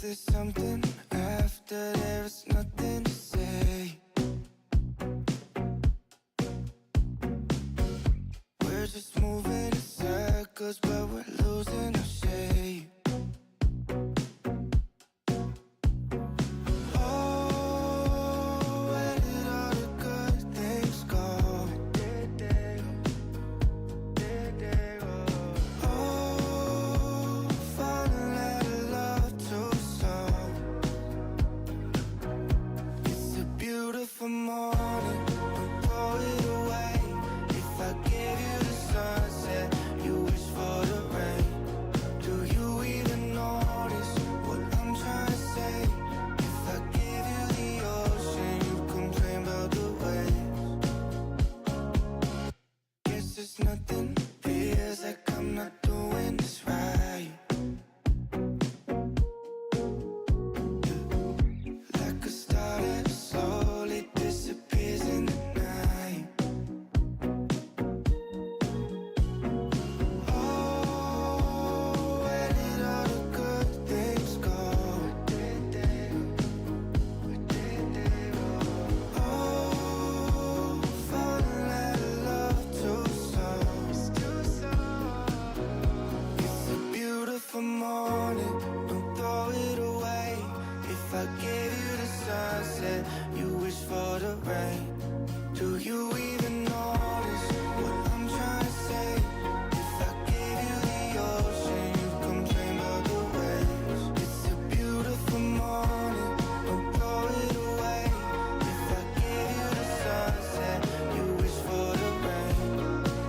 there something after there's nothing to say? We're just moving in circles, but we're losing our shape. Oh, where did all the good things go? Oh, falling out of love too soon. It's a beautiful morning, don't throw it away. If I gave you the sunset, you wish for the rain. Do you even notice what I'm trying to say? If I gave you the ocean, you'd complain about the waves. Guess there's nothing, feels like I'm not doing this right. Like a star that slowly disappears in the night. Oh, where did all the good things go? Oh, falling out of love too soon. It's a beautiful morning, don't throw it away. If I gave you the sunset, you wish for the rain. Do you even notice what I'm trying to say? If I gave you the ocean, you'd complain about the waves. It's a beautiful morning, don't throw it away. If I gave you the sunset, you wish for the rain.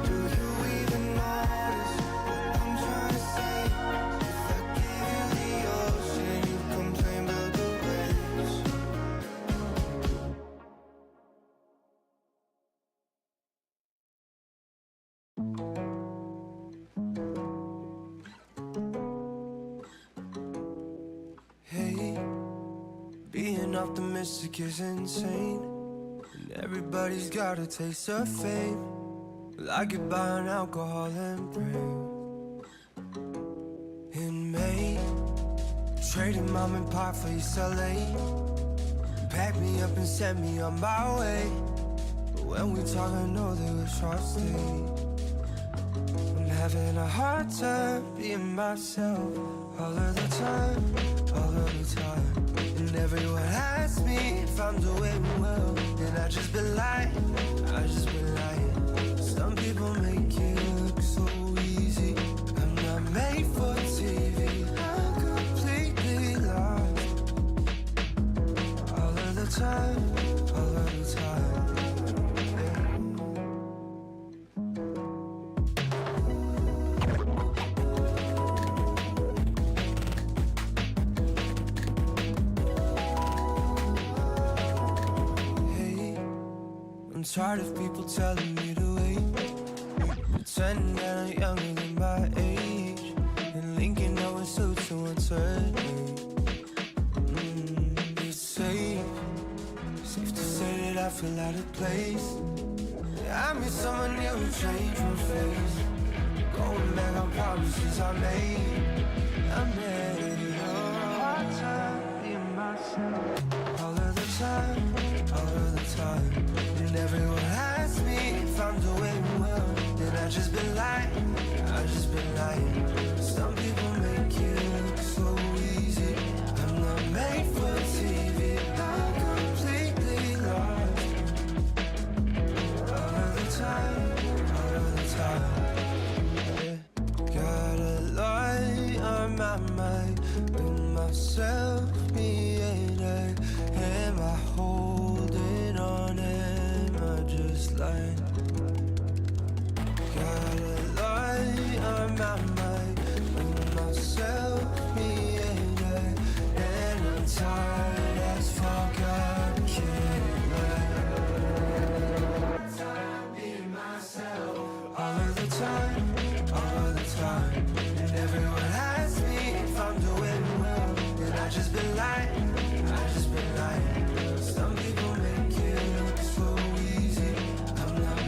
Do you even notice what I'm trying to say? If I gave you the ocean, you'd complain about the waves. Hey, being optimistic is insane, and everybody's got a taste of fame. Well, I get by on alcohol and pray. In May, trading mom and pop for East LA. Pack me up and send me on my way. But when we talk, I know they were short stay. I'm having a hard time being myself all of the time, all of the time. And everyone asks me if I'm doing well, and I just been lying, I just been lying. Some people make it look so easy. I'm not made for TV, I'm completely lost. All of the time, all of the time. Hey, I'm tired of people telling me to wait, pretending that I'm younger than my age, and linking up with suits to uncertain. It's safe to say that I feel out of place. I miss someone new who changed my face. Going back on promises I made. I'm ready. Hard time being myself all of the time, all of the time. And everyone asks me if I'm doing well, and I just been lying, I just been lying. Some people make it look so easy. I'm not made for TV, I'm completely lost. All of the time, all of the time. Yeah. Got a lot on my mind, with myself, me and I. Am I holding on? Am I just lying? Got a lot on my mind, with myself, me and I. And I'm tired as fuck, I can't lie. Being myself all of the time, all of the time. And everyone asks me if I'm doing well, and I just been lying, I just been lying. Some people make it look so easy. I'm not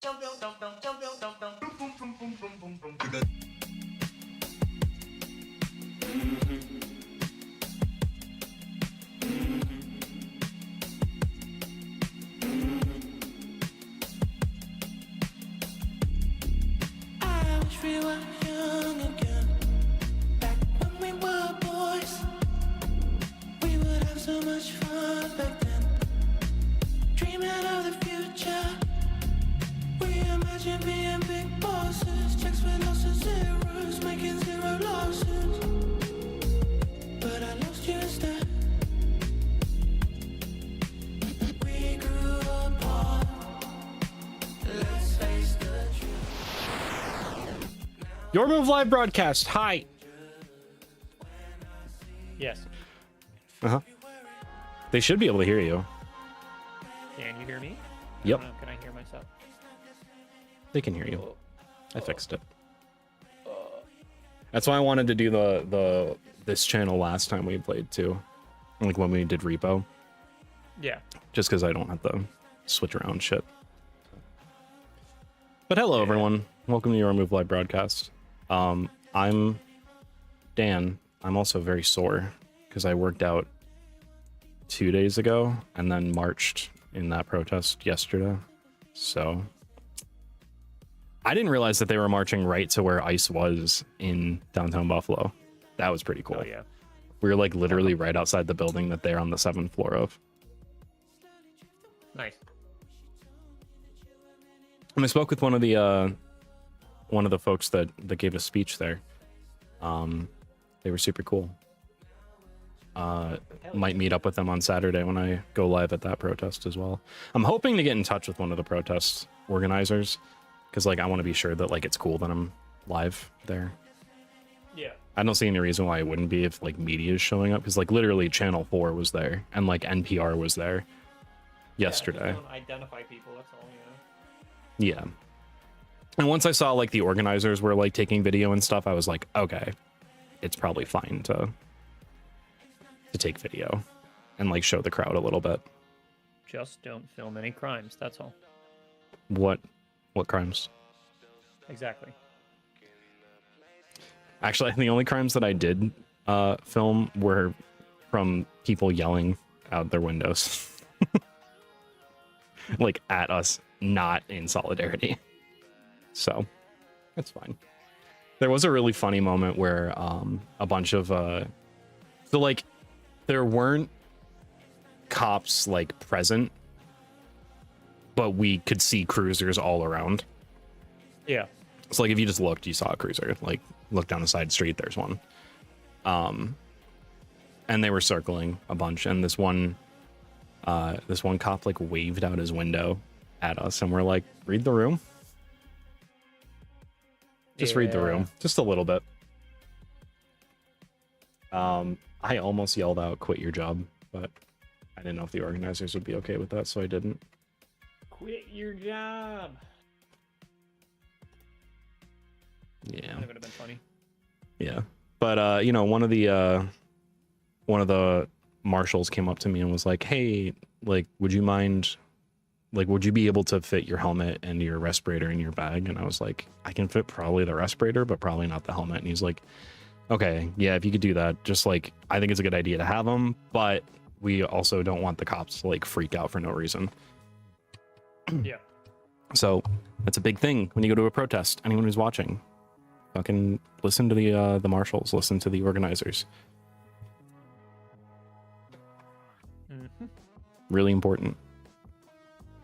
I wish we were young again. Back when we were boys, we would have so much fun back then. Dreaming of the future. We imagine being big bosses, checks with lots of zeros, making zero losses. But I lost you instead. We grew apart. Let's face the truth. Your Move Live broadcast. Hi. Yes. Uh-huh. They should be able to hear you. Can you hear me? Yep. I don't know. Can I hear myself? They can hear you. I fixed it. That's why I wanted to do this channel last time we played too. Like when we did repo. Yeah. Just because I don't have to switch around shit. But hello everyone. Welcome to your Move Live broadcast. I'm Dan. I'm also very sore because I worked out 2 days ago and then marched in that protest yesterday. So I didn't realize that they were marching right to where ICE was in downtown Buffalo. That was pretty cool. Oh, yeah. We were like literally right outside the building that they're on the 7th floor of. Nice. And I spoke with one of the folks that gave a speech there. They were super cool. Might meet up with them on Saturday when I go live at that protest as well. I'm hoping to get in touch with one of the protest organizers because like I want to be sure that like it's cool that I'm live there. Yeah. I don't see any reason why it wouldn't be if like media is showing up because like literally Channel 4 was there and like NPR was there yesterday. Yeah, don't identify people. That's all. You know. Yeah. And once I saw like the organizers were like taking video and stuff, I was like, okay, it's probably fine to take video and like show the crowd a little bit. Just don't film any crimes. That's all. What crimes? Exactly. Actually, the only crimes that I did film were from people yelling out their windows. Like at us, not in solidarity. So that's fine. There was a really funny moment where a bunch of so like there weren't cops like present, but we could see cruisers all around. Yeah. It's like if you just looked, you saw a cruiser. Like look down the side street, there's one. And they were circling a bunch, and this one cop like waved out his window at us, and we're like, read the room. Just read the room, just a little bit. I almost yelled out, quit your job, but I didn't know if the organizers would be okay with that, so I didn't. Quit your job. Yeah. That would have been funny. Yeah. But you know, one of the marshals came up to me and was like, hey, like, would you mind, like, would you be able to fit your helmet and your respirator in your bag? And I was like, I can fit probably the respirator, but probably not the helmet. And he's like, okay, yeah, if you could do that, just like, I think it's a good idea to have them, but we also don't want the cops to like freak out for no reason. Yeah. So that's a big thing when you go to a protest. Anyone who's watching, fucking listen to the marshals, listen to the organizers. Mm-hmm. Really important.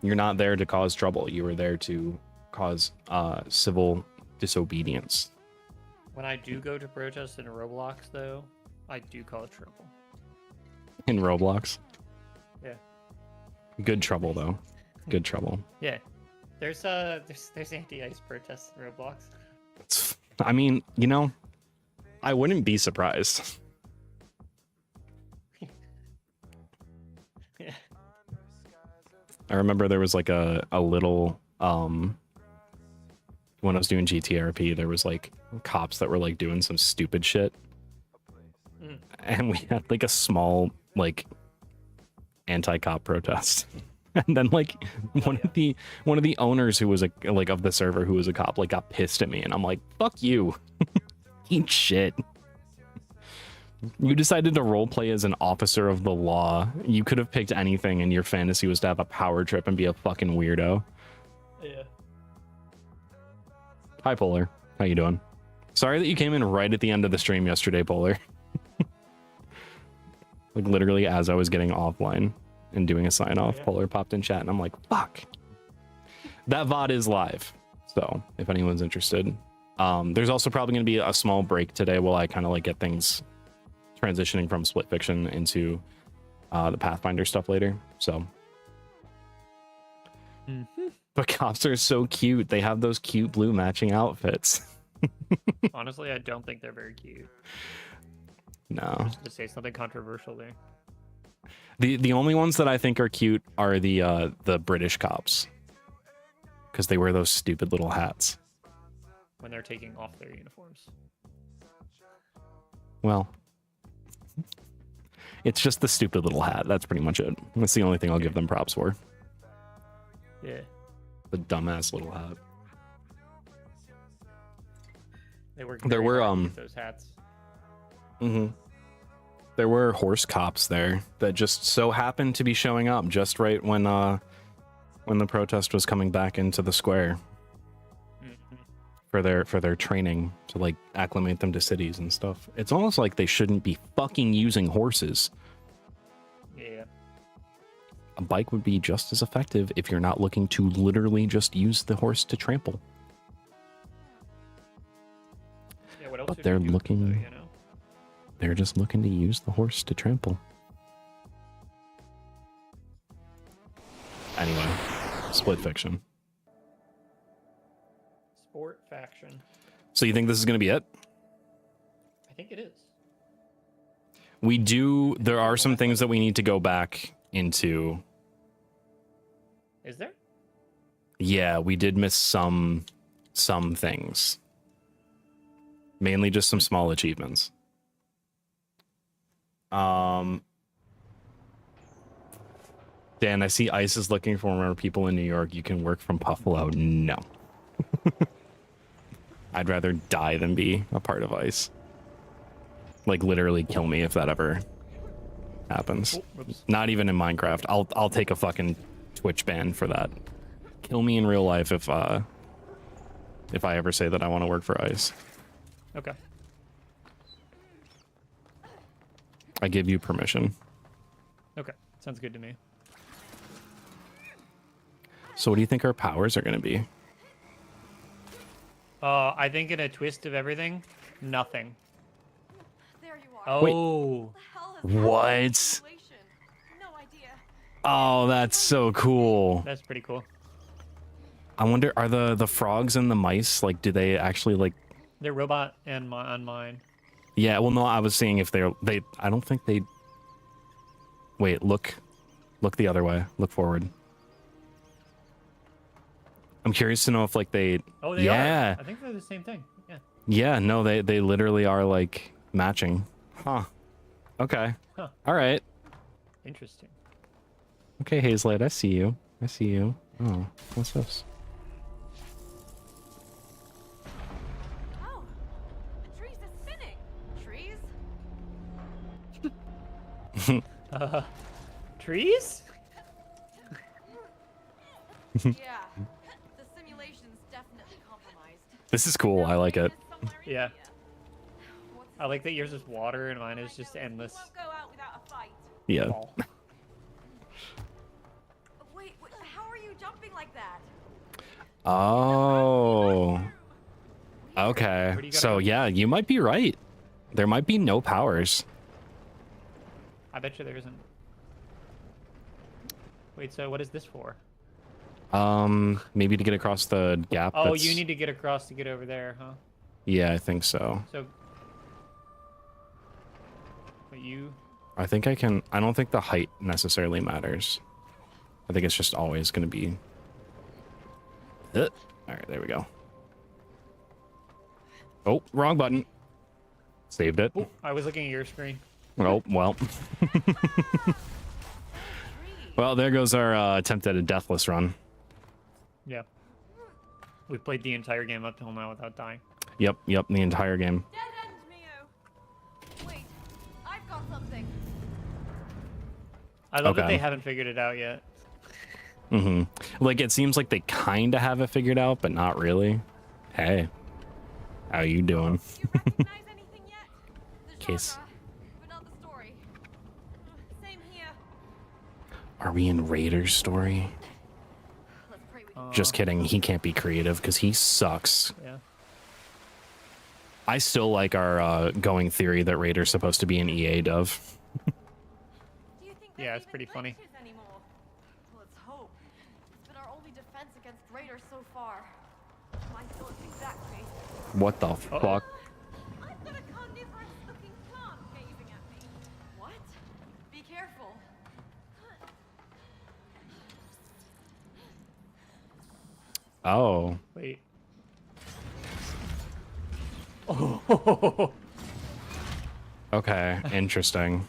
You're not there to cause trouble. You are there to cause civil disobedience. When I do go to protest in Roblox, though, I do cause trouble. In Roblox? Yeah. Good trouble, though. Good trouble. Yeah. There's anti-ice protests in Roblox. I mean, you know, I wouldn't be surprised. Yeah. I remember there was like a little when I was doing GTRP, there was like cops that were like doing some stupid shit. And we had like a small like anti-cop protest. And then like one yeah. of the owners who was of the server who was a cop like got pissed at me, and I'm like, fuck you. Eat shit. You decided to roleplay as an officer of the law. You could have picked anything, and your fantasy was to have a power trip and be a fucking weirdo. Yeah. Hi, Polar. How you doing? Sorry that you came in right at the end of the stream yesterday, Polar. Like literally as I was getting offline and doing a sign off, Yeah. Polar popped in chat, and I'm like, fuck. That VOD is live, so if anyone's interested. There's also probably going to be a small break today while I kind of like get things transitioning from Split Fiction into the Pathfinder stuff later. So, but cops are so cute. They have those cute blue matching outfits. Honestly, I don't think they're very cute. No, To say something controversial there. the only ones that I think are cute are the British cops, because they wear those stupid little hats. When they're taking off their uniforms. Well, it's just the stupid little hat. That's pretty much it. That's the only thing I'll give them props for. Yeah. The dumbass little hat. They work There very were, hard to get those hats. There were horse cops there that just so happened to be showing up just right when the protest was coming back into the square for their training to like acclimate them to cities and stuff. It's almost like they shouldn't be fucking using horses. Yeah. A bike would be just as effective if you're not looking to literally just use the horse to trample. Yeah, what else But would they're you do, looking- though, you know? They're just looking to use the horse to trample. Anyway, Split Fiction. Sport faction. So you think this is going to be it? I think it is. There are some things that we need to go back into. Is there? Yeah, we did miss some things. Mainly just some small achievements. Dan, I see ICE is looking for more people in New York. You can work from Buffalo. No. I'd rather die than be a part of ICE. Like literally kill me if that ever happens. Oh, whoops. Not even in Minecraft. I'll take a fucking Twitch ban for that. Kill me in real life if I ever say that I want to work for ICE. Okay. I give you permission. Okay. Sounds good to me. So what do you think our powers are going to be? I think in a twist of everything, nothing. There you are. Oh. Wait. What the hell is What? that situation? No idea. Oh, that's so cool. That's pretty cool. I wonder, are the frogs and the mice, like, do they actually, like... They're robot and on mine. Yeah, well, no, I was seeing if they I don't think they... Wait, look the other way. Look forward. I'm curious to know if, like, they... Oh, they yeah. are. I think they're the same thing. Yeah. Yeah, no, they literally are, like, matching. Huh. Okay. Huh. All right. Interesting. Okay, Hazelight, I see you. I see you. Oh, what's this? Oh, the trees are spinning. Trees? Trees? Yeah. The simulation's definitely compromised. This is cool. I like it. Yeah. What's I like that yours is water and mine is just endless. won't go out without a fight. Yeah. Ball. Wait, how are you jumping like that? Oh. Okay. Where do you gotta So go? yeah, you might be right. There might be no powers. I bet you there isn't. Wait, so what is this for? Maybe to get across the gap. Oh, that's- you need to get across to get over there, huh? Yeah, I think so. So. But you. I think I can. I don't think the height necessarily matters. I think it's just always going to be. All right, there we go. Oh, wrong button. Saved it. Oh, I was looking at your screen. Oh, well. Trees. Well, there goes our attempt at a deathless run. Yeah. We played the entire game up till now without dying. Yep, the entire game. Dead end, Mio. Wait, I've got something. I love that Okay. they haven't figured it out yet. Like, it seems like they kind of have it figured out, but not really. Hey, how you doing? Do you recognize anything yet? The Case. genre, but not the story. Same here. Are we in Raider's story? Let's pray we Just kidding. He can't be creative because he sucks. Yeah. I still like our going theory that Raider's supposed to be an EA dove. Do you think Yeah, there's it's even pretty funny. glitches anymore? Let's hope. It's been our only defense against raiders so far. My thoughts exactly. What the fuck? I've got a carnivorous looking plant gazing at me. What? Be careful. Oh. Wait. Oh. Okay, interesting.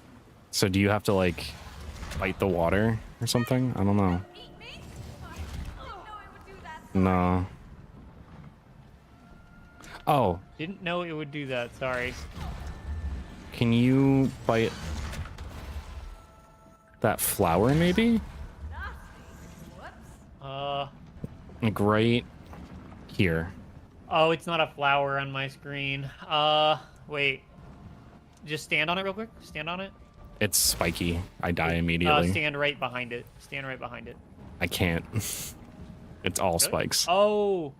So do you have to, like, fight the water or something? I don't know. Eat me? I didn't know it would do that. No. Oh, Didn't know it would do that. Sorry. can you bite that flower, maybe? Whoops. Like, right here. Oh, it's not a flower on my screen. Wait. Just stand on it real quick. Stand on it. It's spiky. I die immediately. Stand right behind it. Stand right behind it. I can't. It's all Really? spikes. Oh.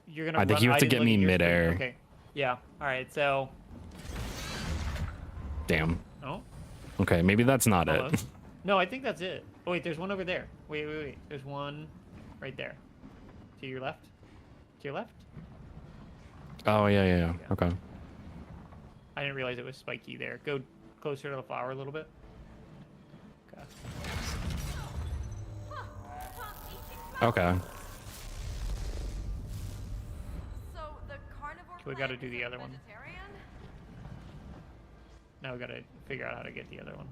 You're gonna. I think run- you have to didn't get look me at your screen. midair. Okay. Yeah. All right. So. Damn. Oh. Okay, maybe that's not Almost. it. No, I think that's it. Oh wait, there's one over there. Wait. There's one right there. To your left. To your left. Oh, yeah. Okay. I didn't realize it was spiky there. Go closer to the flower a little bit. Okay. Okay. So the carnivore We gotta plant do the is other one. vegetarian? Now we gotta figure out how to get the other one.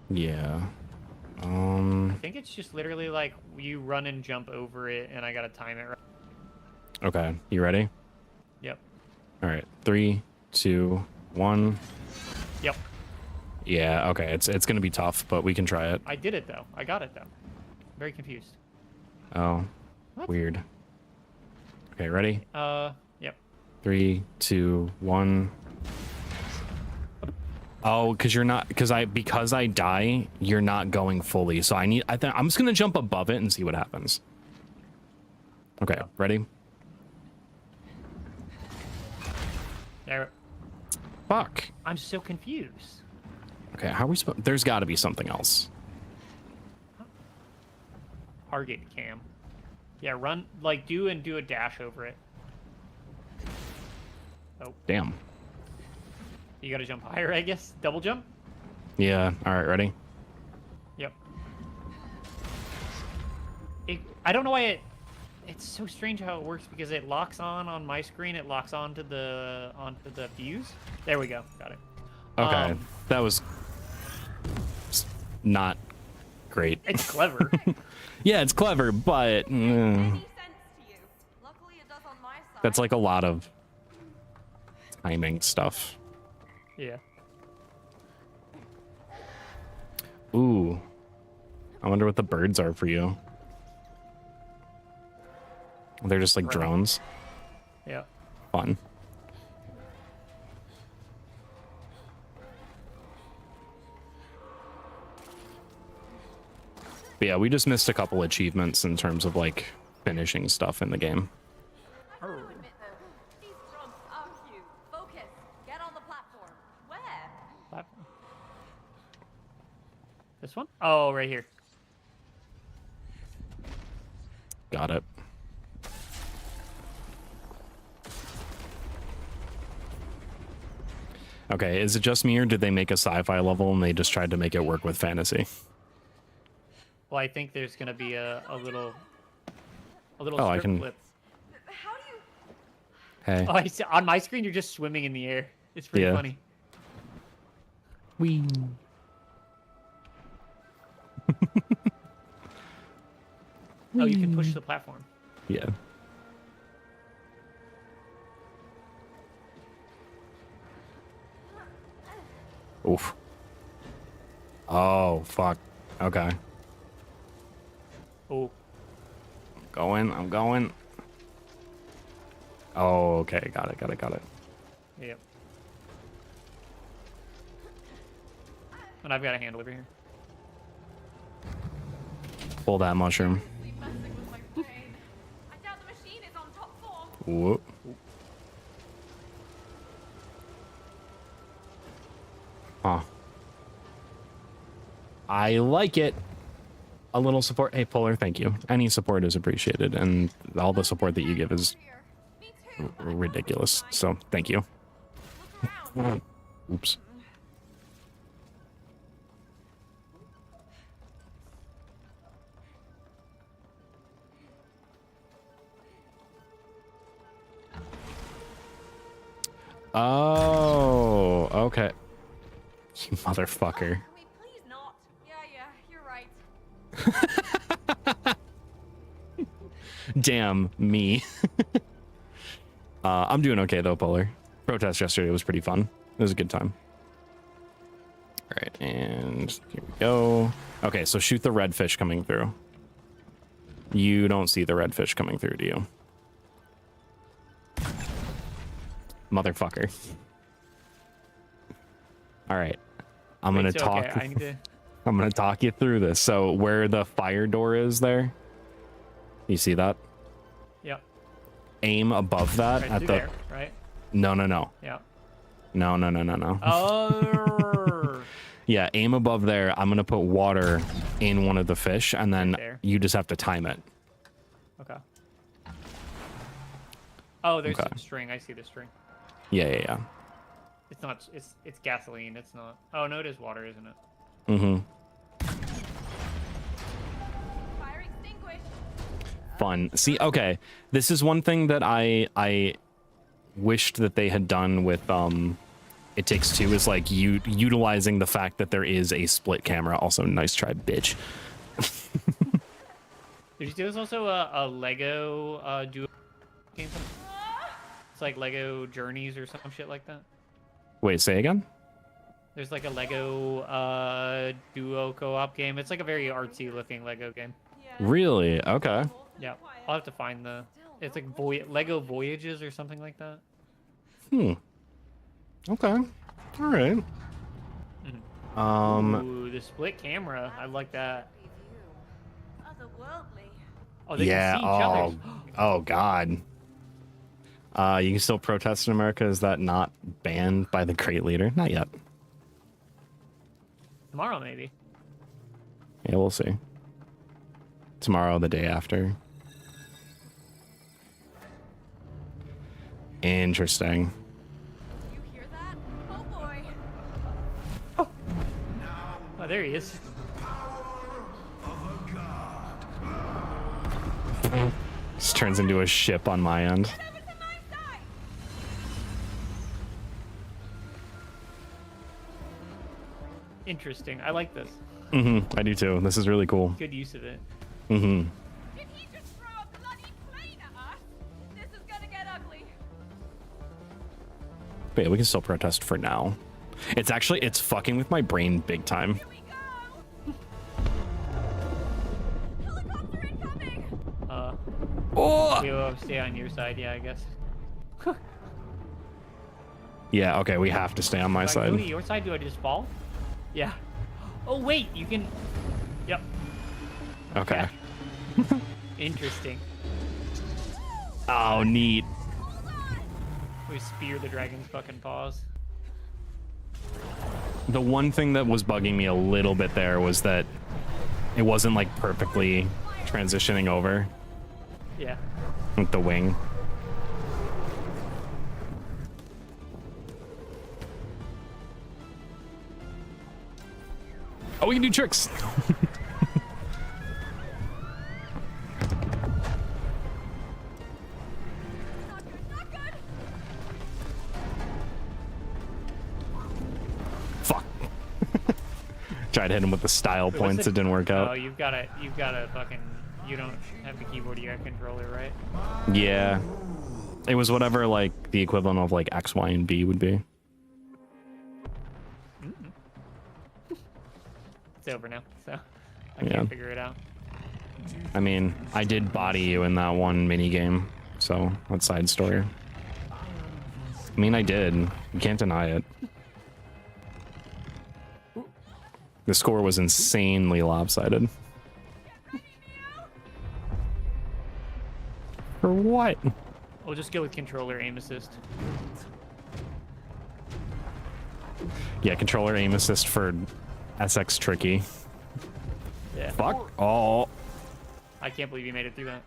Yeah. I think it's just literally like you run and jump over it, and I gotta time it right. Okay. You ready? Yep. All right. 3, 2, 1. Yep. Yeah. Okay. It's gonna be tough, but we can try it. I did it though. I got it though. Very confused. Oh. What? Weird. Okay. Ready? Yep. 3, 2, 1. Oh, because I die, you're not going fully. So I'm just gonna jump above it and see what happens. Okay, ready? There. Fuck. I'm so confused. Okay, how are we supposed? There's got to be something else. Target cam. Yeah, run like do a dash over it. Oh, Damn. you gotta jump higher, I guess. Double jump. Yeah. All right, ready? Yep. I don't know why it's so strange how it works because it locks on my screen. It locks onto the fuse. There we go. Got it. Okay, that was not great. It's clever. Yeah, it's clever, but Any sense to you? Luckily it does on my side. that's like a lot of timing stuff. Yeah. Ooh. I wonder what the birds are for you. They're just like Right. drones. Yeah. Fun. But yeah, we just missed a couple achievements in terms of like finishing stuff in the game. I have to admit though, these drums are cute. Focus. Get on the platform. Where? Platform. This one? Oh, right here. Got it. Okay, is it just me or did they make a sci-fi level and they just tried to make it work with fantasy? Well, I think there's gonna be a little Oh, I strip can- clip. How do you... Hey. Oh, I see. On my screen, you're just swimming in the air. It's pretty Yeah. funny. Wee. Oh, you can push the platform. Yeah. Oof. Oh, fuck. Okay. Oh, I'm going. Oh, okay. Got it. yep. And I've got a handle over here. Pull that mushroom. Seriously messing with my brain. I doubt the machine is on top form. Whoop. Huh. I like it. A little support. Hey, Polar, thank you. Any support is appreciated, and all the support that you give is Here. Me too. but I can't ridiculous. find So, thank you. Look around. Oops. Oh, okay. You motherfucker. I mean, please not. Yeah, you're right. Damn me. I'm doing okay though, Polar. Protest yesterday was pretty fun. It was a good time. All right, and here we go. Okay, so shoot the red fish coming through. You don't see the red fish coming through, do you? Motherfucker. All right. I'm going to Wait, so, talk. okay, I need to... I'm going to talk you through this. So where the fire door is there, you see that? Yep. Aim above that Right at through the... there, right? No. Yeah. No. Oh. Yeah, aim above there. I'm going to put water in one of the fish, and then there. you just have to time it. Okay. Oh, there's Okay. some string. I see the string. Yeah. It's not. It's gasoline. It's not. Oh no, it is water, isn't it? Mm-hmm. Fire extinguished. Fun. See, okay. This is one thing that I wished that they had done with It Takes Two, is like utilizing the fact that there is a split camera. Also, nice try, bitch. There's also a Lego duo game. It's like Lego Journeys or some shit like that. Wait, say again? There's like a Lego duo co-op game. It's like a very artsy looking Lego game. Yeah. Really? Okay. Yeah, I'll have to find the. It's like Lego Voyages or something like that. Okay. All right. Ooh, the split camera. I like that. Otherworldly. Oh, they Yeah. can see each other. Oh God. You can still protest in America. Is that not banned by the crate leader? Not yet. Tomorrow maybe. Yeah, we'll see. Tomorrow, the day after. Interesting. You hear that? Oh boy. Oh, there he is. This turns into a ship on my end. Get over to my side. Interesting. I like this. I do too. This is really cool. Good use of it. Did he just throw a bloody plane at us? This is gonna get ugly. But yeah, we can still protest for now. It's fucking with my brain big time. Here we go. Helicopter incoming. Oh! We'll stay on your side, yeah, I guess. Yeah, okay, we have to stay on my Do I go to side. your side? Do I just fall? Yeah. Oh wait, you can. Yep. Okay. Interesting. Oh, neat. We spear the dragon's fucking paws. The one thing that was bugging me a little bit there was that it wasn't like perfectly transitioning over Yeah. with the wing. Oh, we can do tricks. Not good. Not good. Fuck. Tried to hit him with the style Wait, points. what's It didn't work Oh, out. you've got a fucking. You don't have the keyboard. You got a controller, right? Yeah. It was whatever like the equivalent of like X, Y, and B would be. It's over now, so I Yeah. can't figure it out. I mean, I did body you in that one mini game, so that's side story. I mean, I did. You can't deny it. The score was insanely lopsided. For what? We'll just go with controller aim assist. Yeah, controller aim assist for SX tricky. Yeah. Fuck. Oh, I can't believe you made it through that.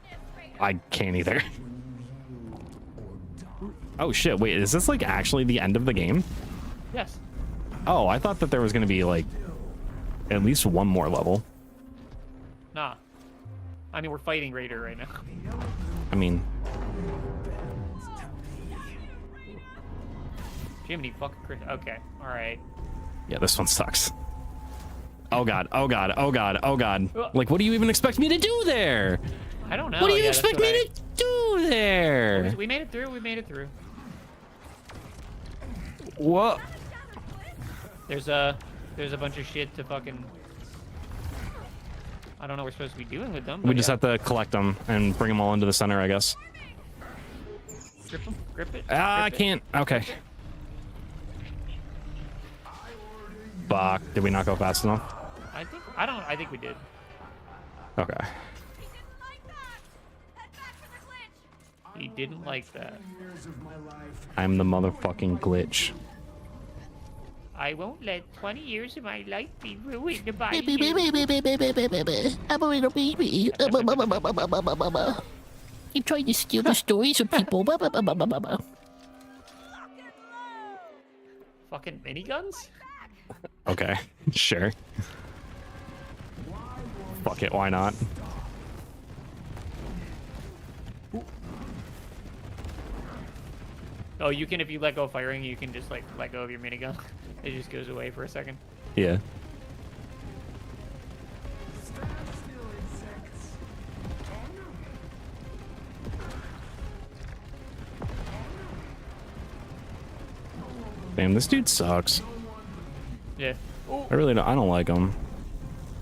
I can't either. Oh shit, wait, is this like actually the end of the game? Yes. Oh, I thought that there was gonna be like at least one more level. Nah. I mean, we're fighting Raider right now. I mean, Jiminy fucking Chris. Okay. All right. yeah, this one sucks. Oh god, oh god, oh god, oh god. Like, what do you even expect me to do there? I don't know. What do you Yeah, that's expect what me to do there? We made it through. We made it through. What? There's a bunch of shit to fucking. I don't know what we're supposed to be doing with them. We just have to collect them and bring them all into the center, I guess. Grip them. Grip it. Ah, I grip it. can't. Okay. Fuck. Did we not go fast enough? I think we did. Okay. He didn't like that. I'm the motherfucking glitch. I won't let 20 years of my life be ruined by Baby, you. baby, baby, baby, baby, baby. I'm a little baby. You trying to steal the stories of people. Fucking miniguns? Okay. Sure. Fuck it, why not? Oh, you can, if you let go of firing, you can just like let go of your minigun. It just goes away for a second. Yeah. Damn, this dude sucks. Yeah. I really don't. I don't like him.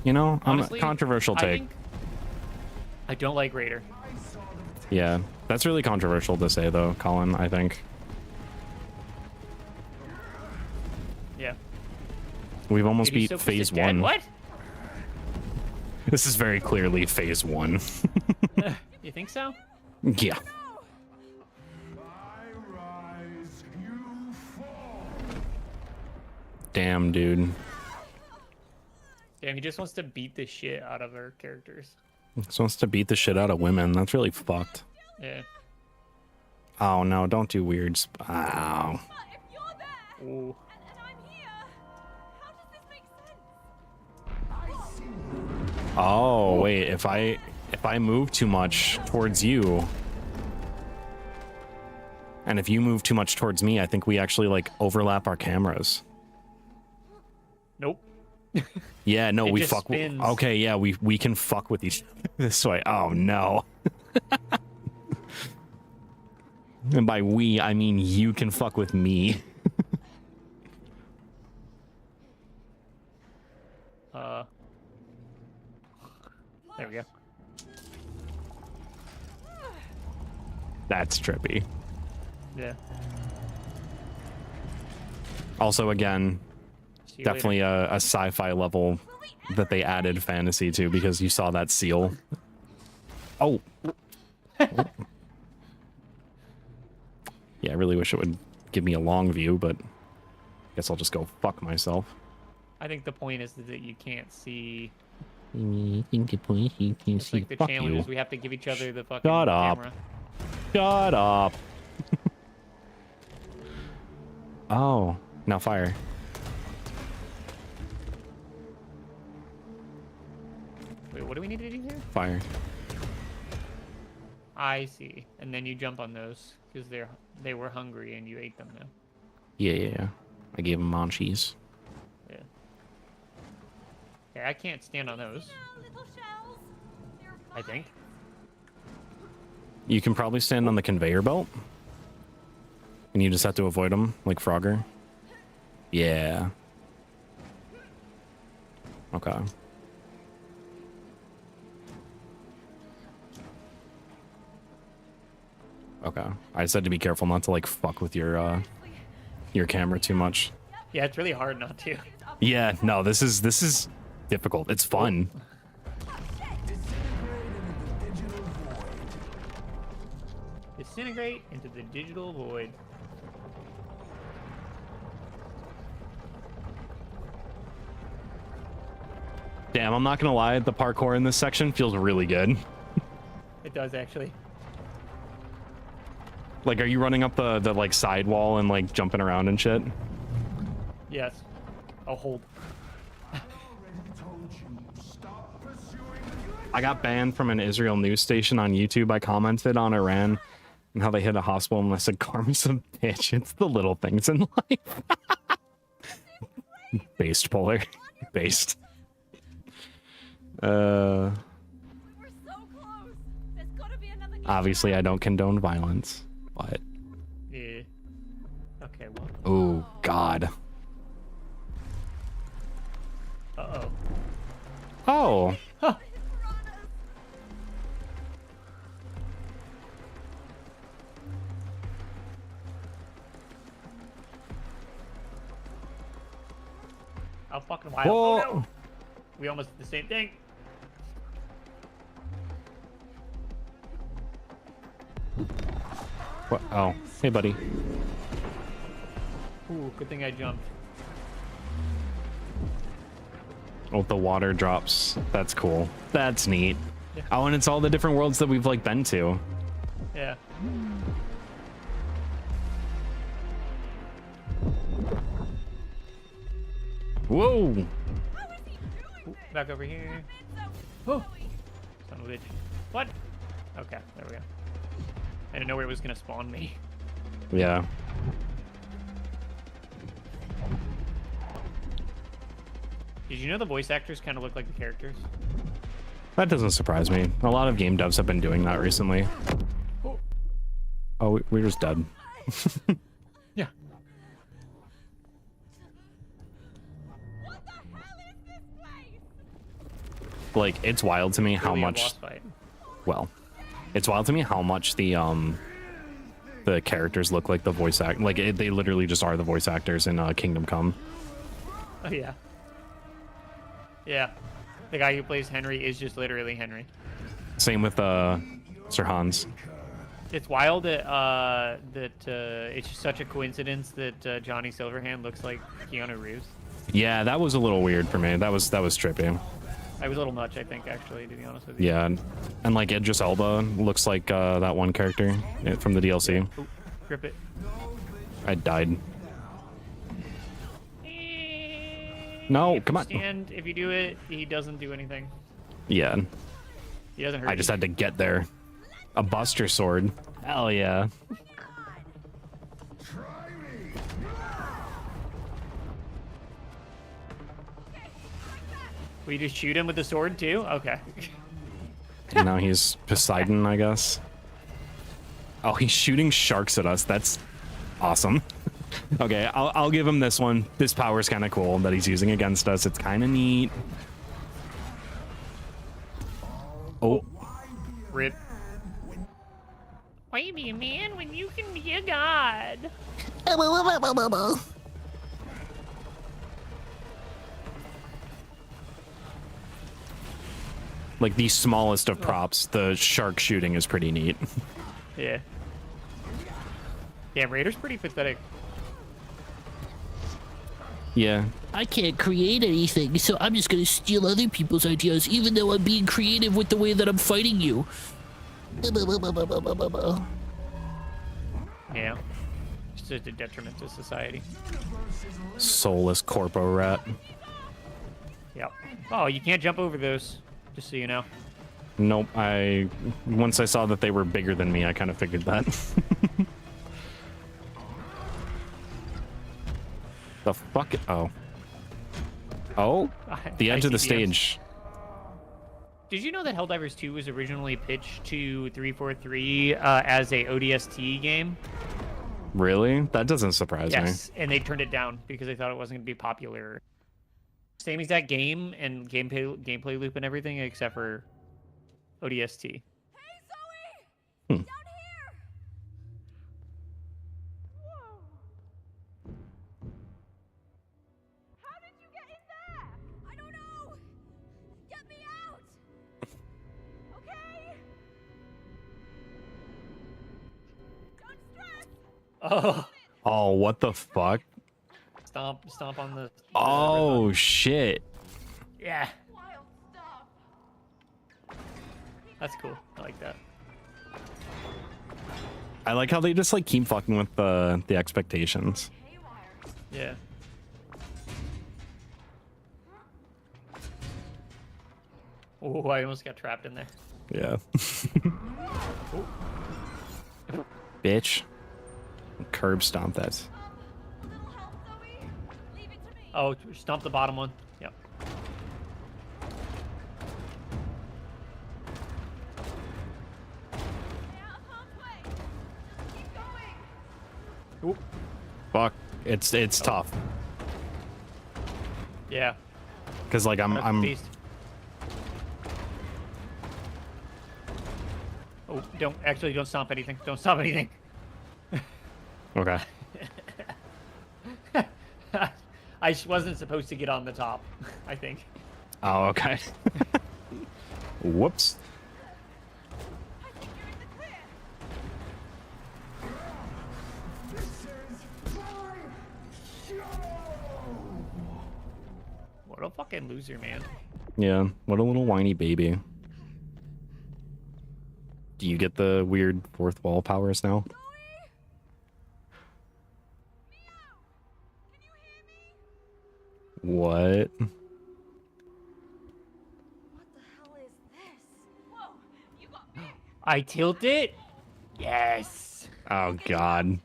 You know, Honestly, I'm a controversial take. I don't like Raider. Yeah, that's really controversial to say, though, Colin. I think Yeah. we've almost Dude, he's beat so close to phase dead. one. What? This is very clearly phase one. You think so? Yeah. Damn, dude. Damn, he just wants to beat the shit out of our characters. This wants to beat the shit out of women. That's really fucked. Yeah. Oh no, don't do weird. Ow. But if you're there, Ooh. and I'm here, how does this make sense? Oh wait, if I move too much towards you, and if you move too much towards me, I think we actually like overlap our cameras. Nope. Yeah, no, It we just fuck. spins. Okay, yeah, we can fuck with each this way. Oh no. And by we, I mean you can fuck with me. There we go. That's trippy. Yeah. Also, again, See you definitely later. a sci-fi level that they added fantasy to because you saw that seal. Oh. Yeah, I really wish it would give me a long view, but guess I'll just go fuck myself. I think the point is that you can't see. I think the point you can It's see. like the fuck challenge you. is we have to give each other the fucking Shut up. camera. Shut up. Oh, now fire. Wait, what do we need to do here? Fire. I see. And then you jump on those because they were hungry and you ate them now. Yeah. I gave him munchies. Yeah. Okay, I can't stand on those. Little shells. They're I think. You can probably stand on the conveyor belt. And you just have to avoid them, like Frogger. Yeah. Okay. Okay. I said to be careful not to like fuck with your camera too much. Yeah, it's really hard not to. Yeah, no, this is difficult. It's fun. Disintegrate into the digital void. Damn, I'm not gonna lie, the parkour in this section feels really good. It does actually. Like, are you running up the like side wall and like jumping around and shit? Yes. I'll hold. I got banned from an Israel news station on YouTube. I commented on Iran and how they hit a hospital, and I said, "Karma's a bitch. It's the little things in life." Based, Polar. Based. We're so close. There's gotta be another. Obviously, I don't condone violence, but Yeah. Okay, well. oh god. Uh-oh. Oh. Huh. How fucking wild. Whoa. Oh, no. We almost did the same thing. What? Oh, hey, buddy. Ooh, good thing I jumped. Oh, the water drops. That's cool. That's neat. Yeah. Oh, and it's all the different worlds that we've like been to. Yeah. Whoa. Ooh, back over here. Oh, son of a bitch. What? Okay, there we go. I didn't know where it was gonna spawn me. Yeah. Did you know the voice actors kind of look like the characters? That doesn't surprise me. A lot of game devs have been doing that recently. Oh, we're just dead. Yeah. What the hell is this place? Like, it's wild to me how Really a much. boss fight. Well, it's wild to me how much the characters look like the voice act. Like, they literally just are the voice actors in Kingdom Come. Oh yeah. Yeah. The guy who plays Henry is just literally Henry. Same with Sir Hans. It's wild that it's just such a coincidence that Johnny Silverhand looks like Keanu Reeves. Yeah, that was a little weird for me. That was trippy. I was a little much, I think, actually, to be honest with you. Yeah, and like Idris Elba looks like that one character from the DLC. Ooh, grip it. I died. No, come on. And if you do it, he doesn't do anything. Yeah, He doesn't hurt I just you. had to get there. A Buster Sword. Hell yeah. We just shoot him with the sword too? Okay. And now he's Poseidon, I guess. Oh, he's shooting sharks at us. That's awesome. Okay, I'll give him this one. This power's kind of cool that he's using against us. It's kind of neat. Oh, Rip. Why be a man when you can be a god? like the smallest of props, the shark shooting is pretty neat. Yeah. Damn, Raider's pretty pathetic. Yeah. I can't create anything, so I'm just gonna steal other people's ideas, even though I'm being creative with the way that I'm fighting you. Yeah. It's just a detriment to society. Soulless corpo rat. Yep. Oh, you can't jump over those, just so you know. Nope, once I saw that they were bigger than me, I kind of figured that. The fuck? Oh. Oh, the edge of the ICBMs. stage. Did you know that Helldivers 2 was originally pitched to 343 as a ODST game? Really? That doesn't surprise me. Yes, and they turned it down because they thought it wasn't going to be popular. Same exact game and gameplay loop and everything except for ODST. Hey, Zoe! Hmm. Down here! Whoa! How did you get in there? I don't know! Get me out! Okay? Don't stress! Oh, Oh, what the fuck? stomp on the. Oh, shit. Yeah, Wild stuff! that's cool. I like that. I like how they just like keep fucking with the expectations. Haywire. Yeah. Oh, I almost got trapped in there. Yeah. Bitch. Curb stomp that. A little help, Zoe? Leave it to me. Oh, stomp the bottom one. Yep. Stay out of harm's way. Just keep going. Oop. Fuck. It's tough. Yeah. Cause like I'm Beast. Oh, don't stomp anything. Don't stomp anything. okay. I wasn't supposed to get on the top, I think. Oh, okay. Whoops. I think you're in the clear. What a fucking loser, man. Yeah. What a little whiny baby. Do you get the weird fourth wall powers now? Zoe? Meow! Can you hear me? What? What the hell is this? Whoa! You got me! I tilt it? Yes. Oh god.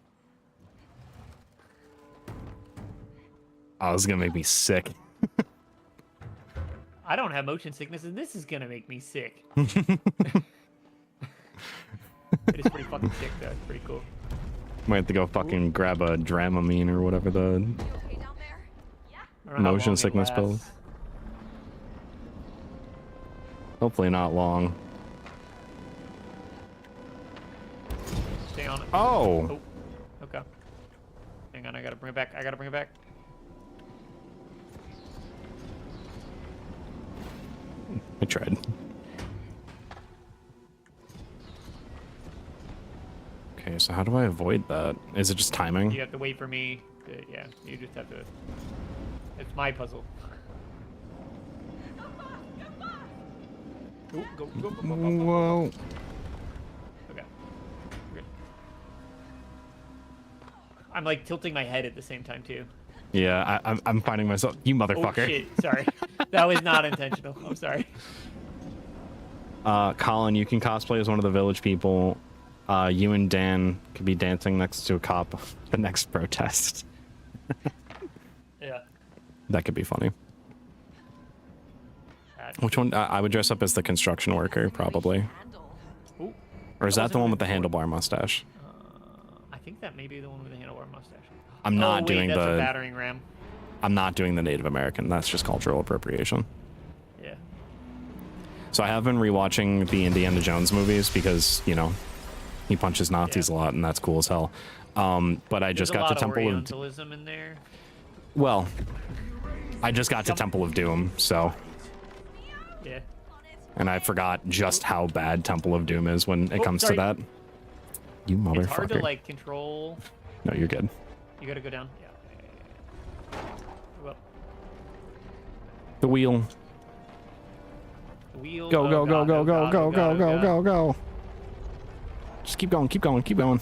Oh, this is gonna make me sick. I don't have motion sickness, and this is gonna make me sick. It is pretty fucking sick, though. It's pretty cool. Might have to go fucking grab a Dramamine or whatever the You okay down there? Yeah? I don't know how Motion long it sickness pill. lasts. Hopefully not long. Stay on it. Oh! Oh, okay. Hang on, I gotta bring it back. I gotta bring it back. I tried. Okay, so how do I avoid that? Is it just timing? You have to wait for me. Yeah, you just have to. It's my puzzle. Go fast! Go fast! Ooh, go. Whoa. Okay. We're good. I'm like tilting my head at the same time too. Yeah, I'm finding myself. You Oh motherfucker. shit! Sorry, that was not intentional. I'm sorry. Colin, you can cosplay as one of the village people. You and Dan could be dancing next to a cop the next protest. Yeah. That could be funny. That- Which one? I would dress up as the construction worker, probably. Handle. Ooh. Or is that the wasn't one with the before. handlebar mustache? I think that may be the one with the handlebar mustache. I'm not oh, wait, doing that's a the. battering ram. I'm not doing the Native American. That's just cultural appropriation. Yeah. So I have been rewatching the Indiana Jones movies because, you know, he punches Nazis a lot and that's cool as hell. But I just There's got a to lot of Temple of Orientalism in there. well, I just got to Temple of Doom, so Yeah. and I forgot just how bad Temple of Doom is when it Oh, comes sorry. to that. You motherfucker. It's hard to like control. No, you're good. You gotta go down. Yeah. Well, The wheel. the wheel. Go, oh go, go, God, go, oh go, God, go, oh go, God, go, oh God. go, go. Just keep going, keep going, keep going.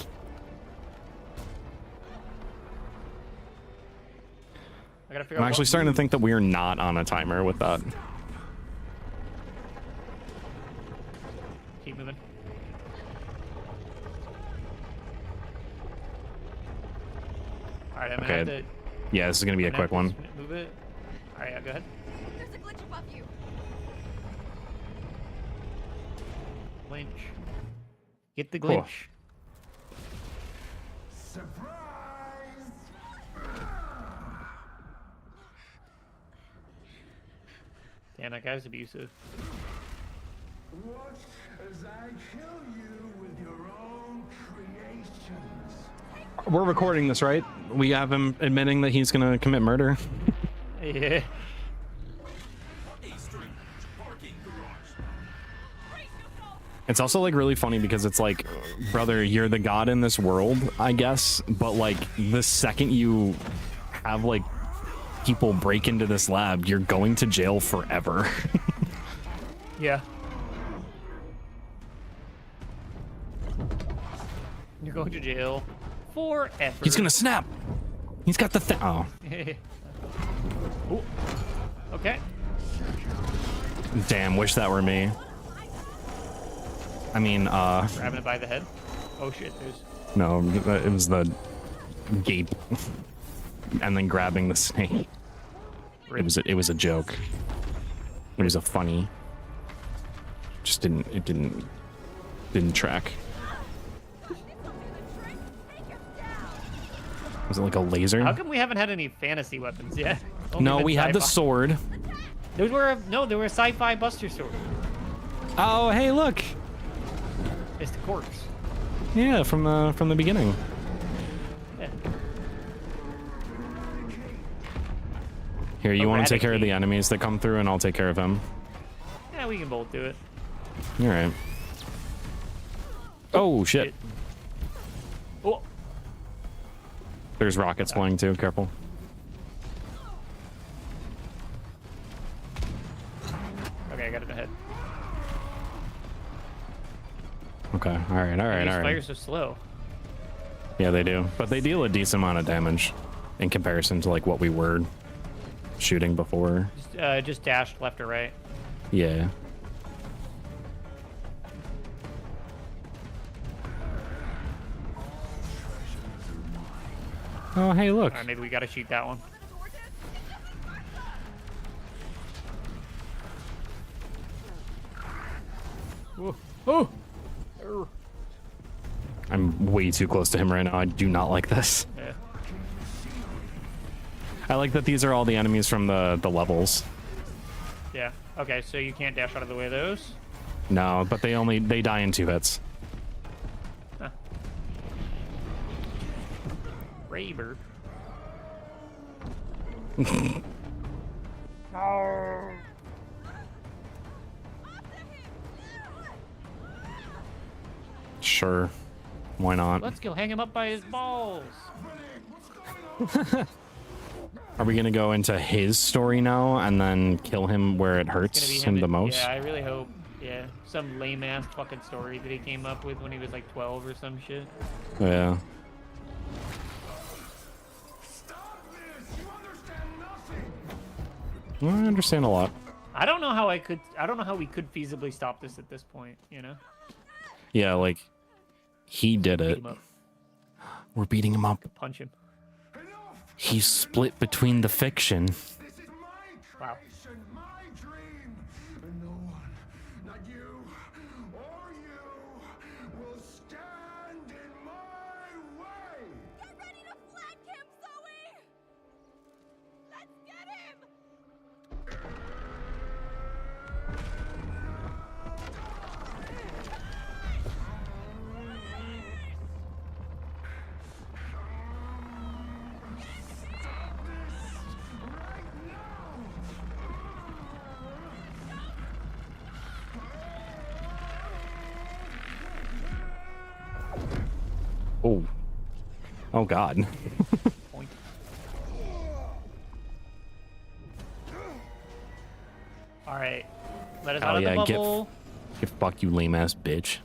I gotta figure I'm out actually what starting to move- think that we are not on a timer with that. Keep moving. All right, I'm gonna Okay, have to. Yeah, this is gonna be a I'm gonna quick have one. to Move it. Alright, yeah, go ahead. There's a glitch above you. Lynch. Get the Cool. glitch. Damn, that guy's abusive. Watch as I kill you with your own creations. We're recording this, right? We have him admitting that he's gonna commit murder. Yeah. It's also like really funny because it's like, brother, you're the god in this world, I guess, but like the second you have like people break into this lab, you're going to jail forever. Yeah. You're going to jail forever. He's gonna snap. He's got the thing. Oh, Ooh. Okay. damn, wish that were me. I mean, Grabbing it by the head. Oh shit, there's... no, it was the gape and then grabbing the snake. It was a joke. It was a funny. Just didn't track. Was it like a laser? How come we haven't had any fantasy weapons yet? Only No, been we had the sci-fi. sword. Those were they were a sci-fi Buster sword. Oh, hey, look. It's the corpse. Yeah, from the beginning. Yeah. Here, you want to take care of the Eradicate. enemies that come through, and I'll take care of him. Yeah, we can both do it. All right. Oh shit! Oh, There's rockets flying too. Careful. okay, I got it ahead. Okay. All right. All right. These All right. fires so slow. Yeah, they do, but they deal a decent amount of damage in comparison to like what we were shooting before. Just dash left or right. Yeah. Oh, hey, look. All right, maybe we gotta shoot that one. Ooh. Oh. I'm way too close to him right now. I do not like this. Yeah. I like that these are all the enemies from the levels. Yeah. Okay, so you can't dash out of the way of those. No, but they die in 2 hits. Huh. Raver. Sure. Why not? Let's go hang him up by his balls. Are we gonna go into his story now and then kill him where it It's gonna hurts be him the and- most? Yeah, I really hope. Yeah, some lame ass fucking story that he came up with when he was like 12 or some shit. Yeah. Stop this! You understand nothing! Well, I understand a lot. I don't know how we could feasibly stop this at this point, you know? Yeah, like he did Beat it. him up, We're beating him up. punch him. He's split between the fiction. This is my Wow. creation, my dream, and no one, not you or you, will stand in my way. Get ready to flank him, Zoe! Let's get him! Oh. Oh God. Point. All right, let us Oh out of yeah, the get bubble. fuck you, lame ass bitch.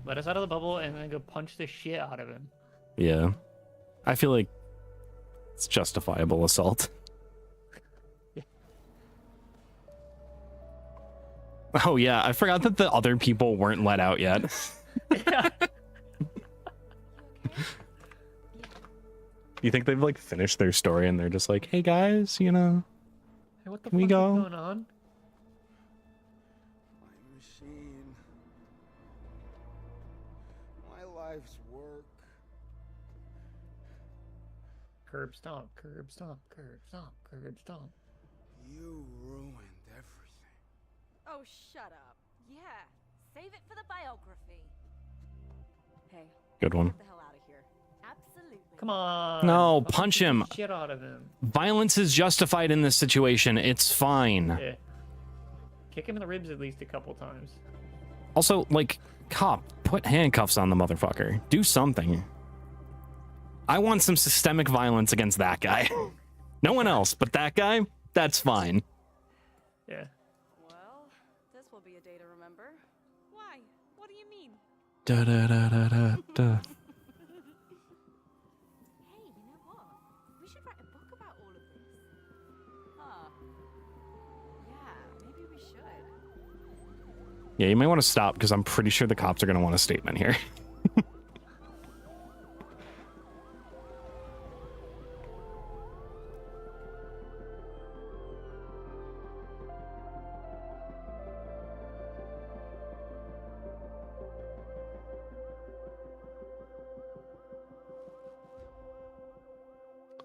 Let us out of the bubble and then go punch the shit out of him. Yeah. I feel like it's justifiable assault. Yeah. Oh yeah, I forgot that the other people weren't let out yet. You think they've like finished their story and they're just like, hey guys, you know, the Can we fuck go? is going on? My machine. My life's work. Curb stomp, curb stomp, curb stomp, curb stomp. You ruined everything. Oh, shut up. Yeah, save it for the biography. Hey, Good one. get the hell out of here. Absolutely. Come on. No, fucking punch beat the him. Shit out of him. Violence is justified in this situation. It's fine. Yeah. Kick him in the ribs at least a couple times. Also, like, cop, put handcuffs on the motherfucker. Do something. I want some systemic violence against that guy. No one else, but that guy, that's fine. Yeah. Well, this will be a day to remember. Why? What do you mean? Da da da da da da. Hey, you know what? We should write a book about all of this. Huh. Yeah, maybe we should. Yeah, you may want to stop because I'm pretty sure the cops are going to want a statement here.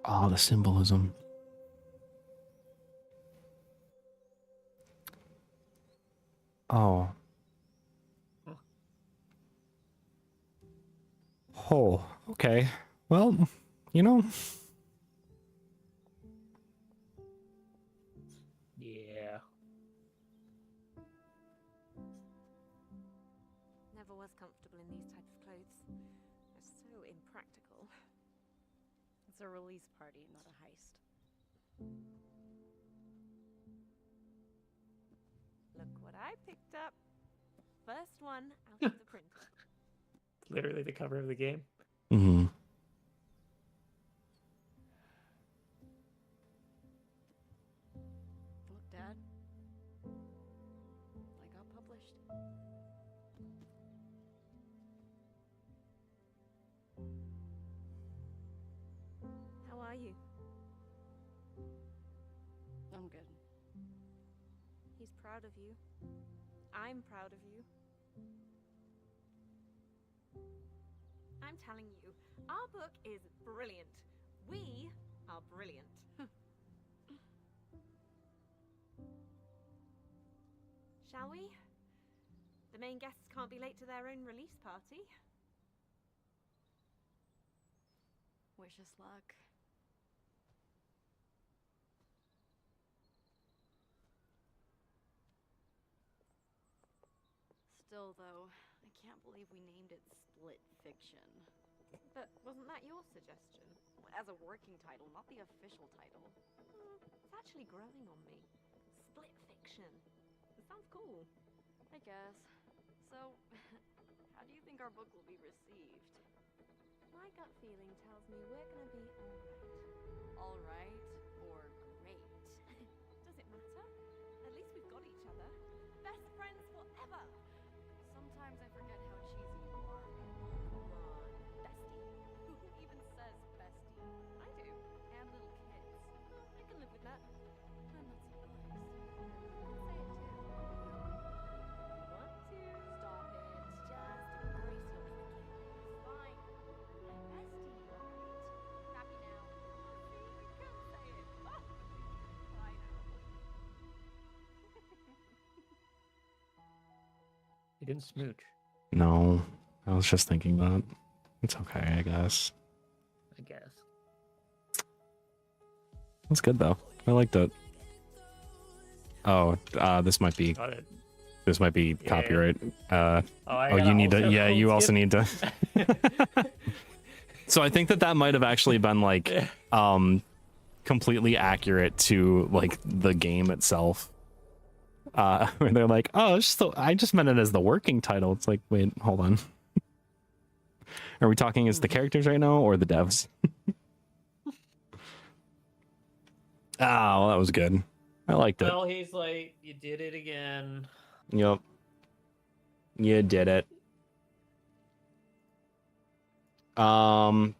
Oh, the symbolism. Oh. Oh, okay. Well, you know. Yeah. Never was comfortable in these type of clothes. They're so impractical. It's a release party, not a heist. Look what I picked up. First one out of the printer. Literally the cover of the game. Mm-hmm. Look, Dad. I got published. How are you? I'm good. He's proud of you. I'm proud of you. I'm telling you, our book is brilliant. We are brilliant. Shall we? The main guests can't be late to their own release party. Wish us luck. Still, though, I can't believe we named it Split Fiction. But wasn't that your suggestion? As a working title, not the official title. It's actually growing on me. Split Fiction. It sounds cool. I guess. So, how do you think our book will be received? My gut feeling tells me we're gonna be alright. Alright or great? Does it matter? At least we've got each other. Best friends forever! Sometimes I forget how cheesy you are. Come on, bestie. Who even says bestie? I do. And little kids. Oh, I can live with that. I'm not surprised. You can say it too. Want to? Stop it. Just embrace your inner kid. Fine. My bestie, alright? Happy now. See, we can say it. Oh. I know. You didn't smooch. No, I was just thinking that. It's okay, I guess. I guess. That's good though. I liked it. Oh, this might be Got it. Yeah. copyright. I Oh, you need to. Yeah, you also skip. need to. So I think that might have actually been like, completely accurate to like the game itself. Where they're like, oh, I just meant it as the working title. It's like, wait, hold on. Are we talking as the characters right now or the devs? Ah, well, that was good. I liked it. Well, he's like, you did it again. Yep. You did it. Well,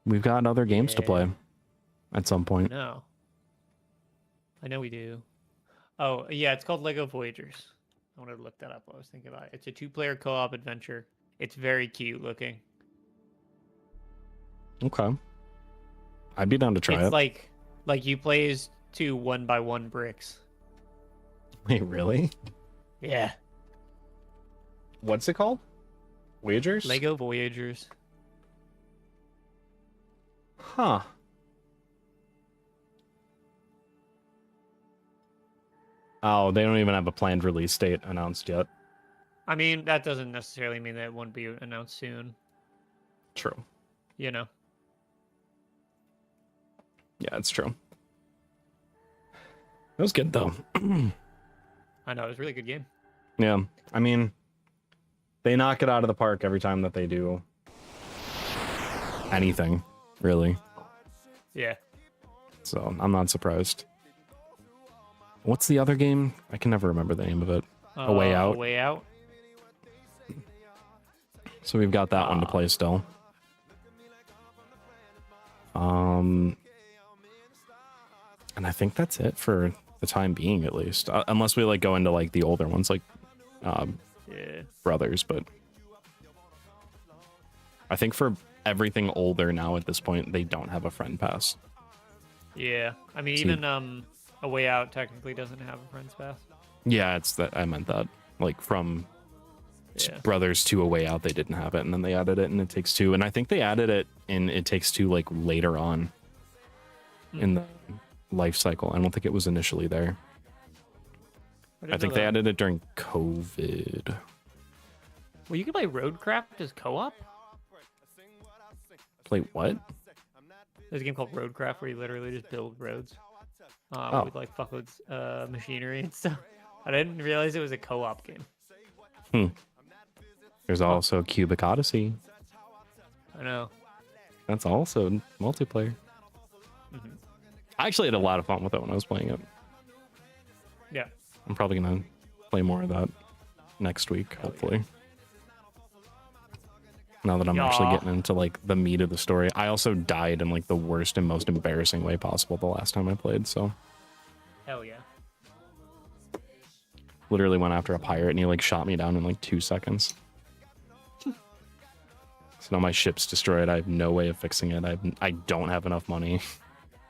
we've got other games to Yeah. play. at some point. No. I know we do. Oh, yeah, it's called Lego Voyagers. I wanted to look that up while I was thinking about it. It's a 2-player co-op adventure. It's very cute looking. Okay. I'd be down to try It's it. like you play as 2 1x1 bricks. Wait, really? Yeah. What's it called? Wagers? Lego Voyagers. Huh. Oh, they don't even have a planned release date announced yet. I mean, that doesn't necessarily mean that it won't be announced soon, True. you know? Yeah, it's true. It was good though. I know, it was a really good game. Yeah. I mean, they knock it out of the park every time that they do anything, really. Yeah. So I'm not surprised. What's the other game? I can never remember the name of it. A Way Out. A Way Out. So we've got that one to play still. And I think that's it for the time being, at least. Unless we like go into like the older ones, like Yeah. Brothers. But I think for everything older now at this point, they don't have a friend pass. Yeah. I mean, See- even A Way Out technically doesn't have a friend's pass. Yeah, it's that I meant that. Like from Yeah. Brothers to A Way Out, they didn't have it, and then they added it in It Takes Two, and I think they added it in It Takes Two like later on in the life cycle. I don't think it was initially there. I think they added it during COVID. Well, you can play Roadcraft as co-op. Play what? There's a game called Roadcraft where you literally just build roads Oh. with like fuckloads machinery and stuff. I didn't realize it was a co-op game. There's also Cubic Odyssey. I know. That's also multiplayer. Mm-hmm. I actually had a lot of fun with it when I was playing it. Yeah. I'm probably gonna play more of that next week, hopefully. Now that I'm actually Yeah. getting into like the meat of the story. I also died in like the worst and most embarrassing way possible the last time I played, so Hell yeah. literally went after a pirate and he like shot me down in like 2 seconds. So now my ship's destroyed. I have no way of fixing it. I don't have enough money.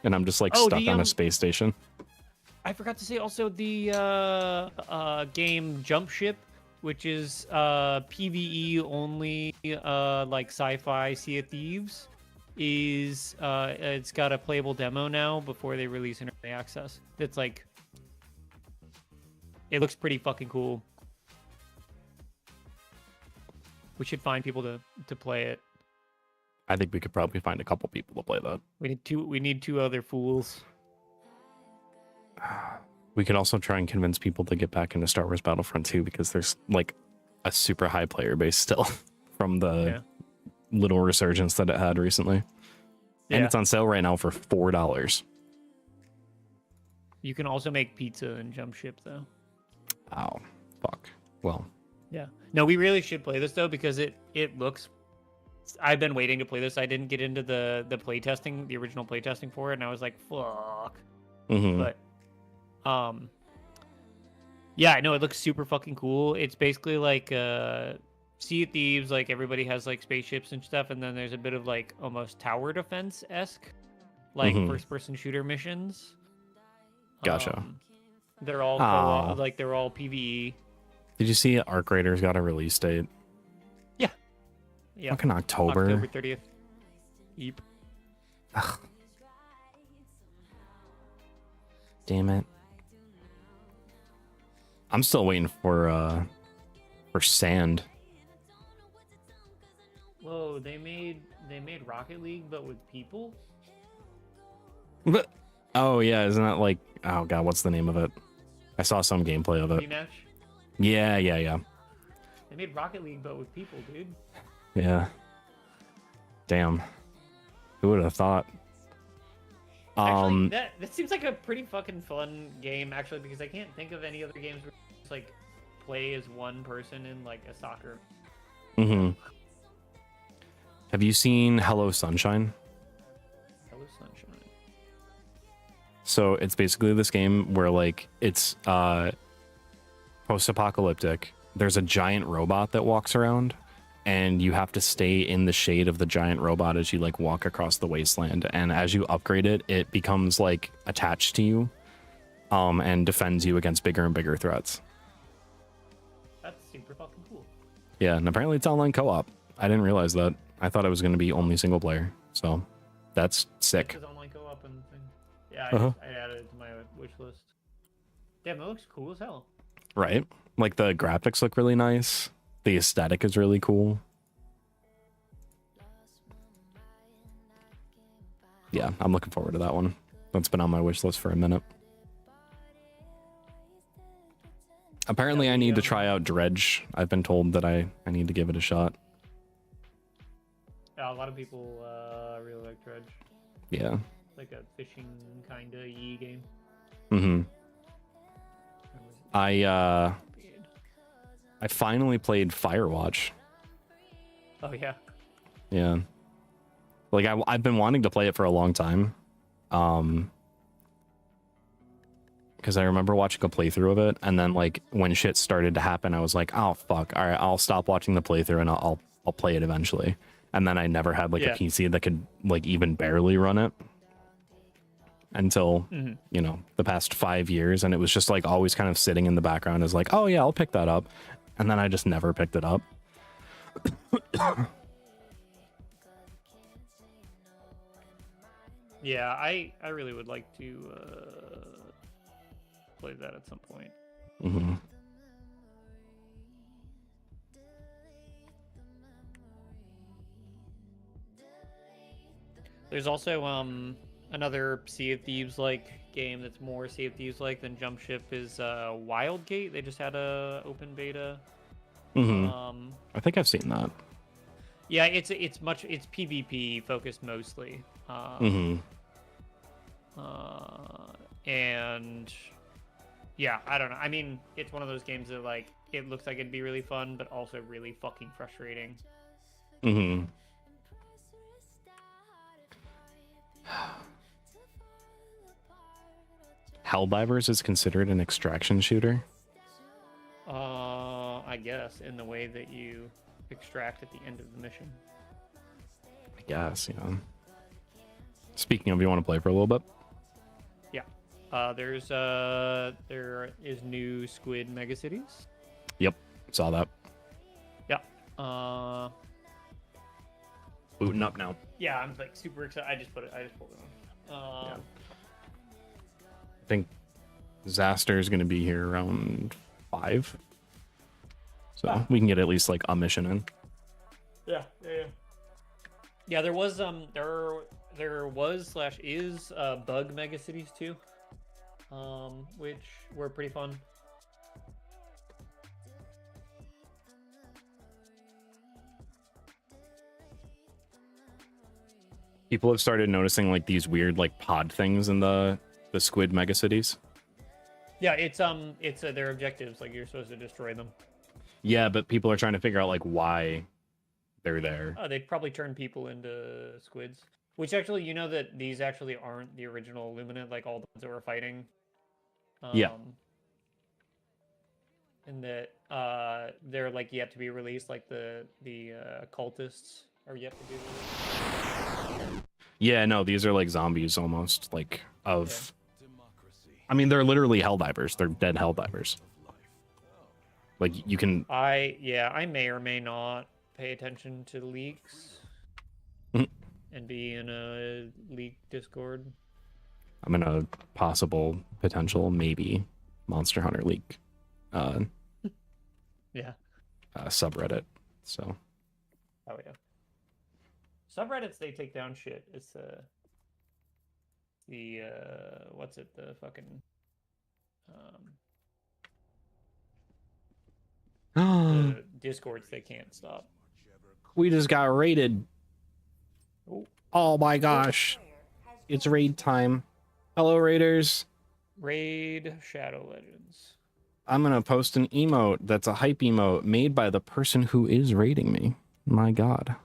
And I'm just like Oh, stuck the, on a um, space station. I forgot to say also the game Jump Ship, which is PvE only, like sci-fi Sea of Thieves, is it's got a playable demo now before they release in early access. It's like, it looks pretty fucking cool. We should find people to play it. I think we could probably find a couple people to play that. We need two other fools. We could also try and convince people to get back into Star Wars Battlefront 2 because there's like a super high player base still from the little resurgence that it had recently. And it's on sale right now for $4. You can also make pizza and Jump Ship though. Oh, fuck. Well, Yeah. No, we really should play this though because it looks. I've been waiting to play this. I didn't get into the playtesting, the original playtesting for it, and I was like, fuck. But, yeah, I know it looks super fucking cool. It's basically like Sea of Thieves. Like everybody has like spaceships and stuff, and then there's a bit of like almost tower defense esque, like first person shooter missions. Gotcha. They're all Aw. like they're all PVE. did you see Arc Raiders got a release date? Yeah. Fucking October. October 30th. Yep. Ugh. Damn it. I'm still waiting for Sand. Whoa, they made Rocket League but with people? But oh yeah, isn't that like oh god, what's the name of it? I saw some gameplay of it. Rematch? Yeah. They made Rocket League but with people, dude. Yeah. Damn. Who would have thought? Actually, that seems like a pretty fucking fun game, actually, because I can't think of any other games where you just like play as one person in like a soccer. Have you seen Hello Sunshine? Hello Sunshine. So it's basically this game where like it's post-apocalyptic. There's a giant robot that walks around, and you have to stay in the shade of the giant robot as you like walk across the wasteland. And as you upgrade it, it becomes like attached to you, and defends you against bigger and bigger threats. That's super fucking cool. Yeah, and apparently it's online co-op. I didn't realize that. I thought it was going to be only single player. So that's sick. It's online co-op and thing. Yeah, I added it to my wish list. Damn, that looks cool as hell. Right? Like the graphics look really nice. The aesthetic is really cool. Yeah, I'm looking forward to that one. That's been on my wish list for a minute. Apparently, I need to try out Dredge. I've been told that I need to give it a shot. Yeah, a lot of people really like Dredge. Yeah. Like a fishing kind of game. Mm-hmm. I finally played Firewatch. Oh yeah. Yeah. Like I've been wanting to play it for a long time. Because I remember watching a playthrough of it, and then like when shit started to happen, I was like, oh fuck, all right, I'll stop watching the playthrough and I'll play it eventually. And then I never had like a PC that could like even barely run it until you know, the past 5 years, and it was just like always kind of sitting in the background as like, oh yeah, I'll pick that up, and then I just never picked it up. Yeah, I really would like to play that at some point. Mm-hmm. There's also another Sea of Thieves like game that's more Sea of Thieves like than Jump Ship is Wildgate. They just had a open beta. Mm-hmm. I think I've seen that. Yeah, it's PvP focused mostly. And yeah, I don't know. I mean, it's one of those games that like it looks like it'd be really fun, but also really fucking frustrating. Mm-hmm. Helldivers is considered an extraction shooter. I guess in the way that you extract at the end of the mission. I guess, yeah. Speaking of, you want to play for a little bit? Yeah. There is new Squid Megacities. Yep, saw that. Yeah. Booting up now. Yeah, I'm like super excited. I just pulled it on. Yeah. I think Zaster is going to be here around 5. So we can get at least like a mission in. Yeah. Yeah, there was / is Bug Megacities too, which were pretty fun. People have started noticing like these weird like pod things in the Squid Megacities. Yeah, it's their objectives. Like you're supposed to destroy them. Yeah, but people are trying to figure out like why they're there. They'd probably turn people into squids. Which actually, you know that these actually aren't the original Illuminate, like all the ones that were fighting. Yeah. And that they're like yet to be released, like the cultists are yet to be released. Yeah, no, these are like zombies almost, like of. I mean, they're literally helldivers. They're dead helldivers. Like you can. I may or may not pay attention to the leaks and be in a leak Discord. I'm in a possible potential maybe Monster Hunter leak. Yeah. Subreddit. So. Oh yeah. Subreddits, they take down shit. It's the what's it? The fucking the Discords they can't stop. We just got raided. Oh my gosh. It's raid time. Hello, raiders. Raid Shadow Legends. I'm gonna post an emote that's a hype emote made by the person who is raiding me. My god.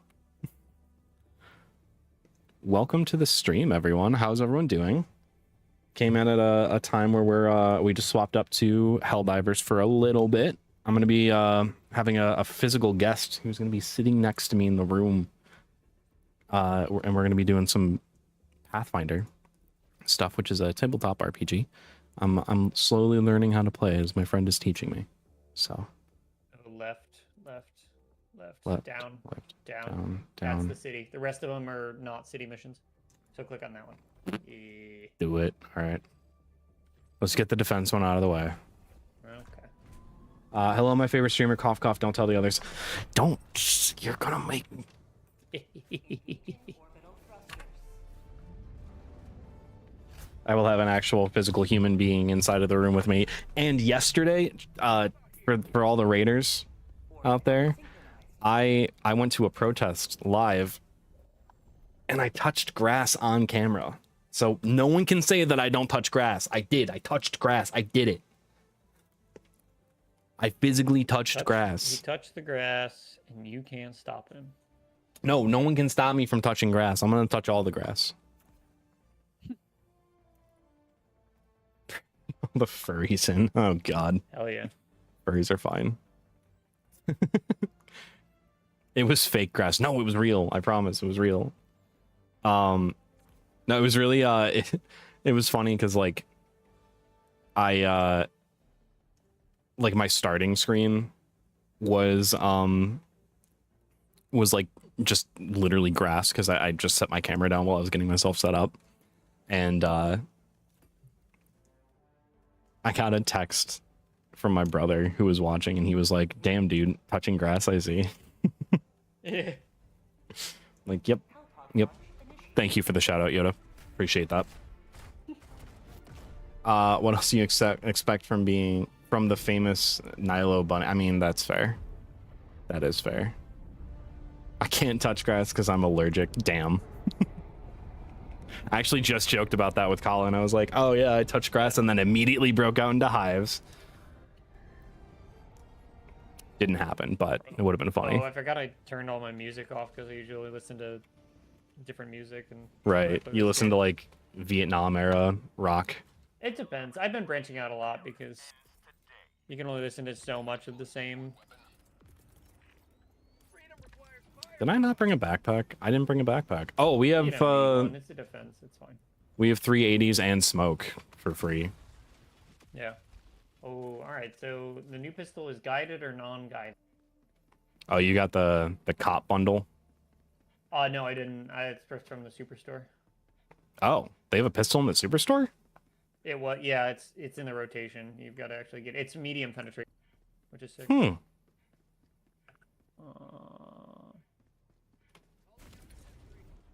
Welcome to the stream, everyone. How's everyone doing? came in at a time where we just swapped up to Helldivers for a little bit. I'm gonna be having a physical guest who's gonna be sitting next to me in the room, and we're gonna be doing some Pathfinder stuff, which is a tabletop RPG. I'm slowly learning how to play as my friend is teaching me. So Left, down. That's the city. The rest of them are not city missions. So click on that one. Yeah. Do it. All right. Let's get the defense one out of the way. Okay. Hello, my favorite streamer. Cough, cough. Don't tell the others. Don't. You're gonna make. I will have an actual physical human being inside of the room with me. And yesterday, for all the raiders out there, I went to a protest live, and I touched grass on camera. So no one can say that I don't touch grass. I did. I touched grass. I did it. I physically touched grass. He touched the grass, and you can't stop him. No one can stop me from touching grass. I'm gonna touch all the grass. The furries in. Oh god. Hell yeah. Furries are fine. It was fake grass. No, it was real. I promise it was real. No, it was really it was funny because like I like my starting screen was like just literally grass because I just set my camera down while I was getting myself set up, and I got a text from my brother who was watching, and he was like, "Damn, dude, touching grass, I see." Yeah. Like, yep. Thank you for the shout out, Yoda. Appreciate that. What else do you expect from the famous Nilo bunny? I mean, that's fair. That is fair. I can't touch grass because I'm allergic. Damn. I actually just joked about that with Colin. I was like, oh yeah, I touched grass and then immediately broke out into hives. Didn't happen, but it would have been funny. Oh, I forgot I turned all my music off because I usually listen to different music. And right. You listen to like Vietnam era rock. It depends. I've been branching out a lot because you can only listen to so much of the same. Did I not bring a backpack? I didn't bring a backpack. Oh, we have It's a defense. It's fine. We have 380s and smoke for free. Yeah. Oh, all right. So the new pistol is guided or non-guided? Oh, you got the cop bundle? No, I didn't. It's first from the superstore. Oh, they have a pistol in the superstore? It was, yeah. It's in the rotation. You've got to actually get. It's medium penetration, which is sick.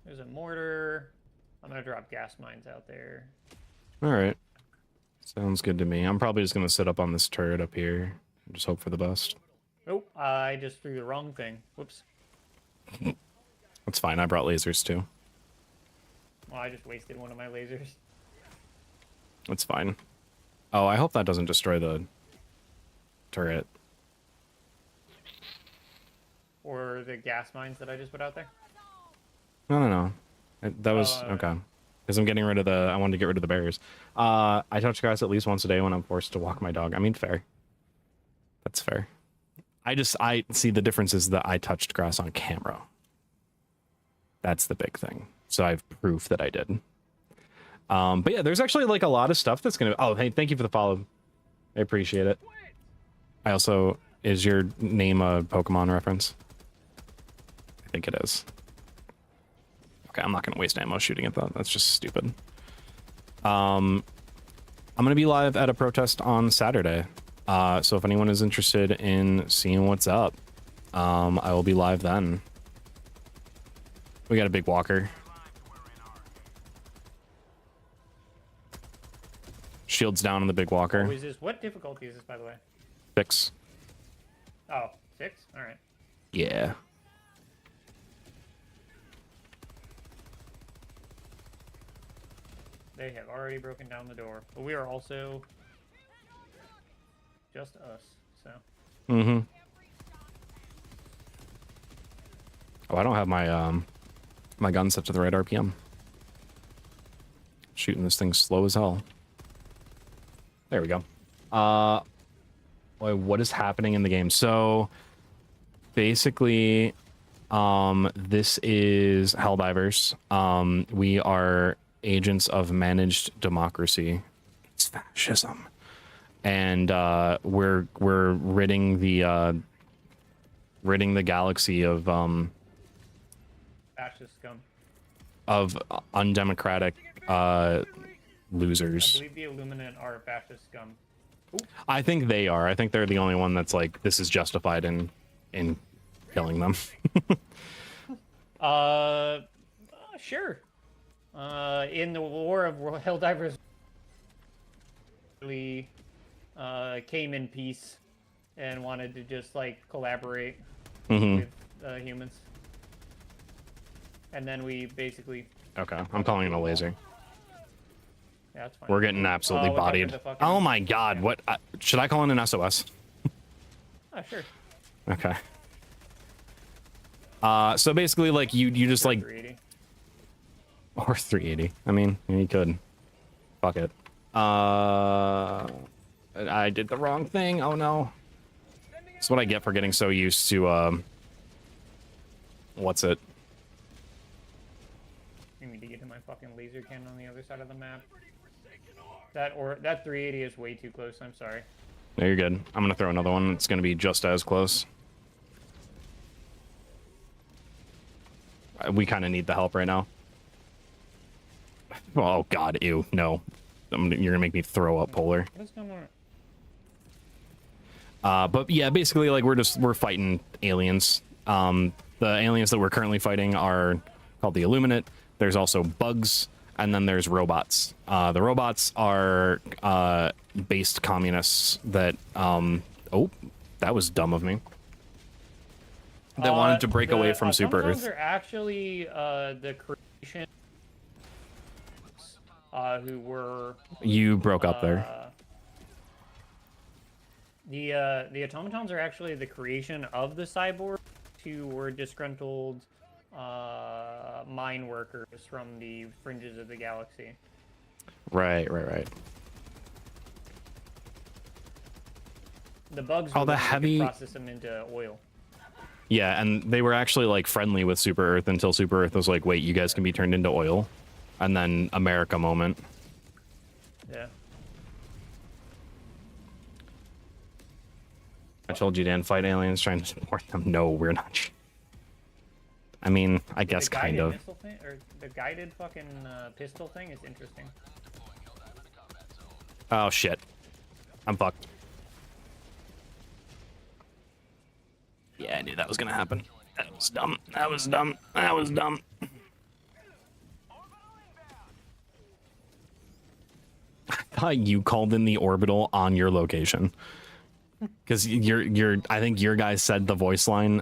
There's a mortar. I'm gonna drop gas mines out there. All right. Sounds good to me. I'm probably just gonna sit up on this turret up here and just hope for the best. Nope, I just threw the wrong thing. Whoops. That's fine. I brought lasers too. Well, I just wasted one of my lasers. That's fine. Oh, I hope that doesn't destroy the turret. Or the gas mines that I just put out there. No. That was okay. Because I'm getting rid of I wanted to get rid of the bears. I touch grass at least once a day when I'm forced to walk my dog. I mean, fair. That's fair. I see the difference is that I touched grass on camera. That's the big thing. So I have proof that I did. But yeah, there's actually like a lot of stuff that's gonna. Oh, hey, thank you for the follow. I appreciate it. I also, is your name a Pokemon reference? I think it is. Okay, I'm not gonna waste ammo shooting at that. That's just stupid. I'm gonna be live at a protest on Saturday. So if anyone is interested in seeing what's up, I will be live then. We got a big walker. Shields down on the big walker. Oh, is this, what difficulty is this, by the way? 6. Oh, 6? Alright. Yeah. They have already broken down the door. But we are also just us, so. Mm-hmm. Oh, I don't have my my gun set to the right RPM. Shooting this thing slow as hell. There we go. What is happening in the game? So basically, this is Helldivers. We are agents of managed democracy. It's fascism, and we're ridding the galaxy of Fascist scum. undemocratic losers. I believe the Illuminate are fascist scum. I think they are. I think they're the only one that's like, this is justified in killing them. Sure. In the War of Helldivers, really came in peace and wanted to just like collaborate with humans. And then we basically. Okay, I'm calling it a laser. Yeah, that's fine. We're getting absolutely Look after bodied. the fucking- Oh my god, what? Should I call in an SOS? Sure. Okay. So basically, like, you just, like... 380. Or 380. I mean, you could. Fuck it. I did the wrong thing. Oh, no. That's what I get for getting so used to, what's it? You need to get to my fucking laser cannon on the other side of the map. That 380 is way too close. I'm sorry. No, you're good. I'm gonna throw another one. It's gonna be just as close. We kind of need the help right now. Oh god, ew, no. You're gonna make me throw up, Polar. What is going on? But yeah, basically, like, we're fighting aliens. The aliens that we're currently fighting are called the Illuminate. There's also bugs, and then there's robots. The robots are based communists that oh, that was dumb of me. That wanted to break away from Super automatons Earth. are actually the creation who were You broke up there. the automatons are actually the creation of the cyborgs who were disgruntled mine workers from the fringes of the galaxy. Right. The bugs Oh, were the the ones that could heavy- process them into oil. Yeah, and they were actually, like, friendly with Super Earth until Super Earth was like, wait, you guys can be turned into oil. And then America moment. Yeah. I told you, Dan, fight aliens, trying to support them. No, we're not. I mean, I guess The kind guided of. missile thing, or the guided fucking pistol thing is interesting. Oh, shit. I'm fucked. Yeah, I knew that was gonna happen. That was dumb. That was dumb. That was dumb. I thought you called in the orbital on your location. Because I think your guy said the voice line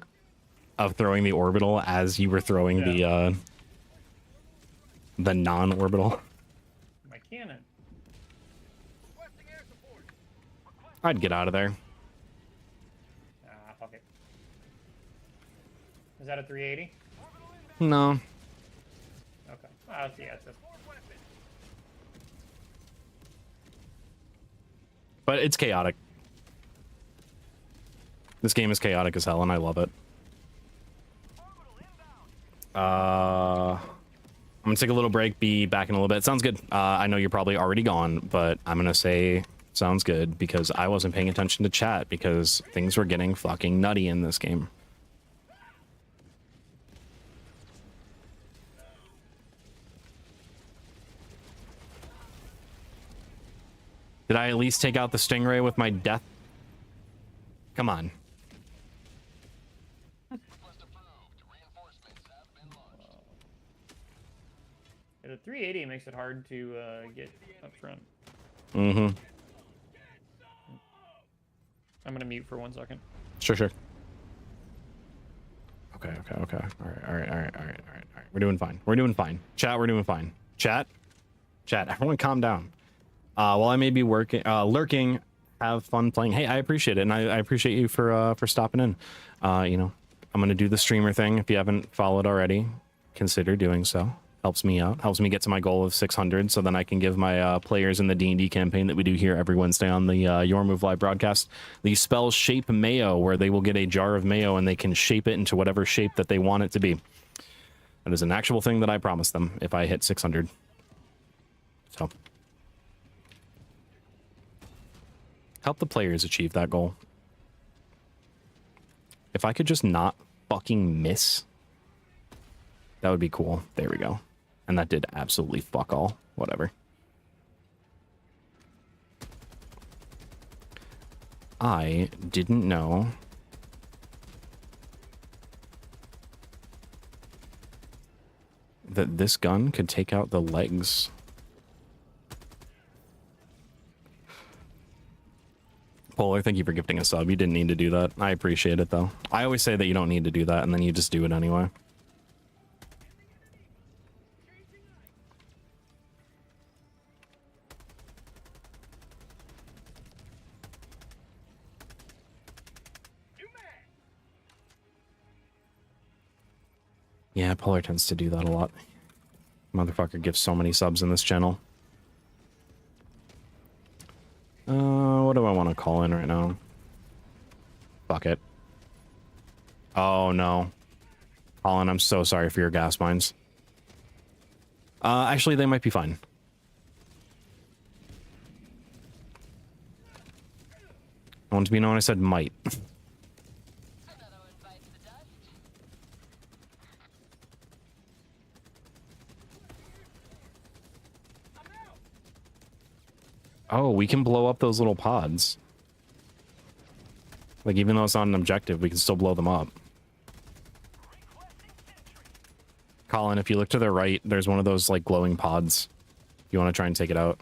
of throwing the orbital as you were throwing the non-orbital. My cannon. I'd get out of there. Fuck it. Is that a 380? No. Okay. Yeah, it's a... But it's chaotic. This game is chaotic as hell, and I love it. I'm gonna take a little break, be back in a little bit. Sounds good. I know you're probably already gone, but I'm gonna say sounds good because I wasn't paying attention to chat because things were getting fucking nutty in this game. Did I at least take out the stingray with my death? Come on. Yeah, the 380 makes it hard to get up front. Mm-hmm. I'm gonna mute for 1 second. Sure. Okay. All right. We're doing fine. Chat, we're doing fine. Chat, everyone calm down. While I may be lurking, have fun playing. Hey, I appreciate it, and I appreciate you for stopping in. You know, I'm gonna do the streamer thing. If you haven't followed already, consider doing so. Helps me out. Helps me get to my goal of 600, so then I can give my players in the D&D campaign that we do here every Wednesday on the Your Move Live broadcast the spell Shape Mayo, where they will get a jar of mayo and they can shape it into whatever shape that they want it to be. That is an actual thing that I promised them if I hit 600. So. Help the players achieve that goal. If I could just not fucking miss, that would be cool. There we go. And that did absolutely fuck all. Whatever. I didn't know that this gun could take out the legs. Polar, thank you for gifting a sub. You didn't need to do that. I appreciate it, though. I always say that you don't need to do that, and then you just do it anyway. Yeah, Polar tends to do that a lot. Motherfucker gives so many subs in this channel. What do I want to call in right now? Fuck it. Oh, no. Colin, I'm so sorry for your gas mines. Actually, they might be fine. I want to be known I said might. Oh, we can blow up those little pods. Like, even though it's not an objective, we can still blow them up. Colin, if you look to the right, there's one of those, like, glowing pods. You want to try and take it out.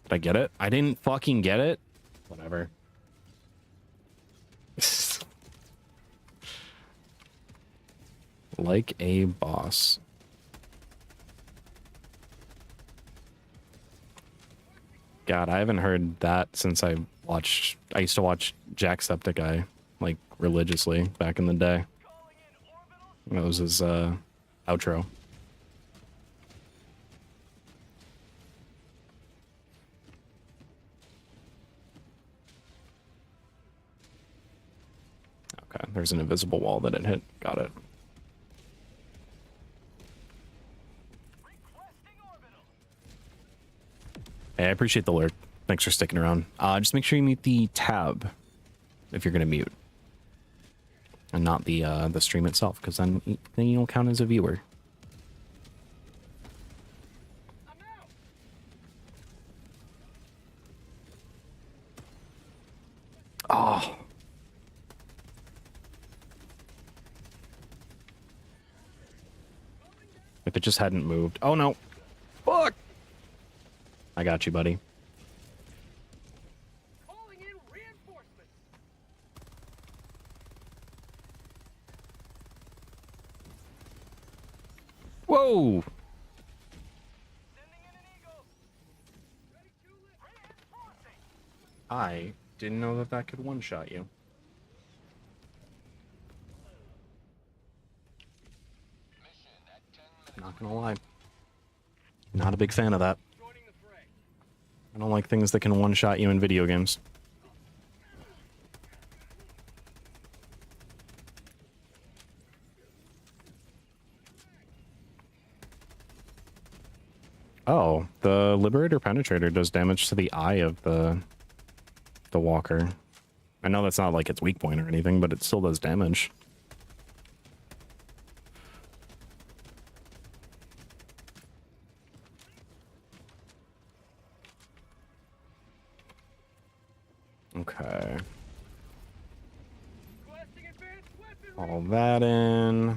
Did I get it? I didn't fucking get it? Whatever. Like a boss. God, I haven't heard that since I used to watch Jacksepticeye, like, religiously back in the day. That was his outro. Okay, there's an invisible wall that it hit. Got it. Hey, I appreciate the alert. Thanks for sticking around. Just make sure you mute the tab if you're gonna mute, and not the stream itself, because then you don't count as a viewer. Oh. If it just hadn't moved. Oh no. Fuck. I got you, buddy. Calling in reinforcements. Whoa. Sending in an eagle. Ready to reinforcing. I didn't know that that could one-shot you. Not gonna lie. Not a big fan of that. I don't like things that can one-shot you in video games. Oh, the Liberator Penetrator does damage to the eye of the walker. I know that's not like its weak point or anything, but it still does damage. Okay. All that in.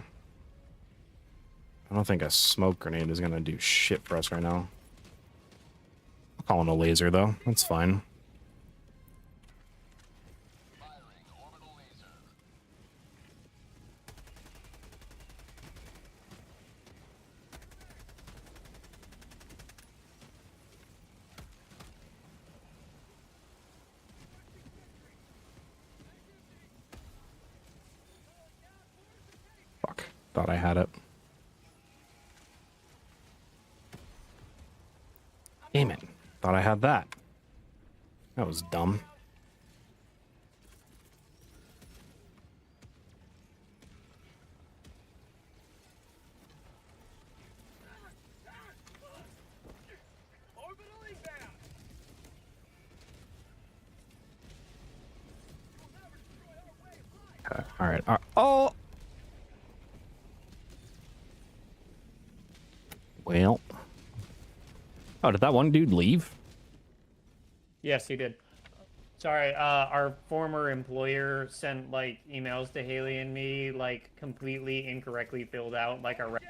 I don't think a smoke grenade is gonna do shit for us right now. I'll call in a laser though. That's fine. Thought I had it. Damn it. Thought I had that. That was dumb. Okay, all right. Oh! Well. Oh, did that one dude leave? Yes, he did. Sorry, our former employer sent like emails to Haley and me, like completely incorrectly filled out, like our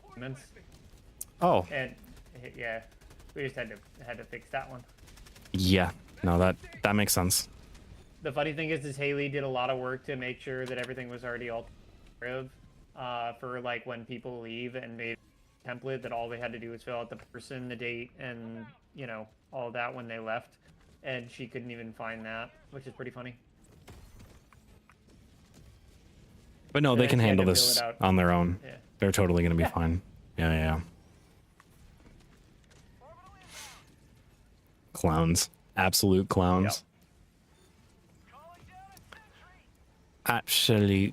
documents. Oh. And yeah, we just had to fix that one. Yeah. No, that makes sense. The funny thing is Haley did a lot of work to make sure that everything was already all taken care of, for like when people leave, and made a template that all they had to do was fill out the person, the date, and you know all that when they left. And she couldn't even find that, which is pretty funny. But no, So they can she had handle to this fill it out. on their own. Yeah. They're totally going to be Yeah. fine. Yeah. Clowns. Absolute clowns. Absolute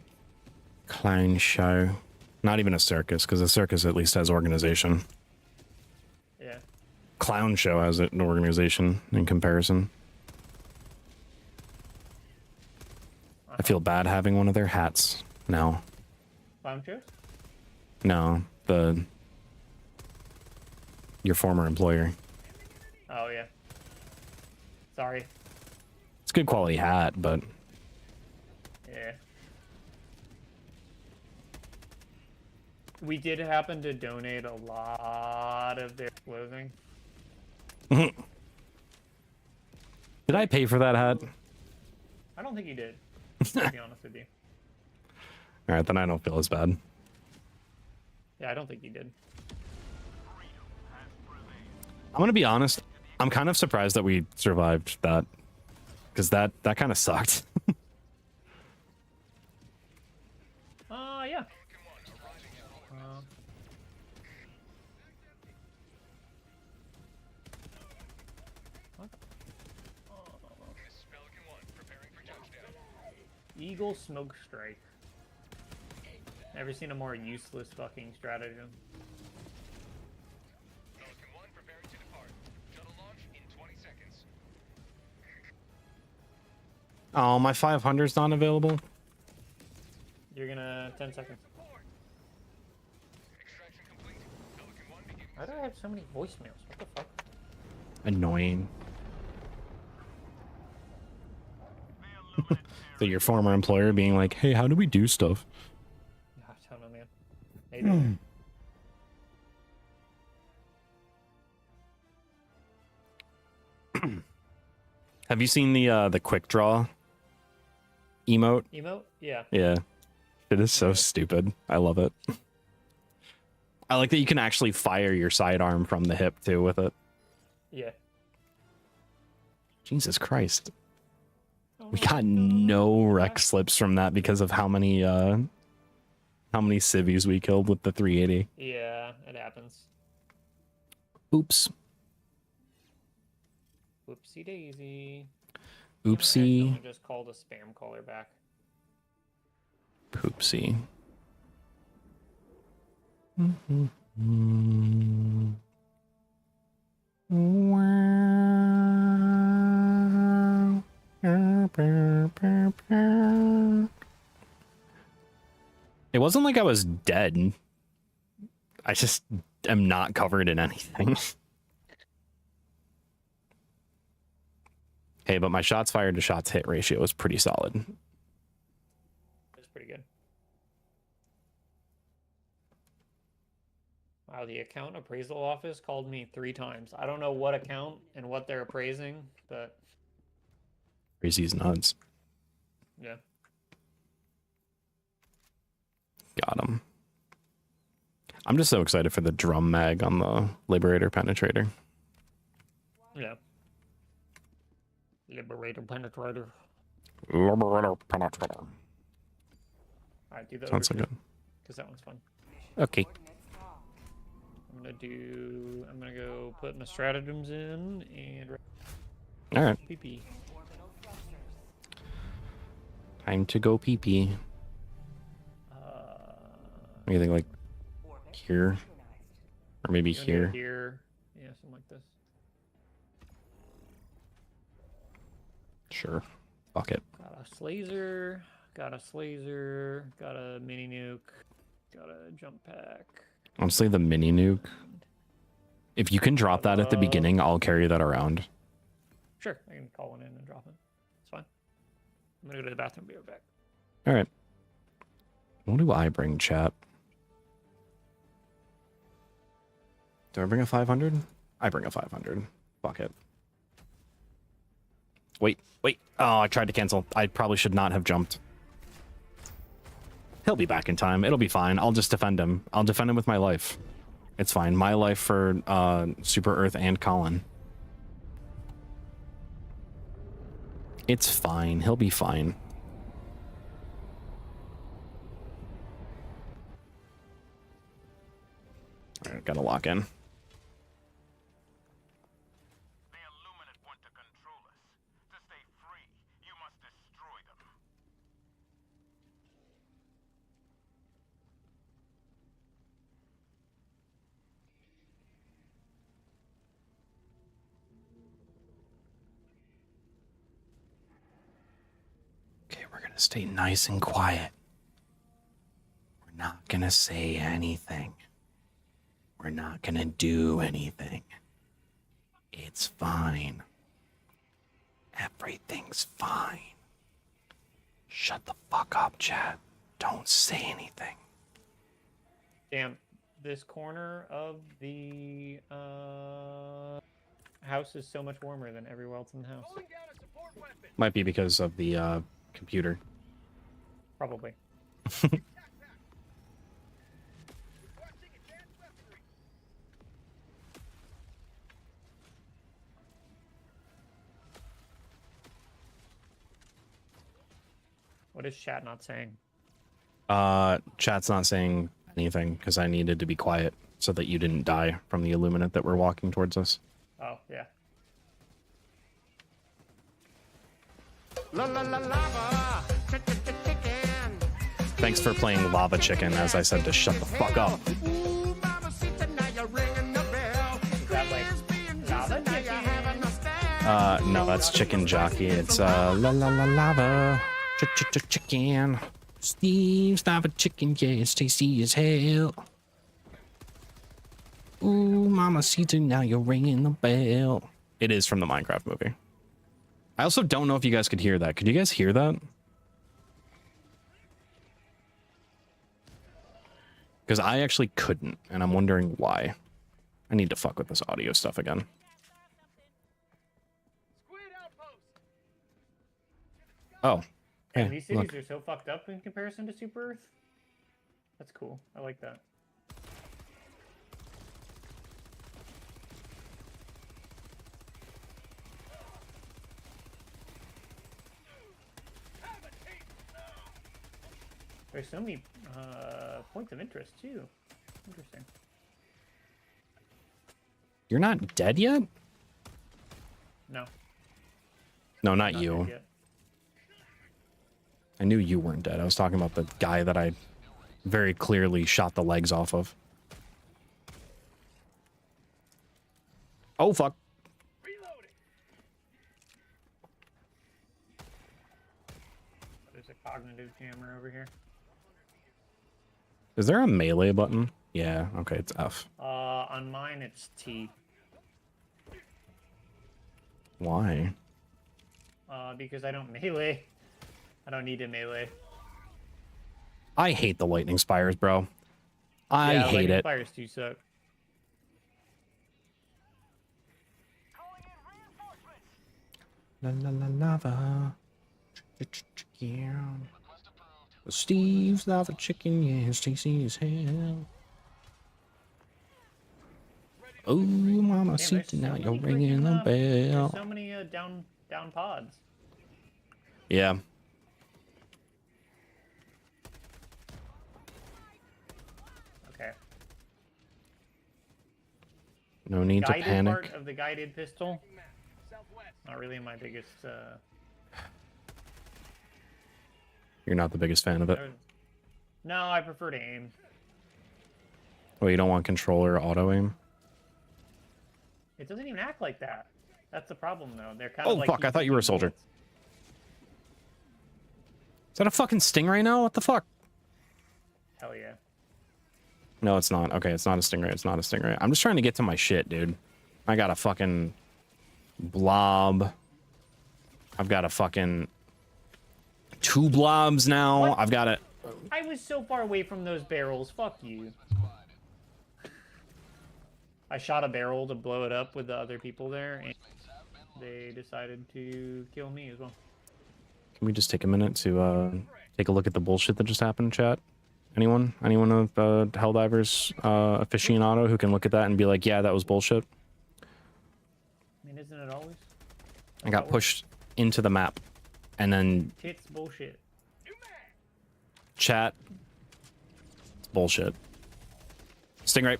clown show. Not even a circus, because a circus at least has organization. Yeah. Clown show has an organization in comparison. I feel bad having one of their hats now. Clown shows? No, your former employer. Oh yeah. Sorry. It's a good quality hat, but Yeah. We did happen to donate a lot of their clothing. did I pay for that hat? I don't think you did, to be honest with you. All right, then I don't feel as bad. Yeah, I don't think you did. I'm gonna be honest. I'm kind of surprised that we survived that, because that kind of sucked. Yeah. Eagle Smoke Strike. Never seen a more useless fucking stratagem. Oh, my 500's not available. You're gonna 10 seconds. Why do I have so many voicemails? What the fuck? Annoying. So your former employer being like, "Hey, how do we do stuff?" I don't know, man. Maybe. Have you seen the quick draw emote? Emote? Yeah. Yeah. It is so stupid. I love it. I like that you can actually fire your sidearm from the hip too with it. Yeah. Jesus Christ. We got no rec slips from that because of how many civvies we killed with the 380. Yeah, it happens. Oops. Whoopsie daisy. Oopsie. I just called a spam caller back. Poopsie. It wasn't like I was dead. I just am not covered in anything. Hey, but my shots fired to shots hit ratio was pretty solid. It's pretty good. Wow, the account appraisal office called me 3 times. I don't know what account and what they're appraising, but Crazy's nuts. yeah. Got him. I'm just so excited for the drum mag on the Liberator Penetrator. Yeah. Liberator Penetrator. Liberator Penetrator. Alright, do the Sounds so overview, good. because that one's fun. Okay. I'm gonna go put my stratagems in and All right. PP. Time to go pee pee. Anything like here, or maybe You wanna go here. Here, yeah, something like this. Sure. Fuck it. Got a Slazer, got a mini nuke, got a jump pack. Honestly, the mini nuke. If you can drop that at the beginning, I'll carry that around. Sure, I can call one in and drop it. It's fine. I'm gonna go to the bathroom. Be right back. All right. What do I bring, chat? Do I bring a 500? I bring a 500. Fuck it. Wait. Oh, I tried to cancel. I probably should not have jumped. He'll be back in time. It'll be fine. I'll just defend him. I'll defend him with my life. It's fine. My life for Super Earth and Colin. It's fine. He'll be fine. All right, gotta lock in. Okay, we're gonna stay nice and quiet. We're not gonna say anything. We're not gonna do anything. It's fine. Everything's fine. Shut the fuck up, chat. Don't say anything. Damn, this corner of the house is so much warmer than everywhere else in the house. Might be because of the computer. Probably. What is chat not saying? Chat's not saying anything because I needed to be quiet so that you didn't die from the Illuminate that were walking towards us. Oh, yeah. Thanks for playing Lava Chicken, as I said to shut the fuck up. Is that like lava chicken? No, that's Chicken Jockey. It's la la la lava chicken. Steve's lava chicken, yeah, it's tasty as hell. Ooh, Mama Sita, now you're ringing the bell. It is from the Minecraft movie. I also don't know if you guys could hear that. Could you guys hear that? Because I actually couldn't, and I'm wondering why. I need to fuck with this audio stuff again. Oh. And Hey, these cities look. are so fucked up in comparison to Super Earth. That's cool. I like that. There's so many points of interest too. Interesting. You're not dead yet? No. No, not Not you. dead yet. I knew you weren't dead. I was talking about the guy that I very clearly shot the legs off of. Oh, fuck. There's a cognitive jammer over here. Is there a melee button? Yeah, okay, it's F. On mine it's T. Why? Because I don't melee. I don't need to melee. I hate the lightning spires, bro. I Yeah, hate lightning it. Fires do suck. La la la lava. Yeah. Steve's lava chicken, yeah, it's tasty as hell. Oh, Mama Damn, Sita, there's so now you're many ringing the freaking, bell. There's so many down pods. Yeah. No need to Guided panic. part of the guided pistol. Not really my biggest. You're not the biggest fan of it. No, I prefer to aim. Well, you don't want controller auto aim? It doesn't even act like that. That's the problem, though. They're kind Oh, of like. fuck, I thought you were a soldier. bullets. Is that a fucking stingray now? What the fuck? Hell yeah. No, it's not. Okay, it's not a stingray. It's not a stingray. I'm just trying to get to my shit, dude. I got a fucking blob. I've got a fucking 2 blobs now. What? I've got it. I was so far away from those barrels. Fuck you. I shot a barrel to blow it up with the other people there, and they decided to kill me as well. Can we just take a minute to take a look at the bullshit that just happened in chat? Anyone? Anyone of Helldivers aficionado who can look at that and be like, yeah, that was bullshit? I mean, isn't it always? I got pushed into the map, and then Tits bullshit. chat. It's bullshit. Stingray.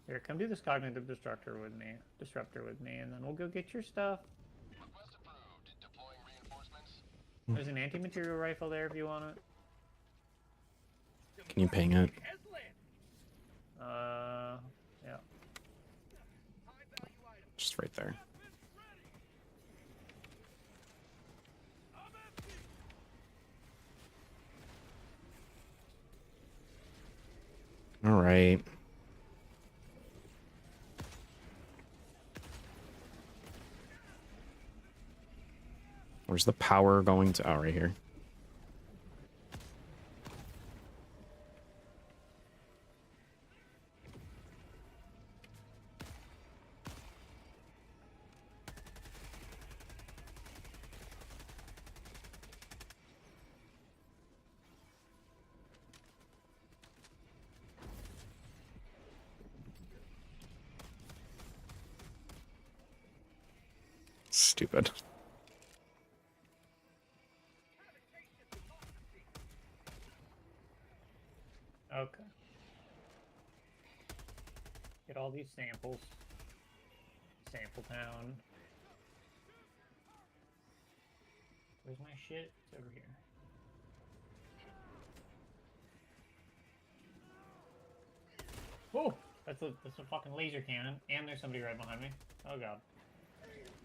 Here, come do this cognitive disruptor with me, and then we'll go get your stuff. There's an anti-material rifle there if you want it. Can you ping it? Yeah. Just right there. All right. Where's the power going to? Oh, right here. Stupid. Okay. Get all these samples. Sample town. Where's my shit? It's over here. Oh, that's a fucking laser cannon, and there's somebody right behind me. Oh god.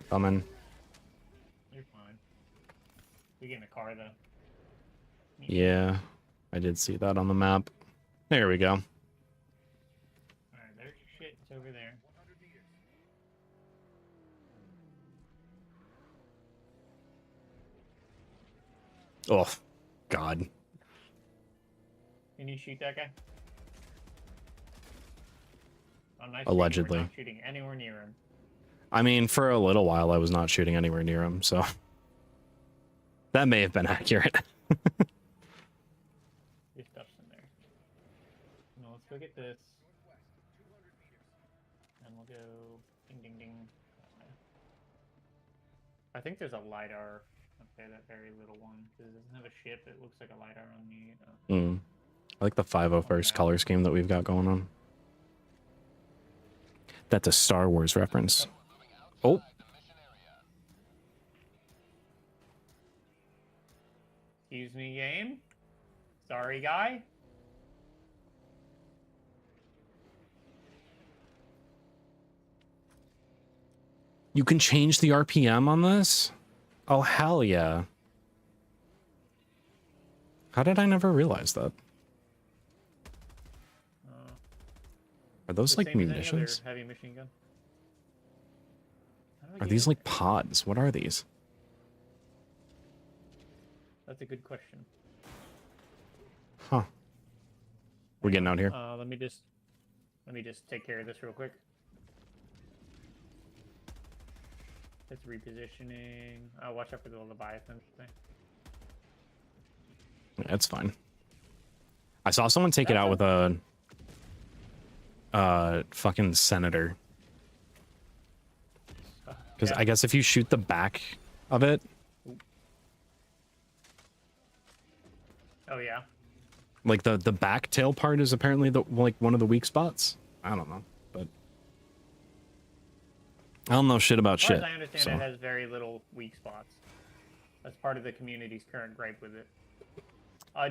Coming. You're fine. We get in a car though. Yeah, I did see that on the map. There we go. Alright, there's your shit. It's over there. Oh, God. Can you shoot that guy? On my Allegedly. We're not shooting anywhere near him. I mean, for a little while, I was not shooting anywhere near him, so that may have been accurate. Your stuff's in there. No, let's go get this. And we'll go ding ding ding. I think there's a LiDAR up there, that very little one. Because it doesn't have a ship, it looks like a LiDAR on the... I like the 501st color scheme that we've got going on. That's a Star Wars reference. Oh. Excuse me, game? Sorry, guy? You can change the RPM on this? Oh, hell yeah. How did I never realize that? Are those The like same as any other munitions? heavy machine gun. How do I Are get these in like there? pods? What are these? That's a good question. Huh. We're getting out here. Let me just take care of this real quick. It's repositioning. Oh, watch out for the Leviathan thing. It's fine. I saw someone take it out with a fucking senator. Because Yeah. I guess if you shoot the back of it, Oh yeah. Like the back tail part is apparently the like one of the weak spots. I don't know, but I don't know shit about As far shit. as I understand, So. it has very little weak spots. That's part of the community's current gripe with it.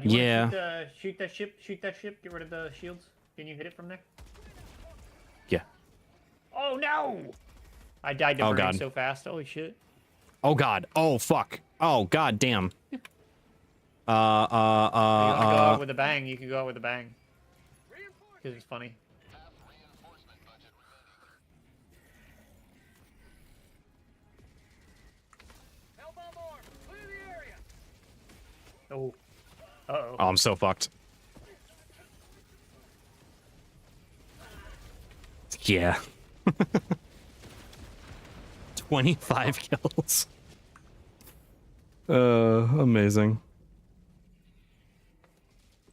Do you Yeah. want to shoot that ship? Shoot that ship. Get rid of the shields. Can you hit it from there? Yeah. Oh no! I died to Oh, burning God. so fast. Holy shit! Oh god. Oh fuck. Oh god damn. You want to go out with a bang? You can go out with a bang. Because it's funny. Oh. Uh-oh. Oh, I'm so fucked. Yeah. 25 kills. Amazing.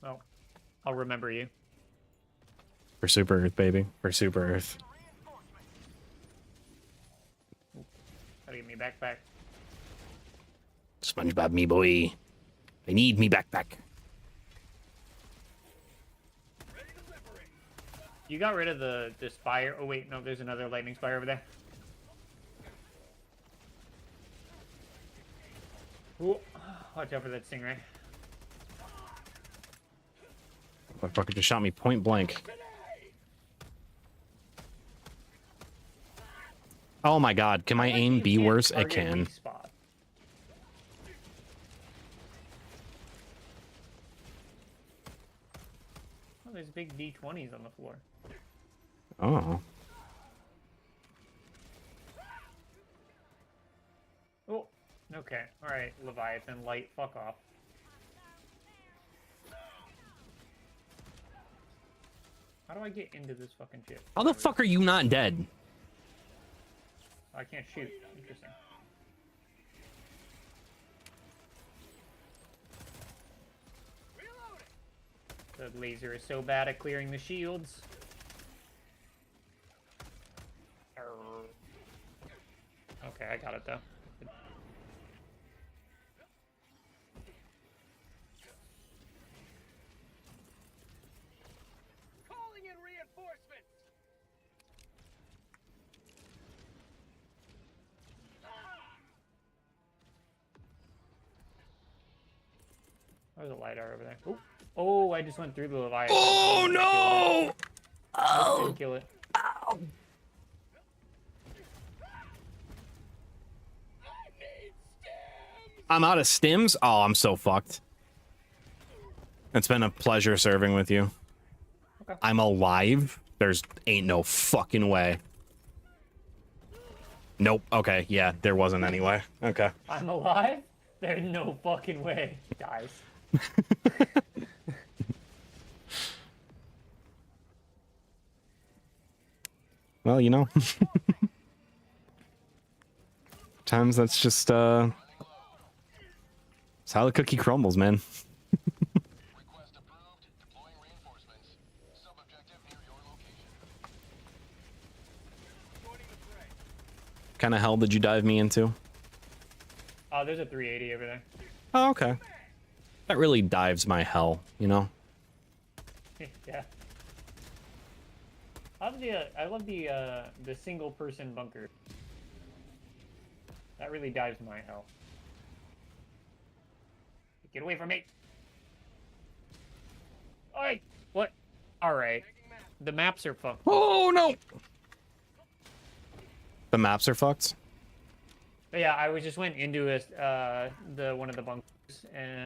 Oh. I'll remember you. For Super Earth, baby. For Super Earth. Gotta get me backpack. SpongeBob me boy. I need me backpack. You got rid of the spire. Oh wait, no, there's another lightning spire over there. Ooh, watch out for that stingray. Motherfucker just shot me point blank. Oh my god, can my aim be worse? It can. Oh, there's big D20s on the floor. Oh. Oh, okay. Alright, Leviathan, light, fuck off. How do I get into this fucking ship? How the fuck are you not dead? I can't shoot. Interesting. The laser is so bad at clearing the shields. Okay, I got it though. Calling in reinforcements. There's a LiDAR over there. Ooh. Oh, I just went through the Leviathan. Oh no! Didn't kill it. Ow! I'm out of stims? Oh, I'm so fucked. It's been a pleasure serving with you. Okay. I'm alive? There's ain't no fucking way. Nope. Okay, yeah, there wasn't anyway. Okay. I'm alive? There's no fucking way. Guys. Well, you know. Times that's just it's how the cookie crumbles, man. Request approved. Deploying reinforcements. Sub-objective near your location. Joining the fray. What kind of hell did you dive me into? Oh, there's a 380 over there. Oh, okay. That really dives my hell, you know? Yeah. I love the single person bunker. That really dives my hell. Get away from me! Oi! What? Alright. The maps are fucked. Oh, no! The maps are fucked? But yeah, I just went into one of the bunkers, and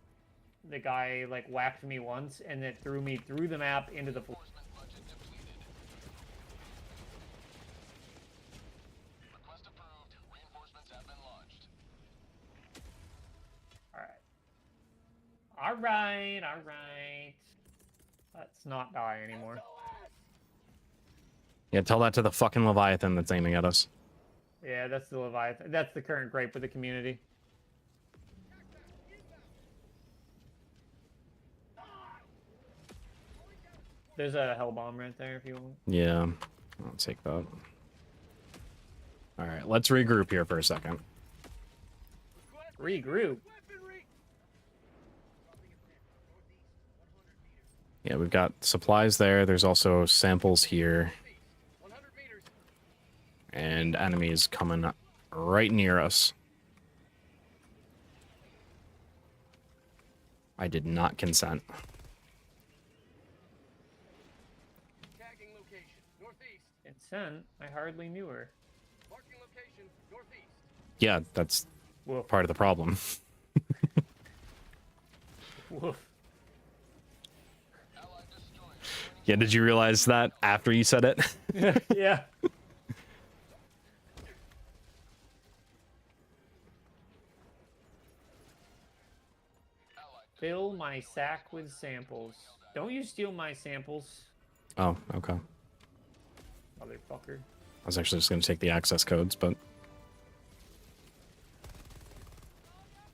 the guy like whacked me once, and it threw me through the map into the floor. Budget depleted. Request approved. Reinforcements have been launched. Alright. Alright. Let's not die anymore. Yeah, tell that to the fucking Leviathan that's aiming at us. Yeah, that's the Leviathan. That's the current gripe with the community. There's a hell bomb right there if you want. Yeah, I'll take that. Alright, let's regroup here for a second. Regroup. Yeah, we've got supplies there. There's also samples here. 100 meters. And enemies coming right near us. I did not consent. Tagging location. Northeast. Consent? I hardly knew her. Marking location. Northeast. Yeah, that's Woof. part of the problem. Woof. Allied destroyer. Yeah, did you realize that after you said it? Yeah. Fill my sack with samples. Don't you steal my samples, Oh, okay. motherfucker. I was actually just going to take the access codes, but...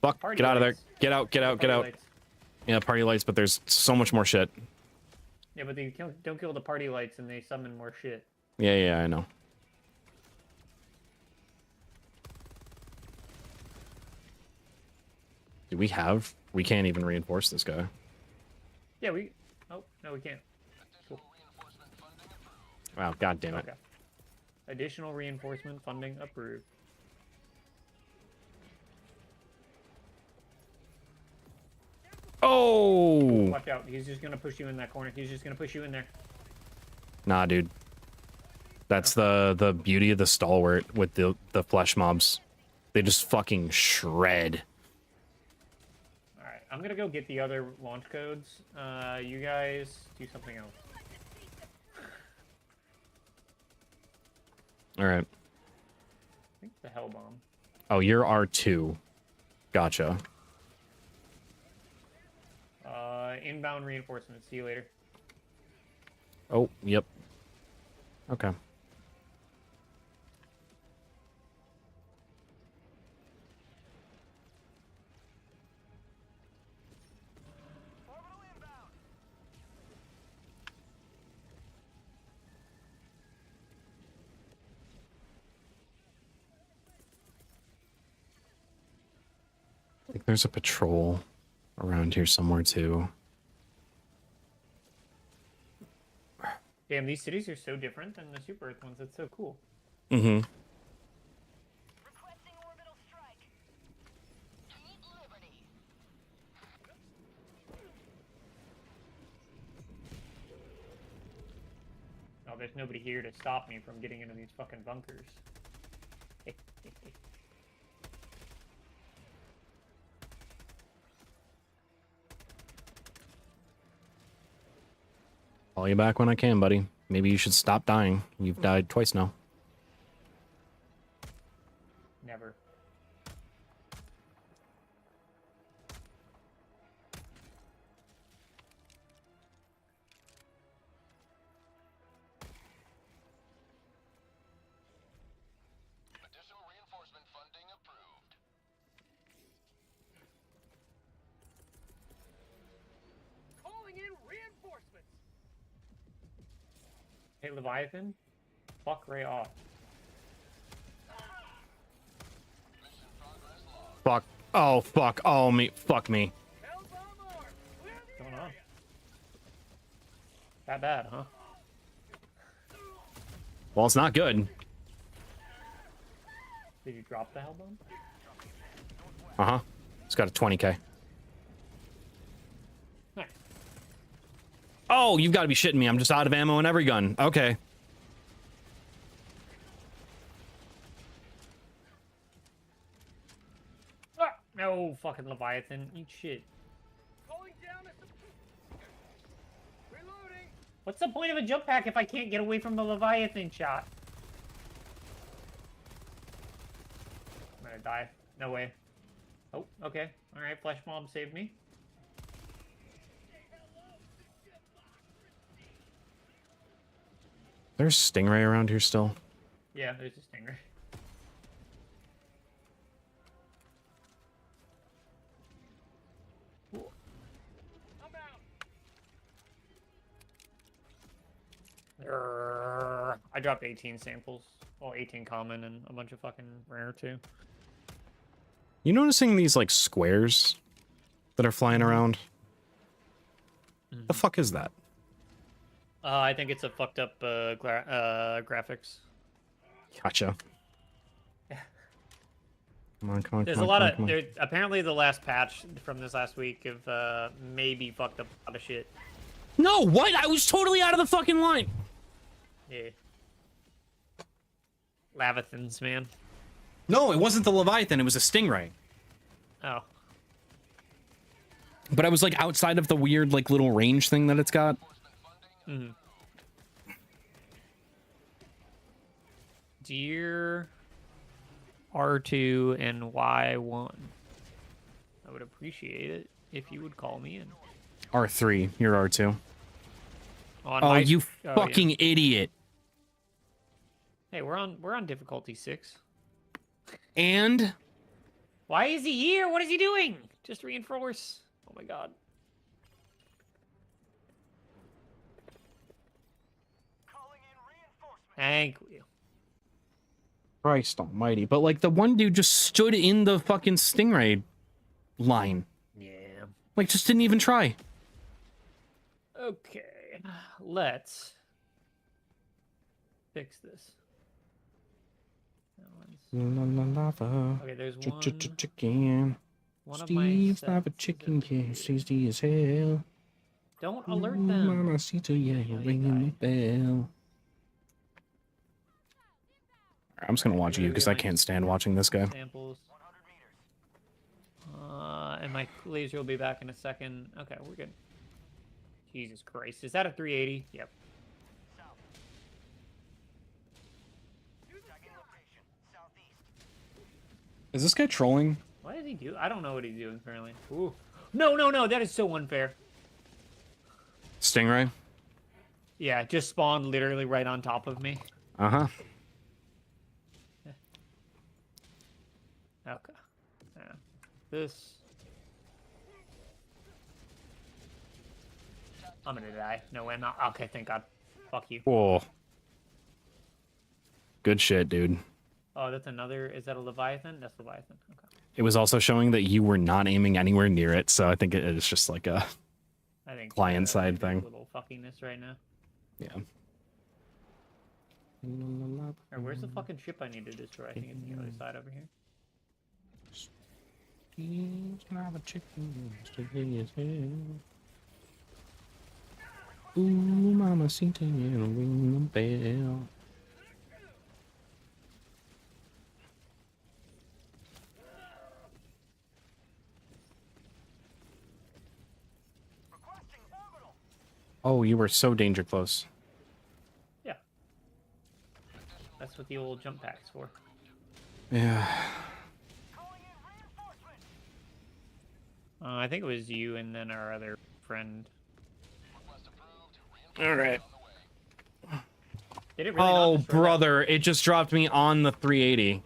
Fuck, Party get out of there. lights. Get out, get out, get Party out. lights. Yeah, party lights, but there's so much more shit. Yeah, but they don't kill the party lights and they summon more shit. Yeah, yeah, I know. Do we have... We can't even reinforce this guy. Yeah, we... Oh, no, we can't. Cool. Reinforcement funding approved. Wow, god damn it. Okay. Additional reinforcement funding approved. Oh! Watch out. He's just gonna push you in that corner. He's just gonna push you in there. Nah, dude. That's the beauty of the stalwart with the flesh mobs. They just fucking shred. Alright, I'm gonna go get the other launch codes. You guys do something else. Alright. I think the hell bomb. Oh, you're R2. Gotcha. Inbound reinforcements. See you later. Oh, yep. Okay. Orbital inbound. I think there's a patrol around here somewhere too. Damn, these cities are so different than the Super Earth ones. It's so cool. Mm-hmm. Requesting orbital strike. Keep liberty. Oh, there's nobody here to stop me from getting into these fucking bunkers. Call you back when I can, buddy. Maybe you should stop dying. You've died twice now. Never. Additional reinforcement funding approved. Calling in reinforcements. Hey, Leviathan? Fuck right off. Mission progress log. Fuck. Oh, fuck. Oh, me. Fuck me. Hellbomb armed. Clear the What's going on? area. That bad, huh? Well, it's not good. Did you drop the hell bomb? Uh-huh. It's got a 20k. Nice. Oh, you've got to be shitting me. I'm just out of ammo in every gun. Okay. Ah! No, fucking Leviathan. Eat shit. Calling down a reloading. What's the point of a jump pack if I can't get away from the Leviathan shot? I'm gonna die. No way. Oh, okay. Alright, Flesh Mob saved me. There's Stingray around here still. Yeah, there's a stinger. I'm out. I dropped 18 samples. Well, 18 common and a bunch of fucking rare too. You noticing these, like, squares that are flying around? The fuck is that? I think it's a fucked up graphics. Gotcha. Come on, come on, There's come a on, lot come on, of come on. there. Apparently, the last patch from this last week have maybe fucked up a lot of shit. No, what? I was totally out of the fucking line. Yeah. Lavathans, man. No, it wasn't the Leviathan. It was a Stingray. Oh. But I was like outside of the weird like little range thing that it's got. Mm-hmm. Dear R2 and Y1, I would appreciate it if you would call me in. R3, you're R2. On Oh, my- you yeah. fucking idiot. Hey, we're on difficulty 6. And Why is he here? What is he doing? Just reinforce. Oh my god. Thank you. Christ almighty. But like the one dude just stood in the fucking Stingray line. Yeah. Like just didn't even try. Okay. Let's fix this. That one's... Okay, there's one. Chicken. One of my Steve's sets lava is chicken, over yeah, here. tasty as hell. Don't alert them. Mamacita, yeah, you're ringing the bell. I'm just gonna watch you because I can't stand watching this guy. Samples. And my laser will be back in a second. Okay, we're good. Jesus Christ. Is that a 380? Yep. Is this guy trolling? What did he do? I don't know what he's doing currently. Ooh. No, no, no. That is so unfair. Stingray? Yeah, it just spawned literally right on top of me. Uh-huh. Okay. Yeah. This. I'm gonna die. No way, I'm not. Okay, thank God. Fuck you. Whoa. Good shit, dude. Oh, that's another. Is that a Leviathan? That's Leviathan. Okay. It was also showing that you were not aiming anywhere near it, so I think it is just like a I think client-side thing. Little fuckiness right now. Yeah. Or where's the fucking ship I need to destroy? I think it's on the other side over here. Ooh, mama, ring the bell. Oh, you were so danger close. Yeah. That's what the old jump pack's for. Yeah. I think it was you and then our other friend. All right. Did it really Oh, not destroy that? brother, it just dropped me on the 380.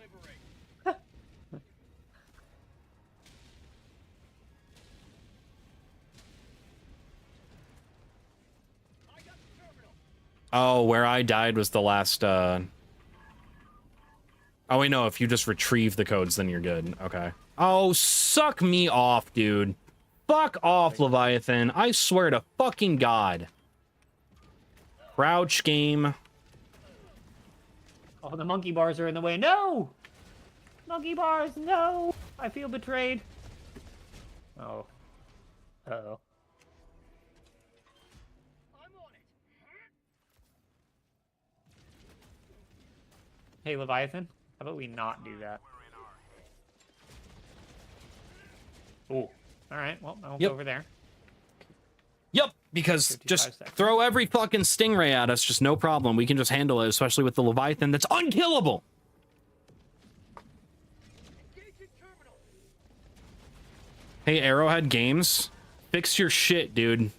Oh, where I died was the last, Oh, wait, no, if you just retrieve the codes, then you're good. Okay. Oh, suck me off, dude. Fuck off, Leviathan. I swear to fucking God. Crouch game. Oh, the monkey bars are in the way. No! Monkey bars, no! I feel betrayed. Oh. Uh-oh. Hey, Leviathan, how about we not do that? Ooh. Alright, well, I'll Yep. go over there. Yep, because 55 just seconds. throw every fucking stingray at us, just no problem. We can just handle it, especially with the Leviathan that's unkillable. Hey, Arrowhead Games, fix your shit, dude.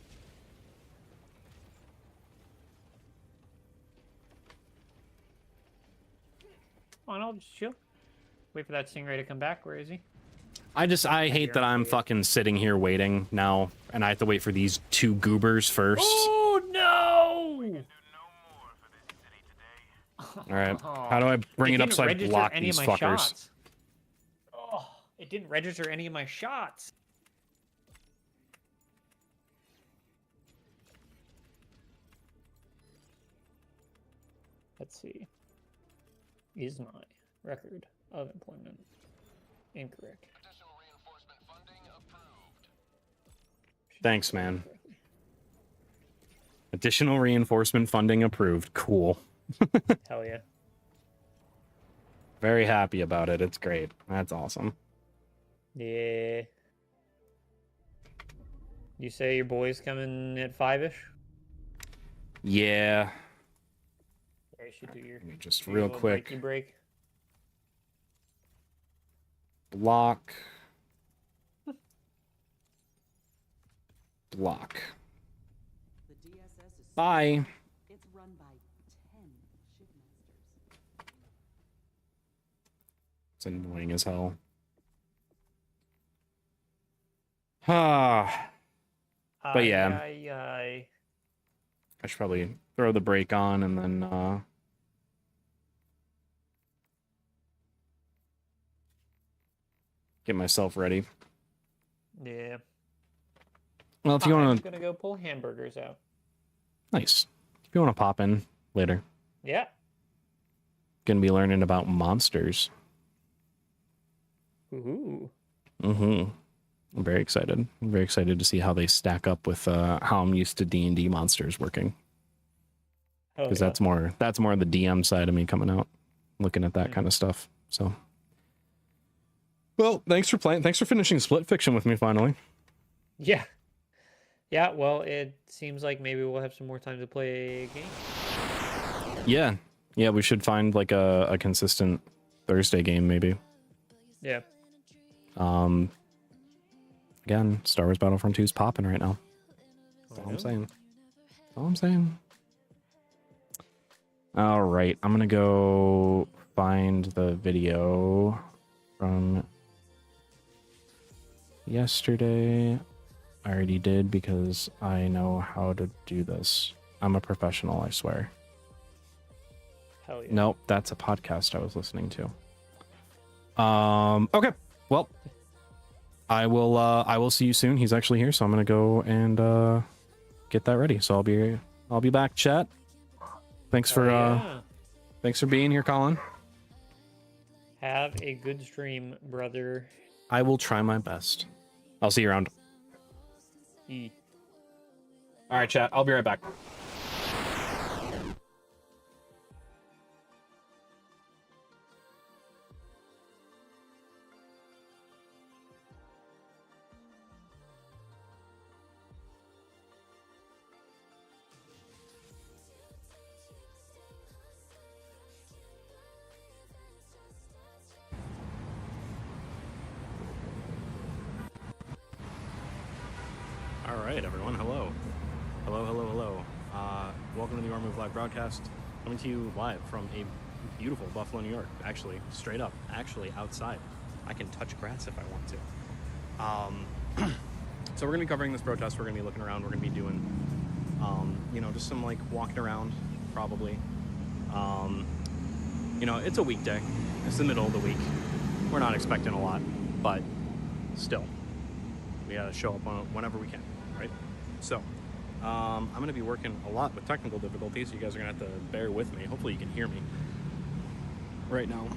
Come on, I'll just chill. Wait for that stingray to come back. Where is he? I hate that I'm fucking sitting here waiting now, and I have to wait for these two goobers first. Oh, no! Alright, how do I bring it up didn't so I register block any of these my fuckers? shots. Oh, it didn't register any of my shots. Let's see. Is my record of employment incorrect? Additional reinforcement funding approved. Thanks, man. Additional reinforcement funding approved. Cool. Hell yeah. Very happy about it. It's great. That's awesome. Yeah. You say your boy's coming at 5-ish? Yeah. Yeah, you should do your Let me just do real your little quick breaky break. block. Block. The DSS is Bye. it's run by 10 shipmasters. It's annoying as hell. Ah. But yeah. Aye. I should probably throw the brake on and then get myself ready. Yeah. Well, if you I'm want to, gonna go pull hamburgers out. nice. If you want to pop in later, Yeah. gonna be learning about monsters. Ooh. Mm-hmm. I'm very excited. I'm very excited to see how they stack up with how I'm used to D&D monsters working. Hell Because yeah. that's more the DM side of me coming out, looking at that kind of stuff. So, well, thanks for playing. Thanks for finishing Split Fiction with me finally. Yeah. Yeah, well, it seems like maybe we'll have some more time to play a game. Yeah, yeah, we should find like a consistent Thursday game maybe. Yeah. Again, Star Wars Battlefront 2 is popping right now. That's all I'm saying. That's all I'm saying. All right, I'm gonna go find the video from yesterday. I already did because I know how to do this. I'm a professional, I swear. Hell yeah. Nope, that's a podcast I was listening to. Okay. Well, I will see you soon. He's actually here, so I'm gonna go and get that ready. So I'll be back, chat. Thanks for Yeah. thanks for being here, Colin. Have a good stream, brother. I will try my best. I'll see you around. E. All right, chat. I'll be right back. All right, everyone. Hello. Hello. Welcome to the Your Move Live broadcast. Coming to you live from a beautiful Buffalo, New York. Actually, straight up. Actually, outside. I can touch grass if I want to. So we're going to be covering this protest. We're going to be looking around. We're going to be doing, just some, like, walking around, probably. It's a weekday. It's the middle of the week. We're not expecting a lot, but still. We got to show up whenever we can, right? So, I'm going to be working a lot with technical difficulties, so you guys are going to have to bear with me. Hopefully you can hear me right now.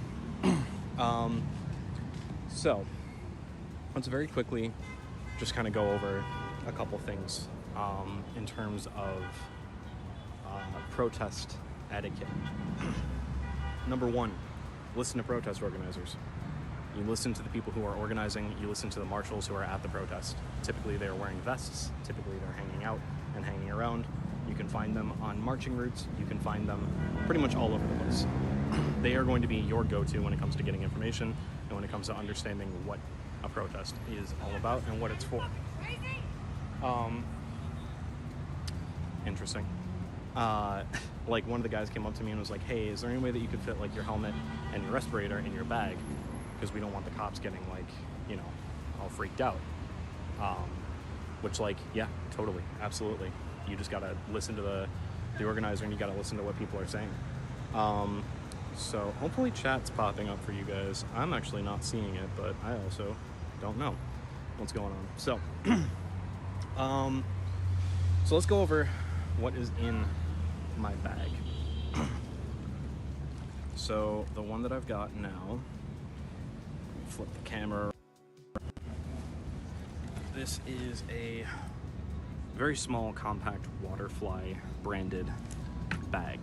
So, let's very quickly just kind of go over a couple things in terms of protest etiquette. Number one, listen to protest organizers. You listen to the people who are organizing, you listen to the marshals who are at the protest. Typically they're wearing vests, typically they're hanging out and hanging around. You can find them on marching routes, you can find them pretty much all over the place. They are going to be your go-to when it comes to getting information and when it comes to understanding what a protest is all about and what it's for. Interesting. Like one of the guys came up to me and was like, hey, is there any way that you could fit like your helmet and your respirator in your bag? Because we don't want the cops getting like, all freaked out. Which like, yeah, totally, absolutely. You just gotta listen to the organizer and you gotta listen to what people are saying. So hopefully chat's popping up for you guys. I'm actually not seeing it, but I also don't know what's going on. So, so let's go over what is in my bag. So the one that I've got now, flip the camera. This is a very small, compact Waterfly branded bag.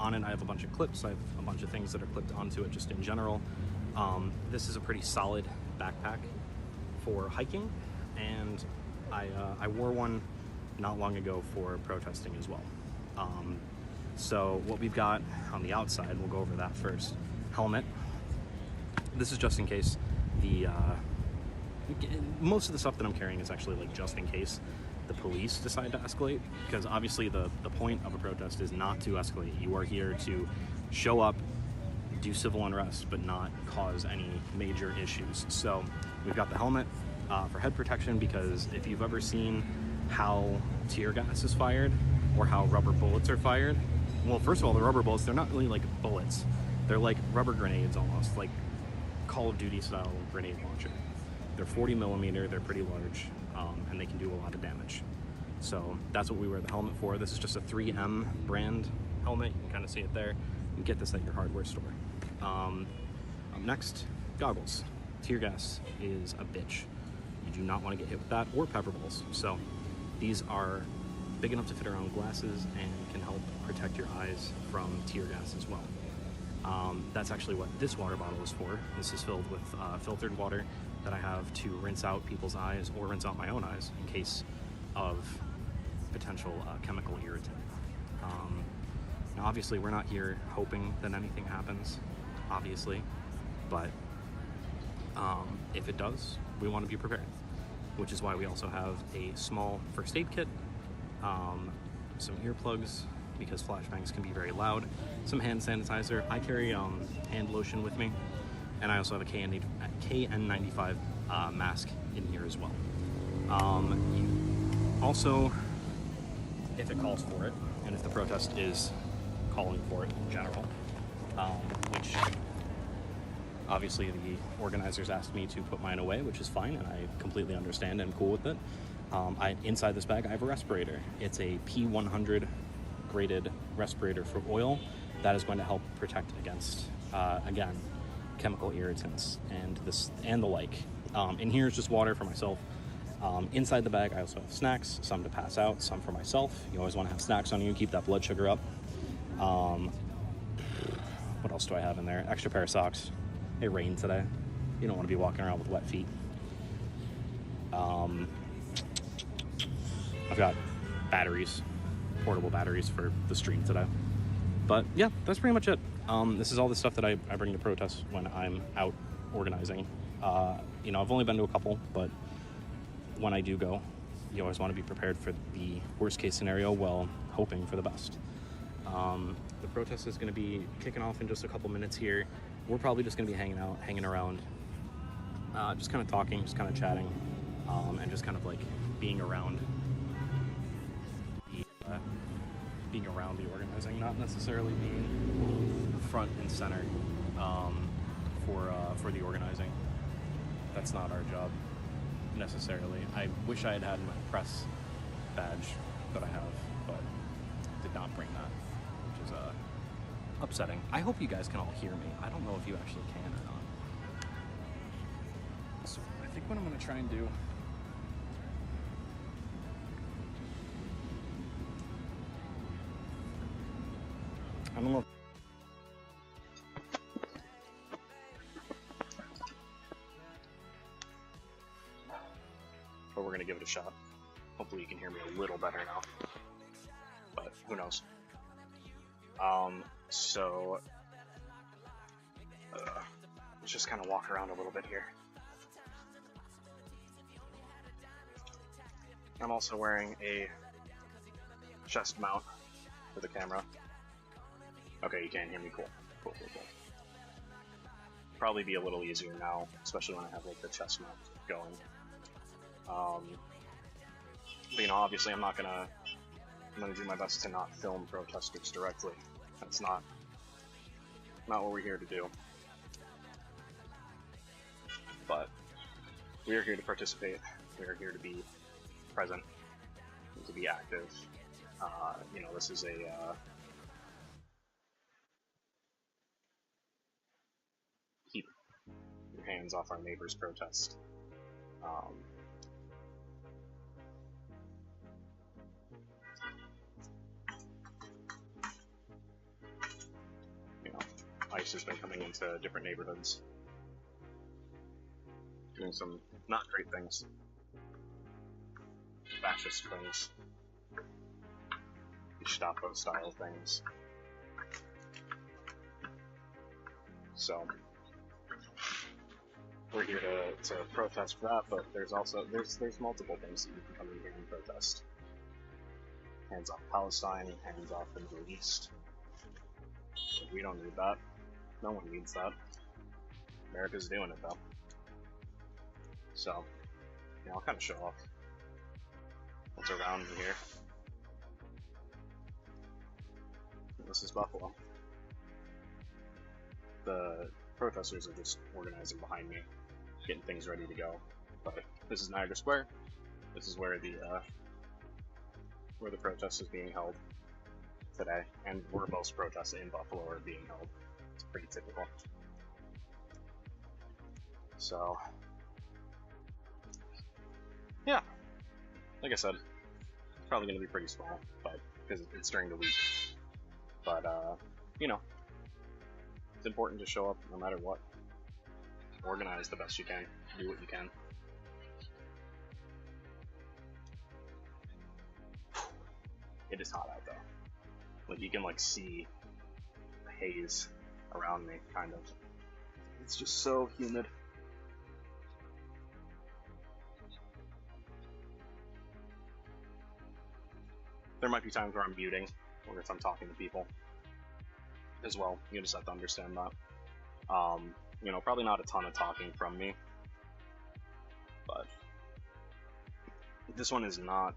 On it I have a bunch of clips, I have a bunch of things that are clipped onto it just in general. This is a pretty solid backpack for hiking, and I wore one not long ago for protesting as well. So what we've got on the outside, we'll go over that first. Helmet. This is just in case the most of the stuff that I'm carrying is actually like just in case the police decide to escalate, because obviously the point of a protest is not to escalate. You are here to show up, do civil unrest, but not cause any major issues. So we've got the helmet for head protection, because if you've ever seen how tear gas is fired or how rubber bullets are fired, well, first of all, the rubber bullets, they're not really like bullets. They're like rubber grenades almost, like Call of Duty style grenade launcher. They're 40 millimeter, they're pretty large, and they can do a lot of damage. So that's what we wear the helmet for. This is just a 3M brand helmet. You can kind of see it there. You can get this at your hardware store. Up next, goggles. Tear gas is a bitch. You do not want to get hit with that, or pepper balls. So these are big enough to fit around glasses and can help protect your eyes from tear gas as well. That's actually what this water bottle is for. This is filled with filtered water that I have to rinse out people's eyes or rinse out my own eyes in case of potential chemical irritant. Now obviously we're not here hoping that anything happens, obviously, but if it does, we want to be prepared, which is why we also have a small first aid kit, some earplugs, because flashbangs can be very loud, some hand sanitizer. I carry hand lotion with me, and I also have a KN95 mask in here as well. Also, if it calls for it, and if the protest is calling for it in general, which obviously the organizers asked me to put mine away, which is fine, and I completely understand and cool with it. Inside this bag I have a respirator. It's a P100 graded respirator for oil that is going to help protect against, again, chemical irritants and the like. In here is just water for myself. Inside the bag I also have snacks, some to pass out, some for myself. You always want to have snacks on you, keep that blood sugar up. What else do I have in there? Extra pair of socks. It rained today. You don't want to be walking around with wet feet. I've got batteries, portable batteries for the stream today. But yeah, that's pretty much it. This is all the stuff that I bring to protests when I'm out organizing. You know, I've only been to a couple, but when I do go, you always want to be prepared for the worst case scenario while hoping for the best. The protest is going to be kicking off in just a couple minutes here. We're probably just going to be hanging around, just kind of talking, just kind of chatting, and just kind of like being around the organizing, not necessarily being front and center for the organizing. That's not our job necessarily. I wish I had my press badge that I have, but did not bring that, which is upsetting. I hope you guys can all hear me. I don't know if you actually can or not. So I think what I'm going to try and do, I don't know. But we're gonna give it a shot. Hopefully you can hear me a little better now. But who knows? So let's just kind of walk around a little bit here. I'm also wearing a chest mount for the camera. Okay, you can't hear me. Cool. Cool. Probably be a little easier now, especially when I have like the chest mount going. But, you know, obviously I'm gonna do my best to not film protesters directly. That's not what we're here to do. But we are here to participate. We are here to be present, to be active. You know, this is a your hands off our neighbor's protest. You know, ICE has been coming into different neighborhoods, doing some not great things, fascist things, Gestapo-style things. So we're here to protest for that, but there's multiple things that you can come in here and protest. Hands off Palestine, hands off the Middle East. We don't need that. No one needs that. America's doing it though. So, yeah, I'll kind of show off what's around here. This is Buffalo. The protesters are just organizing behind me, getting things ready to go. But this is Niagara Square. This is where the protest is being held today, and where most protests in Buffalo are being held. It's pretty typical. So, yeah, like I said, it's probably going to be pretty small, but because it's during the week. But you know, it's important to show up no matter what. Organize the best you can. Do what you can. It is hot out though. Like you can like see the haze around me, kind of. It's just so humid. There might be times where I'm muting, or if I'm talking to people as well. You just have to understand that. You know, probably not a ton of talking from me, but this one is not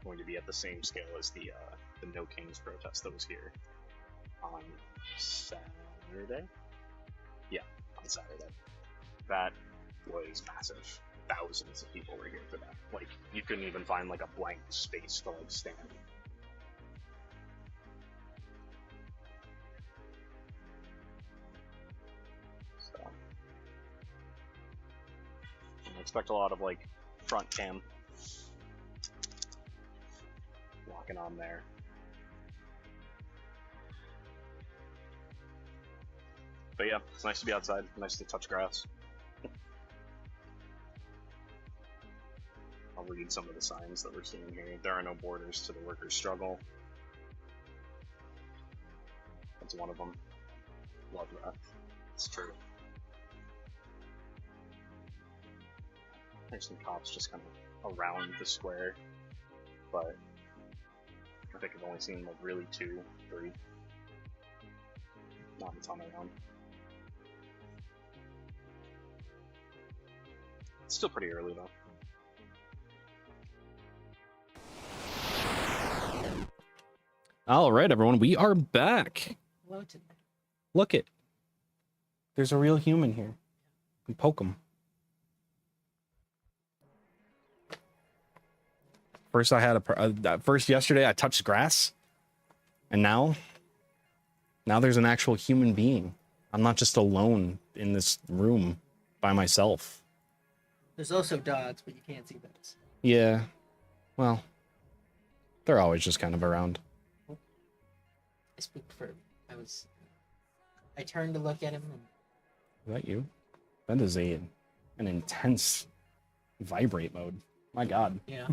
going to be at the same scale as the No Kings protest that was here on Saturday. Yeah, on Saturday. That was massive. Thousands of people were here for that. Like, you couldn't even find like a blank space to like stand. So, I expect a lot of like front cam walking on there. But yeah, it's nice to be outside, nice to touch grass. I'll read some of the signs that we're seeing here. There are no borders to the workers' struggle. That's one of them. Love that. It's true. There's some cops just kind of around the square, but I think I've only seen like really 2, 3. Not a ton around. It's still pretty early though. All right, everyone, we are back. Hello today. Look it. There's a real human here. We poke him. First, I had first yesterday I touched grass, and now there's an actual human being. I'm not just alone in this room by myself. There's also dogs, but you can't see those. Yeah, well, they're always just kind of around. I speak for. I turned to look at him. And... Is that you? That is an intense vibrate mode. My God. Yeah.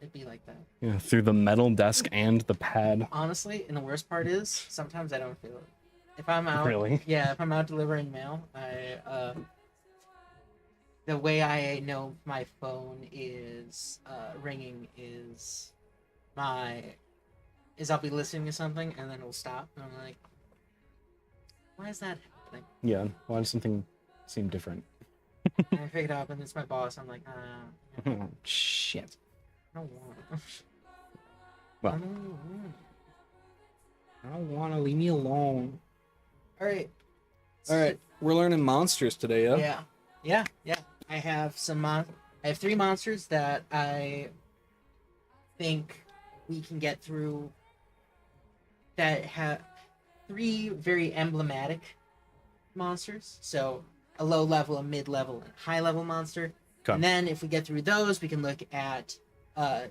It'd be like that. Yeah, through the metal desk and the pad. Honestly, and the worst part is sometimes I don't feel it. If I'm out, Really? Yeah, if I'm out delivering mail, the way I know my phone is ringing is I'll be listening to something and then it'll stop and I'm like, why is that happening? Yeah, why does something seem different? And I pick it up and it's my boss. I'm like, Oh, shit. I don't want. Well, I don't want. I don't want to leave me alone. All right. We're learning monsters today, Yeah. I have I have 3 monsters that I think we can get through. That have 3 very emblematic monsters. So a low level, a mid level, and high level monster. Okay. And then if we get through those, we can look at. I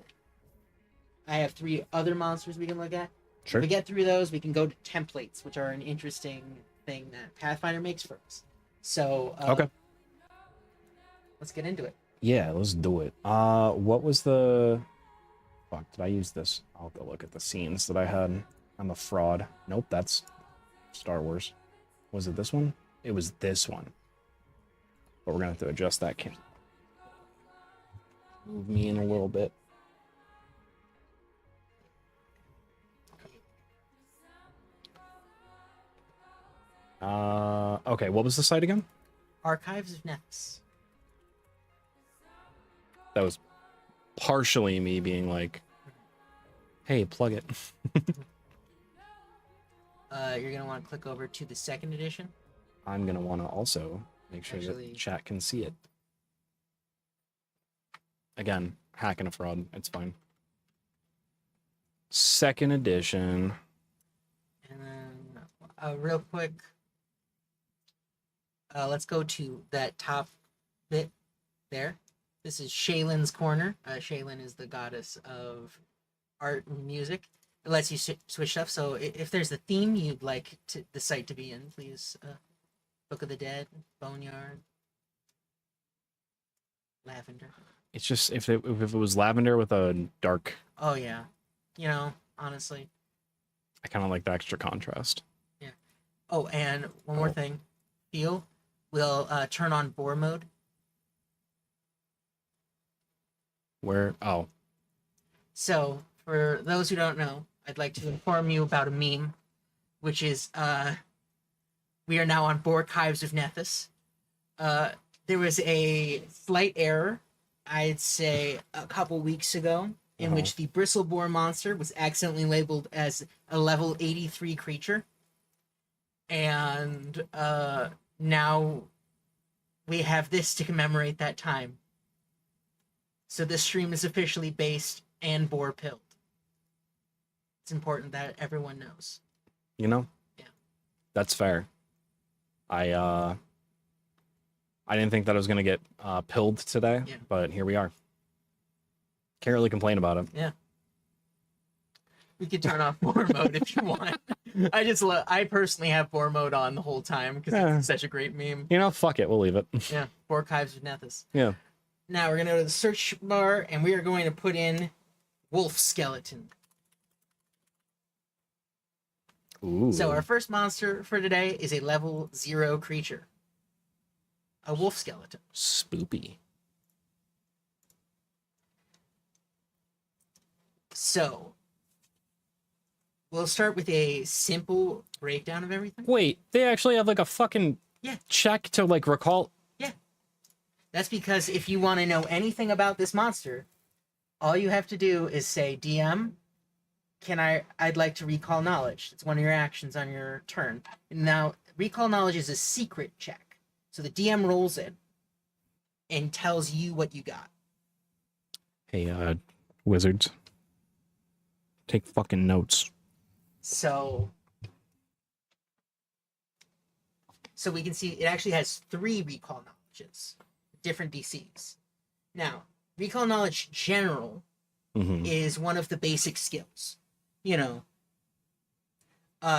have 3 other monsters we can look at. Sure. If we get through those, we can go to templates, which are an interesting thing that Pathfinder makes for us. So Okay. let's get into it. Yeah, let's do it. What was the... Fuck, did I use this? I'll go look at the scenes that I had. I'm a fraud. Nope, that's Star Wars. Was it this one? It was this one. But we're gonna have to adjust that. Move me in a little bit. Okay, what was the site again? Archives of Nethys. That was partially me being like, hey, plug it. You're gonna want to click over to the 2nd edition. I'm gonna want to also make sure Actually- that chat can see it. Again, hacking a fraud. It's fine. 2nd edition. And then, real quick, let's go to that top bit there. This is Shaylin's Corner. Shaylin is the goddess of art and music. It lets you switch stuff. So if there's a theme you'd like the site to be in, please. Book of the Dead, Boneyard, Lavender. It's just if it was lavender with a dark, Oh yeah, you know, honestly. I kind of like the extra contrast. Oh, and one more thing. Feel will turn on bore mode. Where? Oh, So, for those who don't know, I'd like to inform you about a meme, which is we are now on Borchives of Nethys. There was a slight error, I'd say, a couple weeks ago, in which the Bristleboar monster was accidentally labeled as a level 83 creature. And now we have this to commemorate that time. So this stream is officially based and boar pilled. It's important that everyone knows. you know? Yeah. That's fair. I didn't think that I was gonna get pilled today, Yeah. but here we are. Can't really complain about it. We could turn off boar mode if you want. I personally have boar mode on the whole time because Yeah. it's such a great meme. You know, fuck it, we'll leave it. Yeah, Borchives of Nethys. Yeah. Now we're gonna go to the search bar and we are going to put in wolf skeleton. Ooh. So our first monster for today is a level 0 creature. A wolf skeleton. Spoopy. So we'll start with a simple breakdown of everything. Wait, they actually have like a fucking Yeah. check to like recall. That's because if you want to know anything about this monster, all you have to do is say, DM, I'd like to recall knowledge. It's one of your actions on your turn. Now, recall knowledge is a secret check. So the DM rolls it and tells you what you got. Hey, wizards. Take fucking notes. So we can see it actually has 3 recall knowledges, different DCs. Now, recall knowledge general Mm-hmm. is one of the basic skills. You know,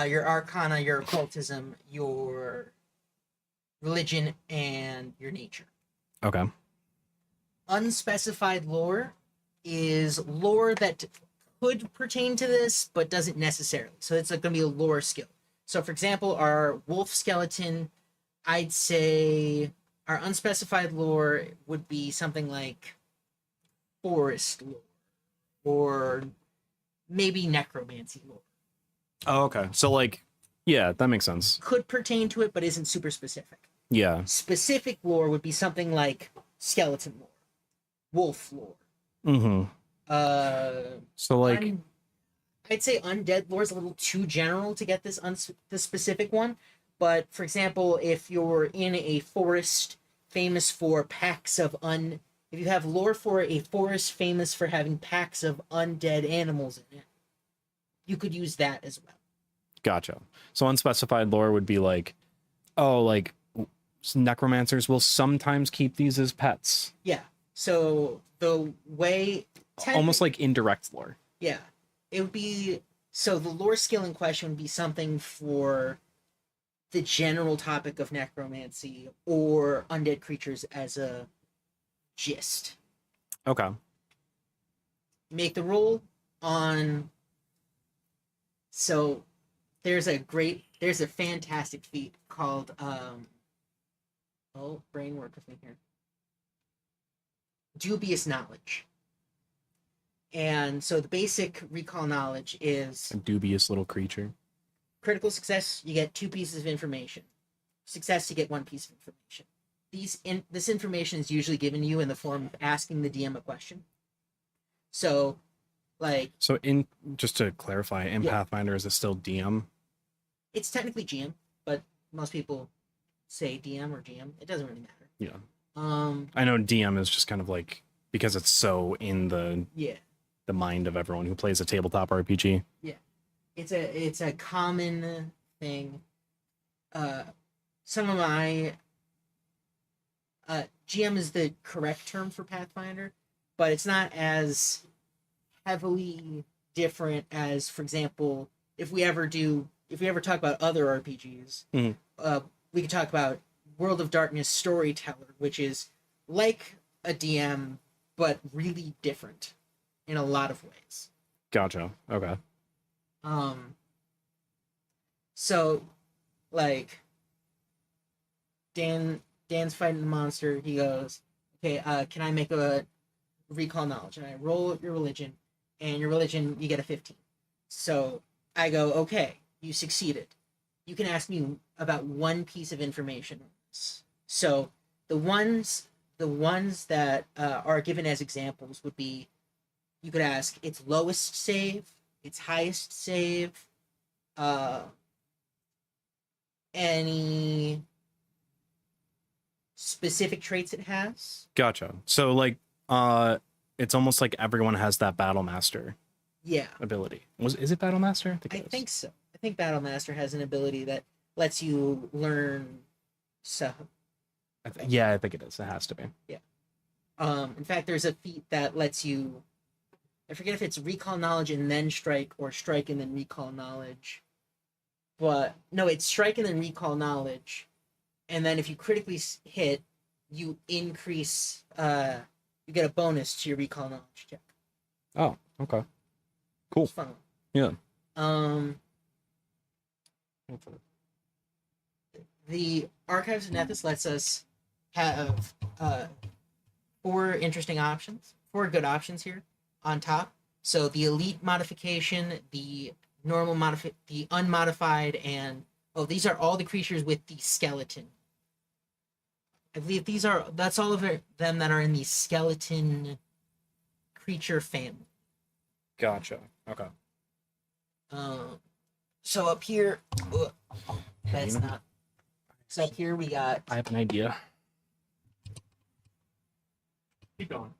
your arcana, your occultism, your religion, and your nature. Okay. Unspecified lore is lore that could pertain to this, but doesn't necessarily. So it's like going to be a lore skill. So, for example, our wolf skeleton, I'd say our unspecified lore would be something like forest lore, or maybe necromancy lore. Oh, okay. So like, yeah, that makes sense. Could pertain to it, but isn't super specific. Yeah. Specific lore would be something like skeleton lore, wolf lore. Mm-hmm. So like, I'd say undead lore is a little too general to get this the specific one. But for example, if you're in a forest famous for packs of if you have lore for a forest famous for having packs of undead animals in it, you could use that as well. gotcha. So unspecified lore would be like Oh, like necromancers will sometimes keep these as pets. Yeah. So the way Almost like indirect lore. yeah, it would be so the lore skill in question would be something for the general topic of necromancy or undead creatures as a gist. Okay. Make the roll on. So there's a fantastic feat called oh, brain work with me here. Dubious knowledge. And so the basic recall knowledge is A dubious little creature. critical success, you get 2 pieces of information. Success, you get 1 piece of information. This information is usually given to you in the form of asking the DM a question. So, like, So in just to clarify, in Yeah. Pathfinder, is it still DM? it's technically GM, but most people say DM or GM. It doesn't really matter. Yeah. Um, I know DM is just kind of like because it's so in the yeah, mind of everyone who plays a tabletop RPG. it's a common thing. Some of my GM is the correct term for Pathfinder, but it's not as heavily different as, for example, if we ever talk about other RPGs, Mhm. we could talk about World of Darkness Storyteller, which is like a DM but really different in a lot of ways. Gotcha. Okay. So, like, Dan's fighting the monster. He goes, "Okay, can I make a recall knowledge?" And I roll your religion, and your religion you get a 15. So I go, "Okay, you succeeded. You can ask me about 1 piece of information." So the ones that are given as examples would be, you could ask its lowest save, its highest save, any specific traits it has. Gotcha. So like it's almost like everyone has that battle master Yeah, ability. Is it battle master? I it is. think so. I think Battle Master has an ability that lets you learn stuff. Yeah, I think it is. It has to be. In fact, there's a feat that lets you. I forget if it's recall knowledge and then strike, or strike and then recall knowledge. But no, it's strike and then recall knowledge, and then if you critically hit, you increase. You get a bonus to your recall knowledge check. Oh, okay. Cool. It's fun. Yeah. The Archives of Nethys lets us have 4 interesting options, 4 good options here on top. So the elite modification, the normal the unmodified, and these are all the creatures with the skeleton. I believe that's all of them that are in the skeleton creature family. Gotcha. Okay. So up here, that's not. So up here we got. I have an idea. Keep going.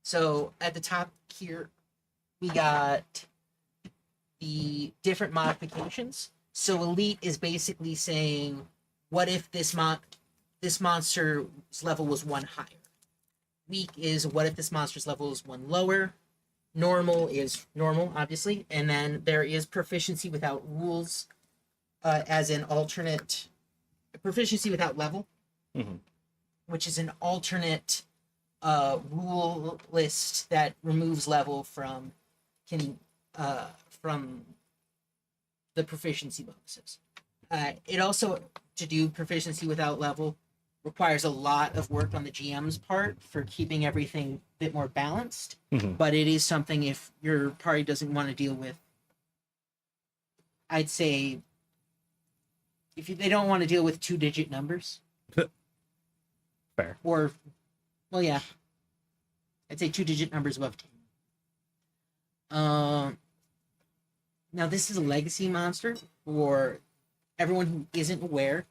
So at the top here, we got the different modifications. So elite is basically saying, what if this monster's level was 1 higher? Weak is, what if this monster's level is 1 lower? Normal is normal, obviously, and then there is proficiency without rules, as an alternate proficiency without level, Mhm. which is an alternate rule list that removes level from the proficiency bonuses. It also, to do proficiency without level, requires a lot of work on the GM's part for keeping everything a bit more balanced. Mhm. But it is something, if your party doesn't want to deal with, I'd say, if they don't want to deal with 2-digit numbers. Fair. Or, well, yeah. I'd say 2-digit numbers above 10. Now, this is a legacy monster. For everyone who isn't aware,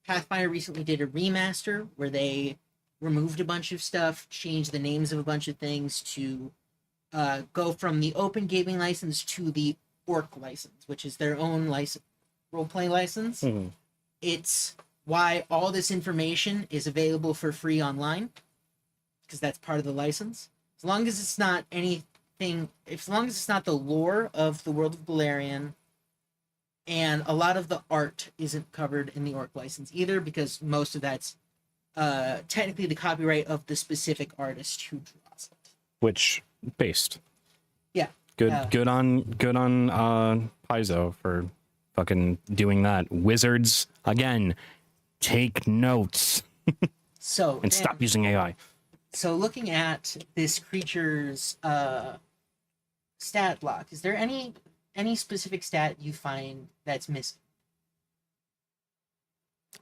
Pathfinder recently did a remaster where they removed a bunch of stuff, changed the names of a bunch of things to go from the open gaming license to the Orc license, which is their own license, role-playing license. Mhm. It's why all this information is available for free online, because that's part of the license. As long as it's not anything, as long as it's not the lore of the world of Balerion, and a lot of the art isn't covered in the Orc license either, because most of that's technically the copyright of the specific artist who draws it. Which based. Yeah. Good on Paizo for fucking doing that. Wizards, again, take notes So and stop using AI. So looking at this creature's stat block, is there any specific stat you find that's missing?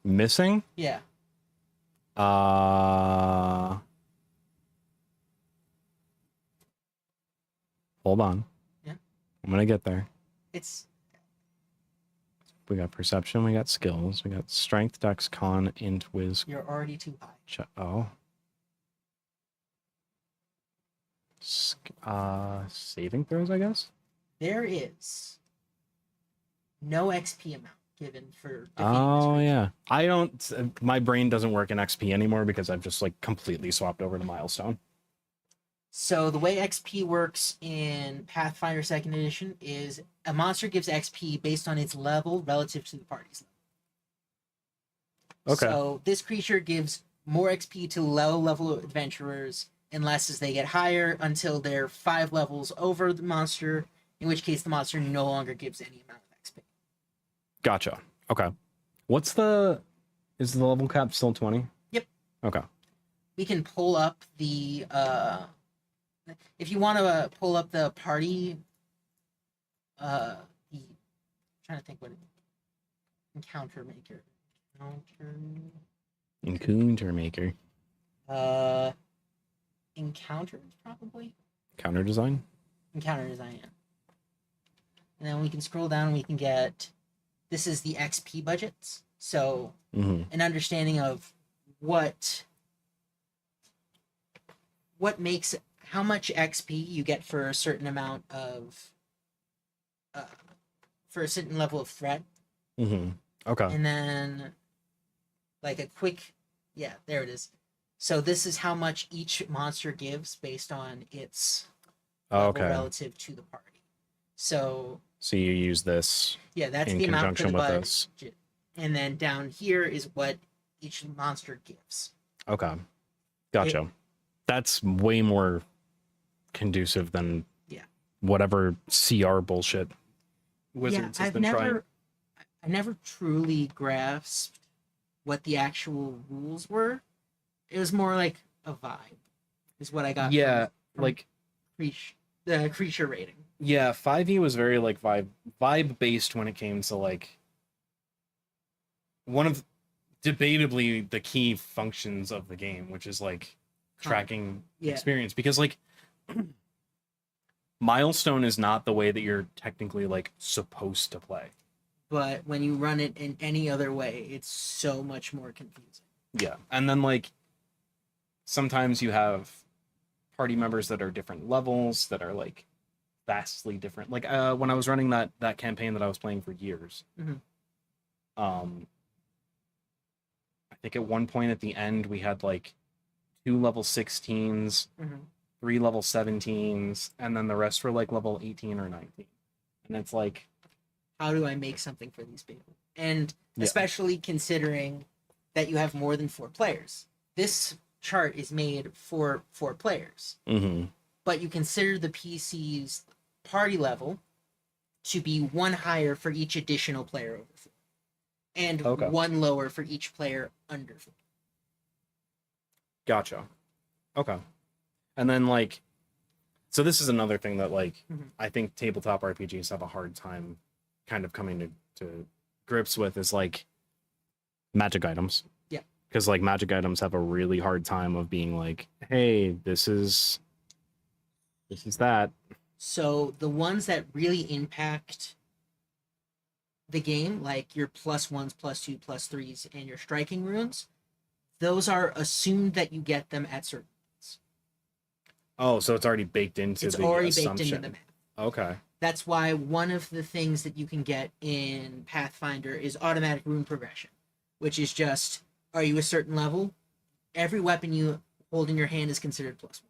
Missing? Yeah. Hold on. Yeah. I'm gonna get there. It's We got perception, we got skills, we got strength, dex, con, int, whiz. you're already too high. Oh. Saving throws, I guess? There is no XP amount given for defeating this Oh, creature. yeah. I don't... My brain doesn't work in XP anymore because I've just, like, completely swapped over to Milestone. So the way XP works in Pathfinder 2nd Edition is a monster gives XP based on its level relative to the party's level. Okay. So this creature gives more XP to low level adventurers unless as they get higher until they're 5 levels over the monster, in which case the monster no longer gives any amount of XP. Gotcha. Okay. Is the level cap still 20? Yep. Okay. We can pull up the if you want to pull up the party I'm trying to think what encounter maker. Encounter maker. Encounters probably. Counter design? Encounter design. Yeah. And then we can scroll down and we can get this is the XP budgets. So an understanding of what makes how much XP you get for a certain amount of for a certain level of threat. Okay. And then like a quick there it is. So this is how much each monster gives based on its level relative to the party. So you use this that's in the amount for conjunction the with budget. this. And then down here is what each monster gives. Okay. Gotcha. That's way more conducive than whatever CR bullshit Wizards has been trying. I never truly grasped what the actual rules were. It was more like a vibe, is what I got. Yeah, from like the creature rating. Yeah, 5e was very like vibe based when it came to like one of debatably the key functions of the game, which is like tracking experience, because like Milestone is not the way that you're technically like supposed to play. But when you run it in any other way, it's so much more confusing. Yeah. And then like sometimes you have party members that are different levels that are like vastly different. Like when I was running that campaign that I was playing for years. I think at one point at the end we had like 2 level 16s, 3 level 17s, and then the rest were like level 18 or 19. And it's like, how do I make something for these people? And especially considering that you have more than 4 players. This chart is made for 4 players. But you consider the PC's party level to be 1 higher for each additional player over 4. And 1 lower for each player under 4. Gotcha. Okay. And then like, so this is another thing that like, I think tabletop RPGs have a hard time kind of coming to grips with, is like magic items. Yeah. Because like magic items have a really hard time of being like, hey, this is that. So the ones that really impact the game, like your +1s, +2, +3s, and your striking runes, those are assumed that you get them at certain points. Oh, so it's already baked into It's the already assumption. baked into the map. Okay. That's why one of the things that you can get in Pathfinder is automatic rune progression, which is just, are you a certain level? Every weapon you hold in your hand is considered +1.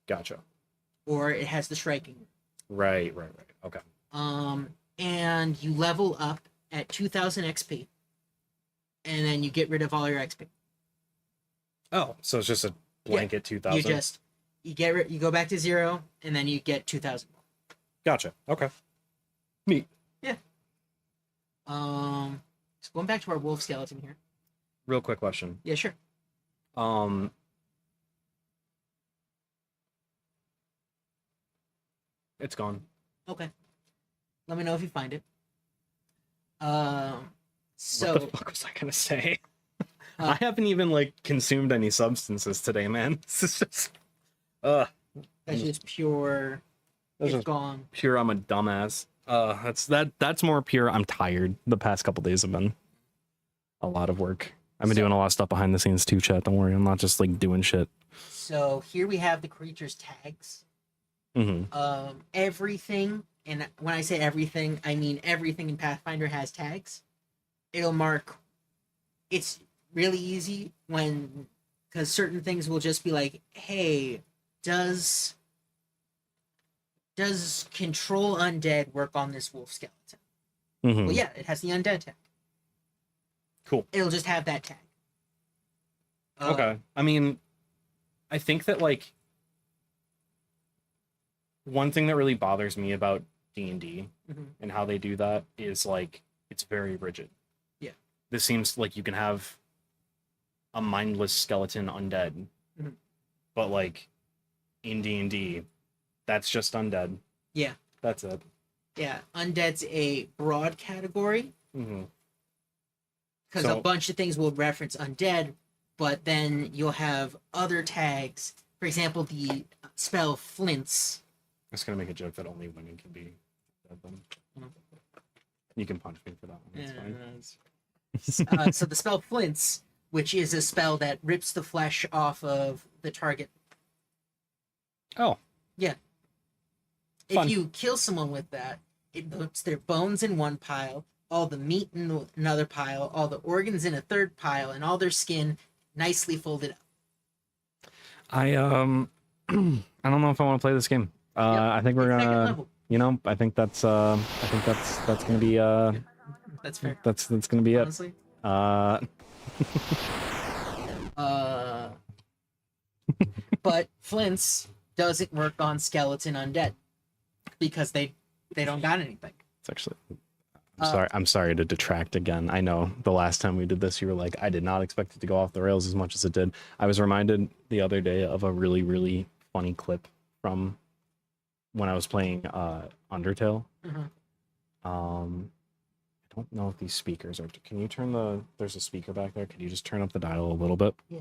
Gotcha. Or it has the striking. Right. Okay. And you level up at 2,000 XP, and then you get rid of all your XP. Oh, so it's just a blanket 2,000? You go back to 0, and then you get 2,000 more. Gotcha. Okay. Neat. Yeah. So going back to our wolf skeleton here. Real quick question. Yeah, sure. It's gone. Okay. Let me know if you find it. What So the fuck was I gonna say? I haven't even like consumed any substances today, man. This is just that's just pure. That's It's just gone. pure I'm a dumbass. That's more pure I'm tired. The past couple days have been a lot of work. I've been doing a lot of stuff behind the scenes too, chat. Don't worry, I'm not just like doing shit. So here we have the creature's tags. Mm-hmm. Everything, and when I say everything, I mean everything in Pathfinder has tags. It'll mark. It's really easy because certain things will just be like, hey, does control undead work on this wolf skeleton? Mm-hmm. Well, yeah, it has the undead tag. Cool. It'll just have that tag. Okay. I mean, I think that like one thing that really bothers me about D&D Mhm. and how they do that is like it's very rigid. Yeah. This seems like you can have a mindless skeleton undead, Mhm. but like in D&D, that's just undead. Yeah. That's it. Yeah, undead's a broad category Mm-hmm. because So- a bunch of things will reference undead, but then you'll have other tags. For example, the spell flints. I'm just gonna make a joke that only women can be dead then. Mhm. You can punch me for that one. That's fine. So the spell flints, which is a spell that rips the flesh off of the target. Oh. Yeah. Fun. If you kill someone with that, it puts their bones in one pile, all the meat in another pile, all the organs in a third pile, and all their skin nicely folded up. I don't know if I want to play this game. I think we're It's second gonna, level. I think that's gonna be That's fair. that's gonna be it. Honestly. But Flints doesn't work on skeleton undead because they don't got anything. It's actually. I'm sorry to detract again. I know the last time we did this, you were like, I did not expect it to go off the rails as much as it did. I was reminded the other day of a really, really funny clip from when I was playing Undertale. Mhm. I don't know if these speakers are. Can you turn the? There's a speaker back there. Could you just turn up the dial a little bit? Yeah.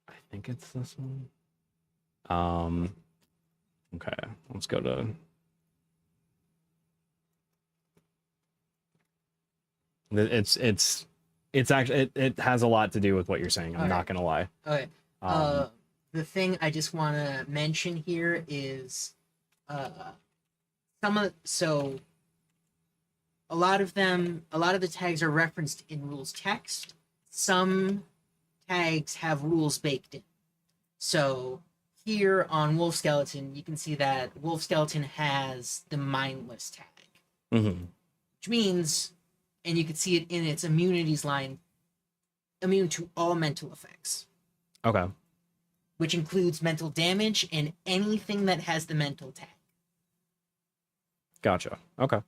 I think it's this one. Okay, let's go to. It's actually it has a lot to do with what you're saying. I'm not gonna lie. Okay. The thing I just want to mention here is, a lot of the tags are referenced in rules text. Some tags have rules baked in. So here on Wolf Skeleton, you can see that Wolf Skeleton has the mindless tag, Mm-hmm. which means, and you can see it in its immunities line, immune to all mental effects, Okay. which includes mental damage and anything that has the mental tag. Gotcha. Okay. All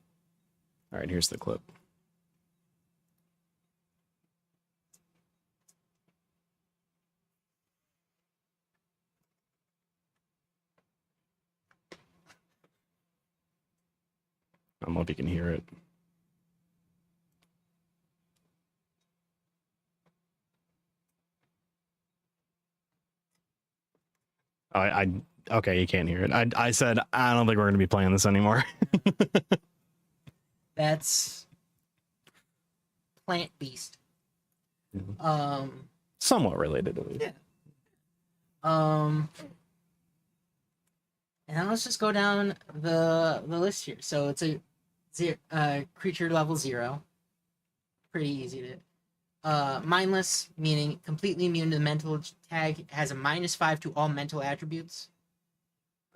right. Here's the clip. I don't know if you can hear it. Okay, you can't hear it. I said I don't think we're gonna be playing this anymore. That's Plant Beast. Somewhat related at least. Yeah. And then let's just go down the list here. So it's a creature level 0. Pretty easy to. Mindless, meaning completely immune to the mental tag, has a -5 to all mental attributes.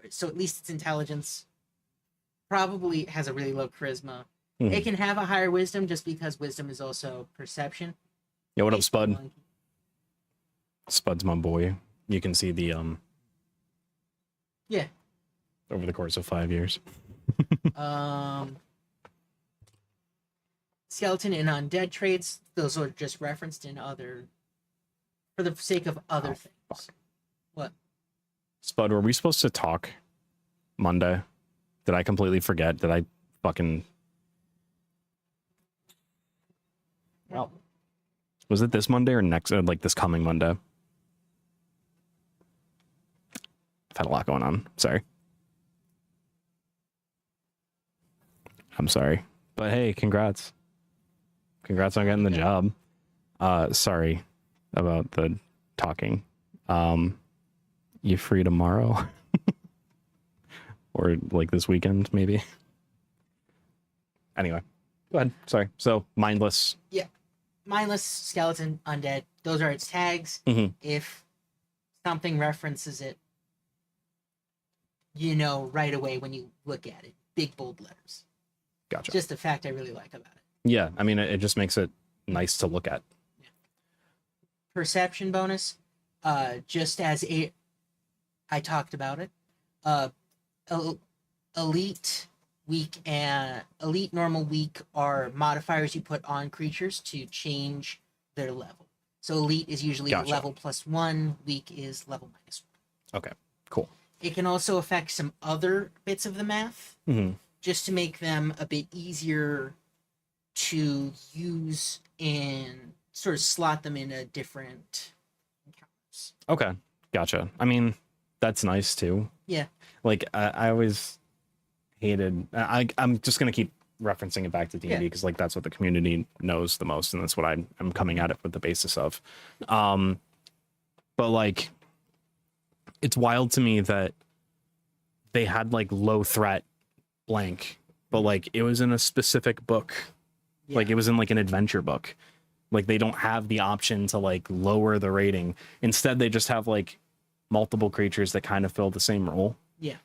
So at least its intelligence. Probably has a really low charisma. It can have a higher wisdom just because wisdom is also perception. Yeah, what up, Spud? Spud's my boy. You can see the Yeah. over the course of 5 years. Skeleton and undead traits, those are just referenced in other, for the sake of other things. Fuck. What? Spud, were we supposed to talk Monday? Did I completely forget? Did I fucking... Well, was it this Monday or next, like this coming Monday? I've had a lot going on. Sorry. I'm sorry. But hey, congrats. Congrats on getting the job. Sorry about the talking. You free tomorrow? Or like this weekend, maybe? Anyway, go ahead. Sorry. So, mindless. Yeah. Mindless, skeleton, undead. Those are its tags. Mhm. If something references it, you know right away when you look at it. Big, bold letters. Gotcha. Just a fact I really like about it. Yeah, I mean, it just makes it nice to look at. Perception bonus, just as I talked about it. Elite, weak, and elite, normal, weak are modifiers you put on creatures to change their level. So elite is usually Gotcha. level +1, weak is level -1. Okay, cool. It can also affect some other bits of the math, just to make them a bit easier to use and sort of slot them into different encounters. Okay, gotcha. I mean, that's nice too. Yeah. Like, I always hated... I'm just going to keep referencing it back to D&D because, like, that's what the community knows the most, and that's what I'm coming at it with the basis of. But, like, it's wild to me that they had, like, low threat blank, but, like, it was in a specific book. Yeah. Like, it was in, like, an adventure book. Like, they don't have the option to, like, lower the rating. Instead, they just have, like, multiple creatures that kind of fill the same role. Yeah.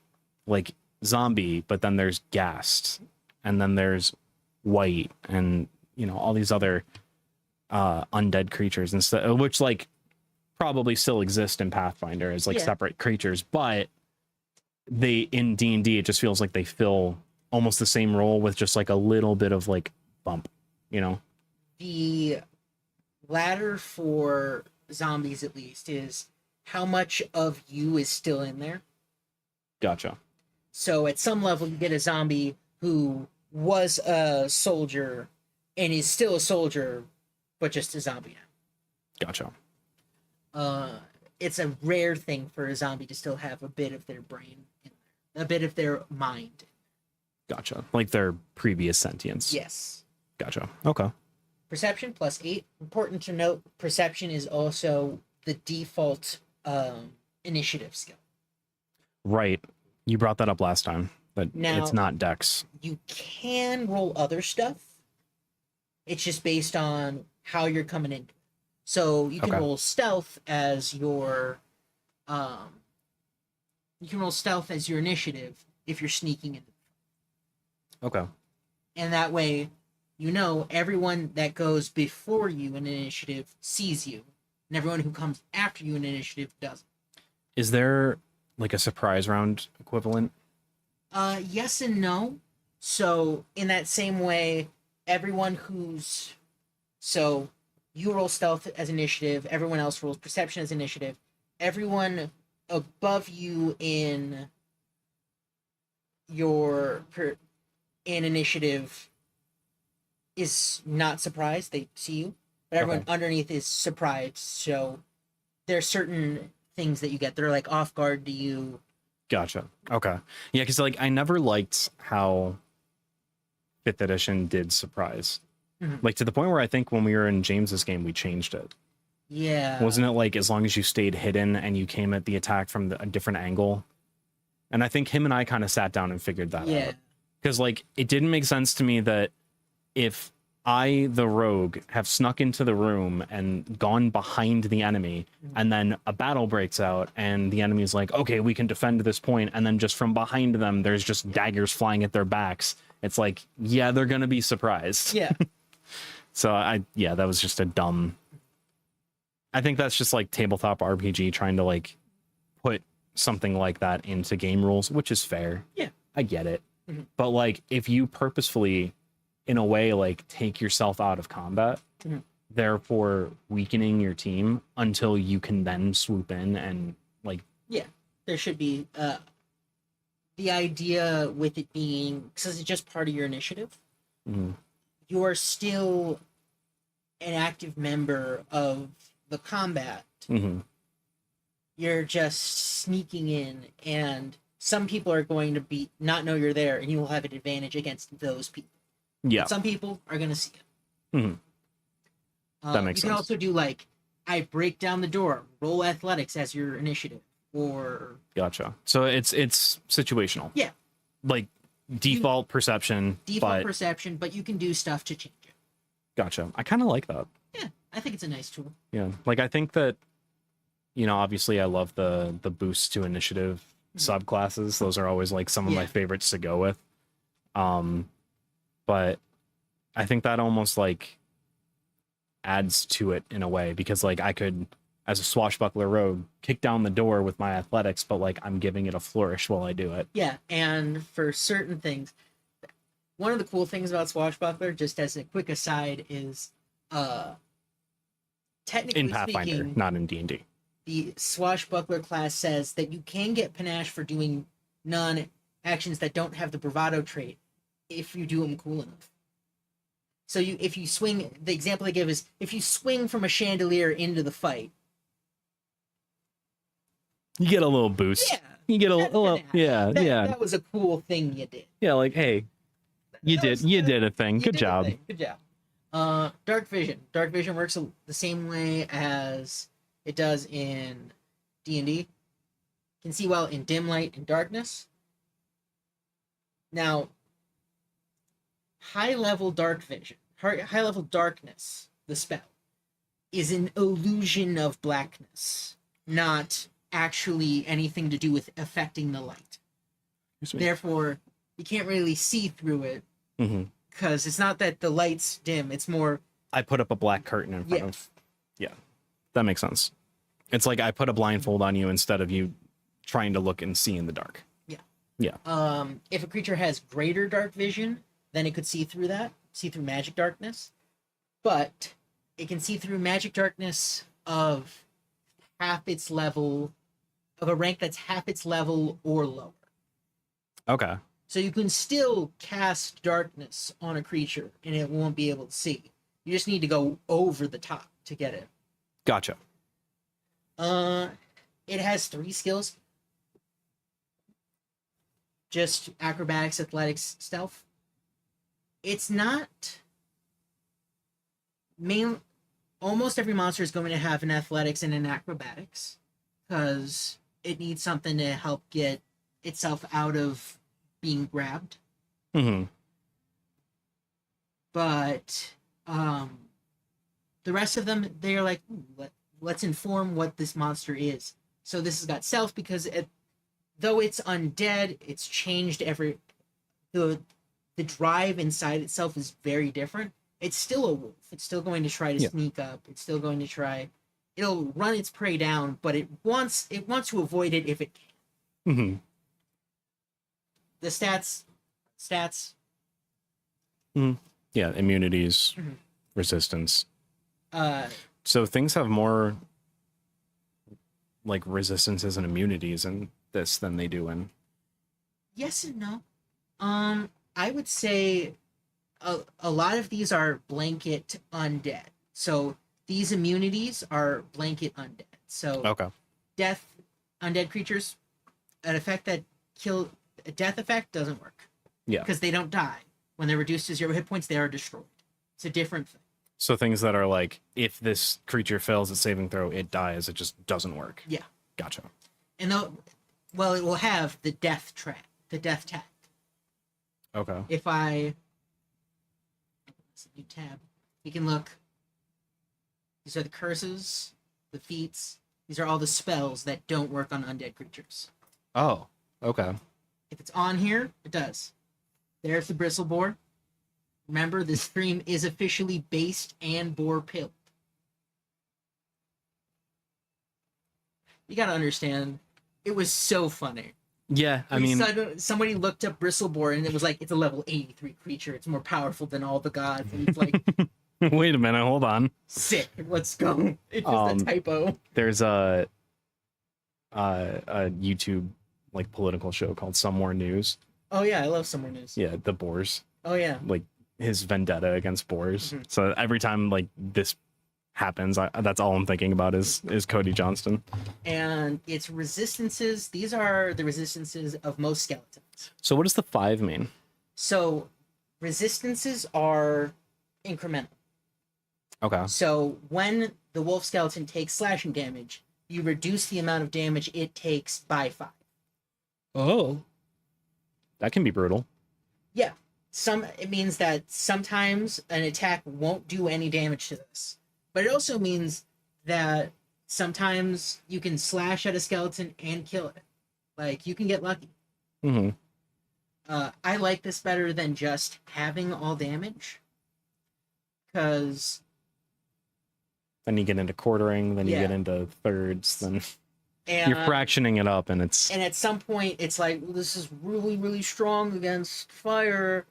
Like, zombie, but then there's ghast, and then there's white, and, you know, all these other undead creatures, instead, which, like, probably still exist in Pathfinder as, like, separate creatures, but they, in D&D, it just feels like they fill almost the same role with just, like, a little bit of, like, bump, you know? The ladder for zombies, at least, is how much of you is still in there. Gotcha. So at some level, you get a zombie who was a soldier and is still a soldier, but just a zombie now. Gotcha. It's a rare thing for a zombie to still have a bit of their brain in there, a bit of their mind. Gotcha. Like their previous sentience. Yes. Gotcha. Okay. Perception +8. Important to note, perception is also the default initiative skill. Right. You brought that up last time, but Now, it's not Dex. You can roll other stuff. It's just based on how you're coming in. So you can roll stealth as your initiative if you're sneaking in. Okay. And that way, you know, everyone that goes before you in initiative sees you, and everyone who comes after you in initiative doesn't. Is there like a surprise round equivalent? Yes and no. So in that same way, everyone who's... So you roll stealth as initiative, everyone else rolls perception as initiative. Everyone above you in initiative is not surprised, they see you. But everyone underneath is surprised, so there are certain things that you get that are like off guard to you. Gotcha. Okay. Yeah, because like I never liked how 5th edition did surprise. Like to the point where I think when we were in James's game, we changed it. Yeah. Wasn't it like as long as you stayed hidden and you came at the attack from a different angle, And I think him and I kind of sat down and figured that Yeah. out. Because, like, it didn't make sense to me that if I, the rogue, have snuck into the room and gone behind the enemy, and then a battle breaks out, and the enemy's like, okay, we can defend this point, and then just from behind them, there's just daggers flying at their backs. It's like, yeah, they're going to be surprised. Yeah. So, that was just a dumb... I think that's just, like, tabletop RPG trying to, like, put something like that into game rules, which is fair. Yeah. I get it. But, like, if you purposefully, in a way, like, take yourself out of combat, therefore weakening your team until you can then swoop in and, like... Yeah, there should be the idea with it being, because it's just part of your initiative, you're still an active member of the combat. You're just sneaking in, and some people are going to be not know you're there, and you will have an advantage against those people. Yeah. But some people are going to see it. That makes you can sense. also do, like, I break down the door, roll athletics as your initiative, or... Gotcha. So it's situational. Yeah. Like, default perception, Default but... perception, but you can do stuff to change it. Gotcha. I kind of like that. Yeah, I think it's a nice tool. Yeah. Like, I think that, you know, obviously I love the boost to initiative subclasses. Those are always, like, some of my favorites to go with. But I think that almost, like, adds to it in a way, because, like, I could, as a swashbuckler rogue, kick down the door with my athletics, but, like, I'm giving it a flourish while I do it. Yeah, and for certain things, one of the cool things about Swashbuckler, just as a quick aside, is technically In Pathfinder, speaking, not in D&D. the Swashbuckler class says that you can get panache for doing non-actions that don't have the bravado trait if you do them cool enough. So if you swing, the example they give is, if you swing from a chandelier into the fight, You get a little boost. yeah, You get a that's little, panache. yeah, that was a cool thing you did. Yeah, like, hey, you did a thing. You Good did a job. thing. Good job. Dark Vision. Dark Vision works the same way as it does in D&D. Can see well in dim light and darkness. Now, high level darkness, the spell, is an illusion of blackness, not actually anything to do with affecting the light. Excuse me. Therefore, you can't really see through it, because it's not that the light's dim, it's more... I put up a black curtain in front of... Yeah, that makes sense. It's like I put a blindfold on you instead of you trying to look and see in the dark. Yeah. If a creature has greater dark vision, then it could see through magic darkness. But it can see through magic darkness of half its level, of a rank that's half its level or lower. Okay. So you can still cast darkness on a creature and it won't be able to see. You just need to go over the top to get it. Gotcha. It has 3 skills. Just acrobatics, athletics, stealth. It's not almost every monster is going to have an athletics and an acrobatics, because it needs something to help get itself out of being grabbed. But the rest of them, they're like, let's inform what this monster is. So this has got stealth because though it's undead, it's changed the drive inside itself is very different. It's still a wolf. It's still going to try to sneak up. It's still going to try. It'll run its prey down, but it wants to avoid it if it can. The stats. Yeah, immunities, resistance. So things have more like resistances and immunities in this than they do in... Yes and no. I would say a lot of these are blanket undead. So these immunities are blanket undead. So Okay. undead creatures, an effect that a death effect doesn't work. Yeah. Because they don't die. When they're reduced to 0 hit points, they are destroyed. It's a different thing. So things that are like, if this creature fails its saving throw, it dies. It just doesn't work. Yeah. Gotcha. And Well, it will have the death track, the death tag. Okay. If I new tab, you can look. These are the curses, the feats. These are all the spells that don't work on undead creatures. Oh, okay. If it's on here, it does. There's the bristle boar. Remember, this stream is officially based and boar pilled. You gotta understand, it was so funny. Yeah, I mean, Somebody looked up Bristleboar and it was like, it's a level 83 creature. It's more powerful than all the gods. And it's like, wait a minute, hold on. sick. Let's go. It's just a typo. There's a YouTube like political show called Some More News. Oh yeah, I love Summer News. Yeah, the boars. Oh yeah. Like his vendetta against boars. Mhm. So every time like this happens, that's all I'm thinking about is Cody Johnston. And its resistances, these are the resistances of most skeletons. So what does the 5 mean? So resistances are incremental. Okay. So when the wolf skeleton takes slashing damage, you reduce the amount of damage it takes by 5. Oh. That can be brutal. Yeah. It means that sometimes an attack won't do any damage to this. But it also means that sometimes you can slash at a skeleton and kill it. Like, you can get lucky. Mm-hmm. I like this better than just having all damage. Because... Then you get into quartering, then you Yeah. get into thirds, then And, you're fractioning it up, and it's... and at some point, it's like, well, this is really, really strong against fire.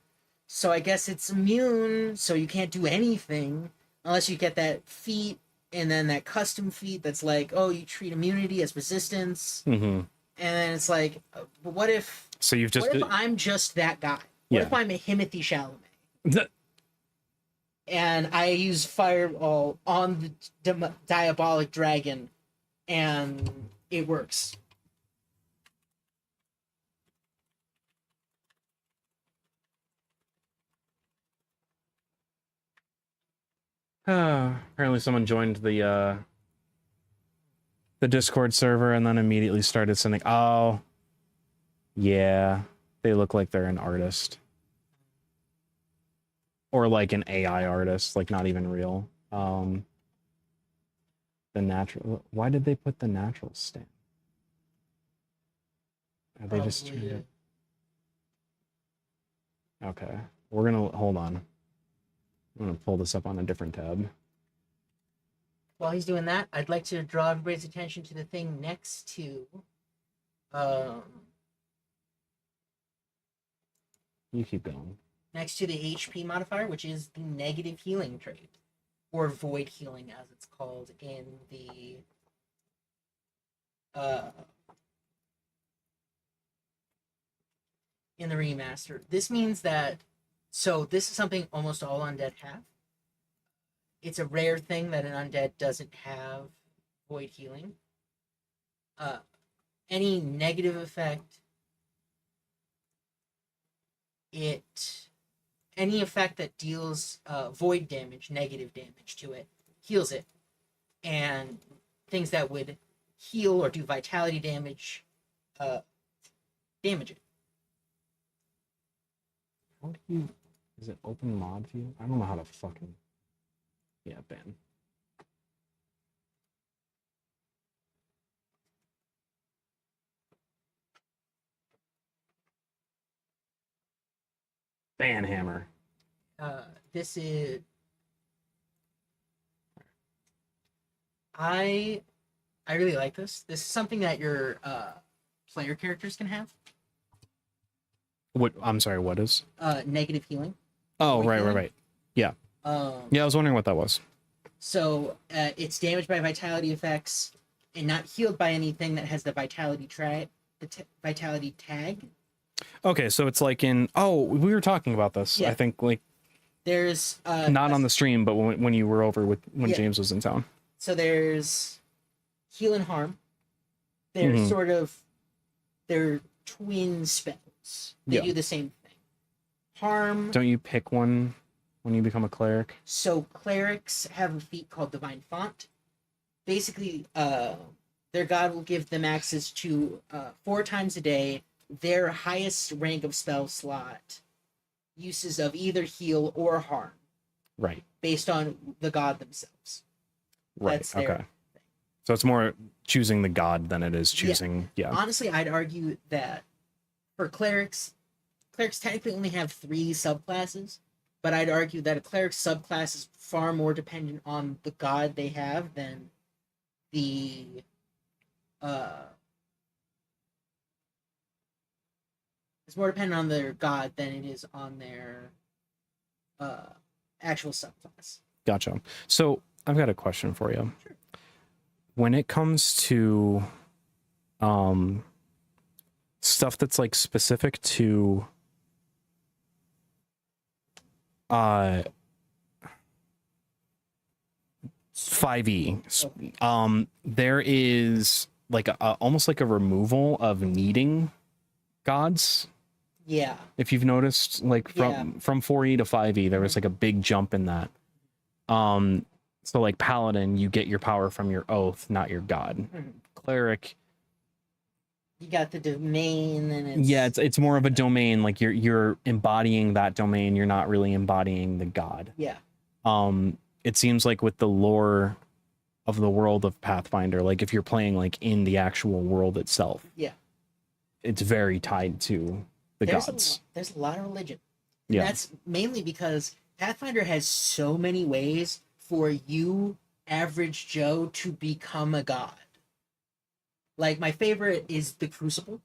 So I guess it's immune, so you can't do anything. Unless you get that feat, and then that custom feat that's like, oh, you treat immunity as resistance. Mm-hmm. And then it's like, but what if... So you've just... What if I'm just that guy? What Yeah. if I'm a Timothy Chalamet? And I use Fireball on the Diabolic Dragon, and it works. Apparently someone joined the Discord server and then immediately started sending... Oh. Yeah. They look like they're an artist. Or like an AI artist, like not even real. The natural... Why did they put the natural stamp? Are they just trying to... Okay. We're gonna... Hold on. I'm gonna pull this up on a different tab. While he's doing that, I'd like to draw everybody's attention to the thing next to... You keep going. next to the HP modifier, which is the negative healing trait, or void healing as it's called in the remaster. This means that, so this is something almost all undead have. It's a rare thing that an undead doesn't have void healing. Any negative effect, any effect that deals void damage, negative damage to it, heals it. And things that would heal or do vitality damage, damage it. How do you... Is it open mod view? I don't know how to fucking... Yeah, ban. Ban hammer. This is... I really like this. This is something that your player characters can have. What? I'm sorry, what is? Negative healing. Oh, Void right, healing. right. Yeah, I was wondering what that was. So it's damaged by vitality effects and not healed by anything that has the vitality vitality tag. Okay, so it's like in... Oh, we were talking about this. Yeah. I think, like, There's not on the stream, but when you were over when Yeah. James was in town. So there's heal and harm. They're sort of, they're twin spells. They Yeah. do the same thing. Harm. Don't you pick one when you become a cleric? So clerics have a feat called Divine Font. Basically, their god will give them access to 4 times a day their highest rank of spell slot uses of either heal or harm Right. based on the god themselves. Right. That's their Okay. So it's more choosing the god than it is choosing. Yeah. Honestly, I'd argue that for clerics technically only have 3 subclasses, but I'd argue that a cleric subclass is far more dependent on the god they have than the it's more dependent on their god than it is on their actual subclass. Gotcha. So I've got a question for you. Sure. When it comes to stuff that's like specific to 5e, there is like almost like a removal of needing gods. Yeah. If you've noticed, like from 4e to 5e, there was like a big jump in that. So like paladin, you get your power from your oath, not your god. Mm-hmm. Cleric, You got the domain, and it's more of a domain. Like you're embodying that domain. You're not really embodying the god. Yeah. It seems like with the lore of the world of Pathfinder, like if you're playing like in the actual world itself, it's very tied to the gods. There's a lot of religion. Yeah. That's mainly because Pathfinder has so many ways for you, average Joe, to become a god. Like, my favorite is the Crucible,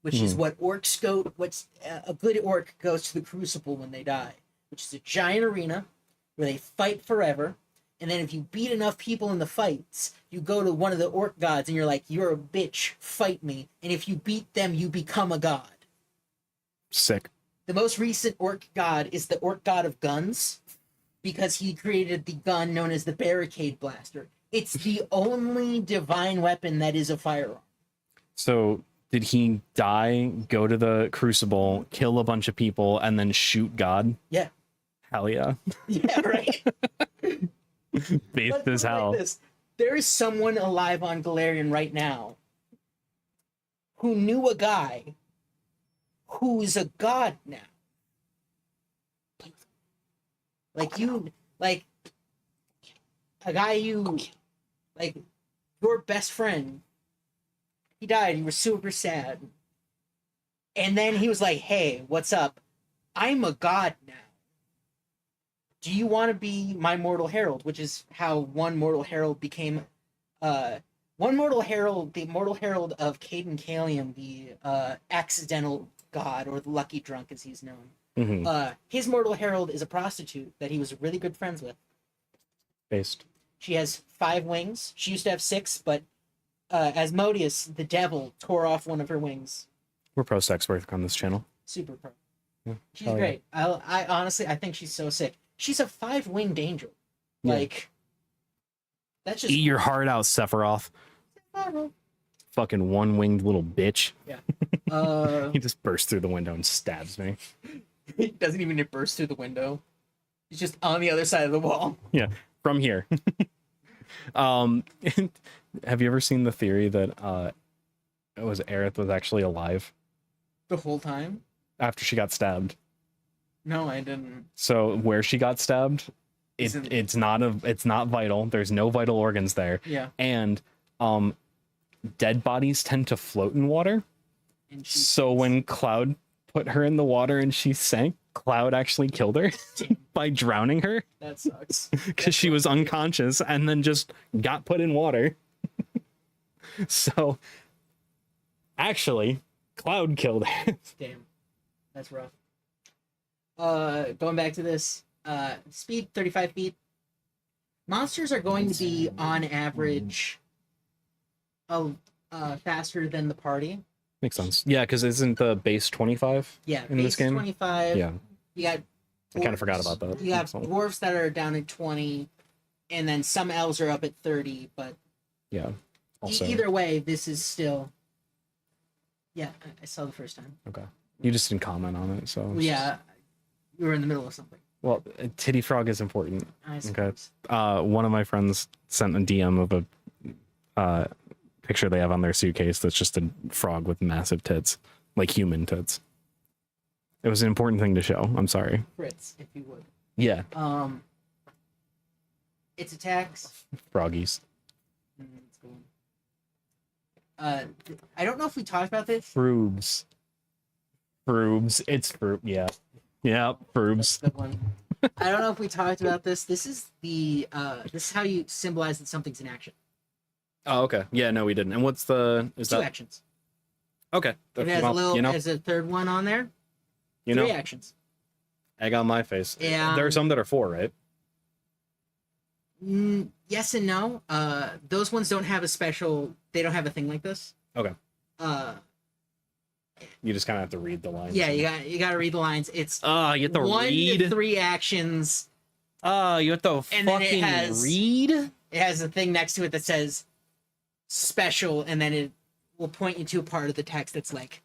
which is what orcs go. What's a good orc goes to the Crucible when they die, which is a giant arena where they fight forever. And then if you beat enough people in the fights, you go to one of the orc gods and you're like, "You're a bitch, fight me." And if you beat them, you become a god. Sick. The most recent orc god is the orc god of guns, because he created the gun known as the Barricade Blaster. It's the only divine weapon that is a firearm. So did he die, go to the Crucible, kill a bunch of people, and then shoot God? Yeah. Hell yeah. Yeah, right? Based as hell. There is someone alive on Galarian right now who knew a guy who's a god now. Like a guy like your best friend. He died. You were super sad. And then he was like, "Hey, what's up? I'm a god now. Do you want to be my Mortal Herald?" Which is how one Mortal Herald became one Mortal Herald, the Mortal Herald of Caden Kalium, the accidental god, or the lucky drunk as he's known. Mm-hmm. His Mortal Herald is a prostitute that he was really good friends with. Based. She has 5 wings. She used to have 6, but Asmodeus, the devil, tore off one of her wings. We're pro sex work on this channel. Super pro. Yeah, She's great. Yeah. I honestly, I think she's so sick. She's a 5-winged angel. Like, that's just... Eat your heart out, Sephiroth. Fucking 1-winged little bitch. Yeah. He just bursts through the window and stabs me. He doesn't even burst through the window. He's just on the other side of the wall. Yeah, from here. Have you ever seen the theory that Aerith was actually alive The whole time? after she got stabbed? No, I didn't. So where she got stabbed, Isn't- it's not vital. There's no vital organs there. Yeah. And dead bodies tend to float in water. And she... So when Cloud put her in the water and she sank, Cloud actually killed her by drowning her That sucks. because she was unconscious and then just got put in water. So actually, Cloud killed her. Damn. That's rough. Going back to this, speed, 35 feet. Monsters are going to be, on average, faster than the party. Makes sense. Yeah, because isn't the base 25? Yeah, in base this game? 25. Yeah. You got... I kind of forgot dwarves- about that. You have So, dwarves that are down at 20, and then some elves are up at 30, but yeah. Also, either way, this is still... Yeah, I saw the first time. okay. You just didn't comment on it, so. Well, yeah, you were in the middle of something. Well, Titty Frog is important. I Okay. suppose. One of my friends sent a DM of a picture they have on their suitcase that's just a frog with massive tits, like human tits. It was an important thing to show. I'm sorry. Fritz, if you would. Yeah. Its attacks. Froggies. I don't know if we talked about this. Froobs. It's Froob. Yeah. Yeah, Froobs. Good one. I don't know if we talked about this. This is how you symbolize that something's in action. Oh, okay. Yeah, no, we didn't. And what's the... Is Two that... actions. Okay. It has Well, a little, you know, there's a third one on there. you Three know, actions. egg on my face. Yeah. There are some that are 4, right? Yes and no. Those ones don't have a special. They don't have a thing like this. Okay. You just kind of have to read the lines. Yeah, you got to read the lines. It's you have to 1 read. to 3 actions. You have to And then it fucking has- read. It has a thing next to it that says special, and then it will point you to a part of the text that's like,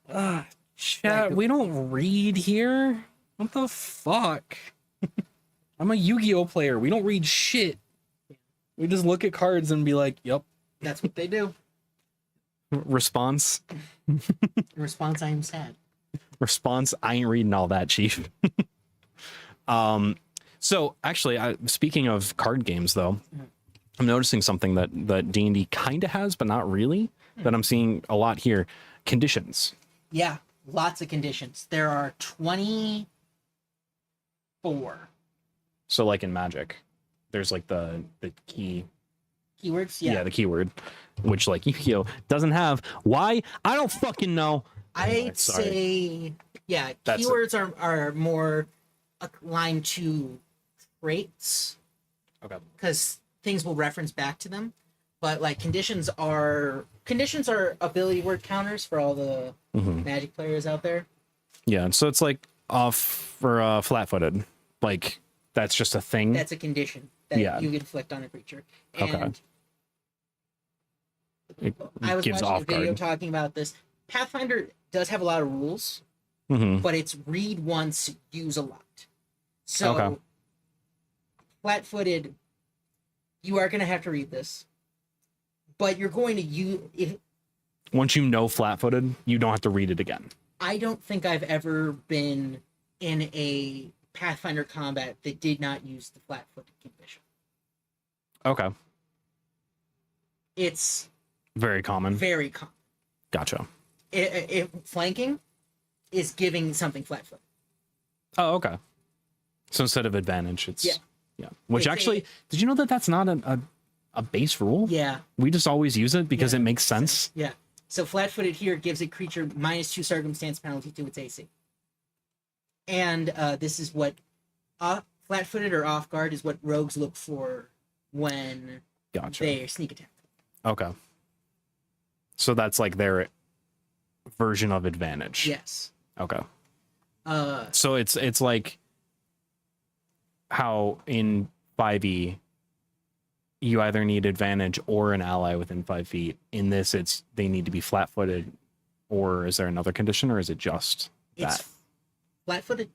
Chat, Like- we don't read here. What the fuck? I'm a Yu-Gi-Oh player. We don't read shit. We just look at cards and be like, "Yep." that's what they do. Response. In response, I am sad. Response. I ain't reading all that, chief. So actually, speaking of card games, though, I'm noticing something that D&D kind of has, but not really. That I'm seeing a lot here. Conditions. Yeah, lots of conditions. There are 24 So like in Magic, there's like the key. keywords. Yeah, the keyword, which like Yu-Gi-Oh doesn't have. Why? I don't fucking know. I'd Sorry. say, yeah, That's it. keywords are more aligned to traits Okay. because things will reference back to them. But like conditions are ability word counters for all the Magic players out there. Yeah, so it's like off for flat-footed. Like that's just a thing. That's a condition that Yeah. you inflict on a creature. And Okay. It I was gives watching a off video guard. talking about this. Pathfinder does have a lot of rules, Mm-hmm. but it's read once, use a lot. So, Okay. flat-footed, you are going to have to read this, but you're going to use. If Once you know flat-footed, you don't have to read it again. I don't think I've ever been in a Pathfinder combat that did not use the flat-footed condition. Okay. It's Very common. very common. Gotcha. If flanking is giving something flat-footed. Oh, okay. So instead of advantage, it's Yeah. Which It's actually, did you know that that's not a base rule? Yeah. We just always use it because Yeah. it makes sense. Yeah. So flat-footed here gives a creature -2 circumstance penalty to its AC. And this is what flat-footed or off guard is what rogues look for when Gotcha. they sneak attack. Okay. So that's like their version of advantage. Yes. Okay. Uh, So it's like how in 5e you either need advantage or an ally within 5 feet. In this, it's they need to be flat-footed, or is there another condition, or is it just it's that? flat-footed.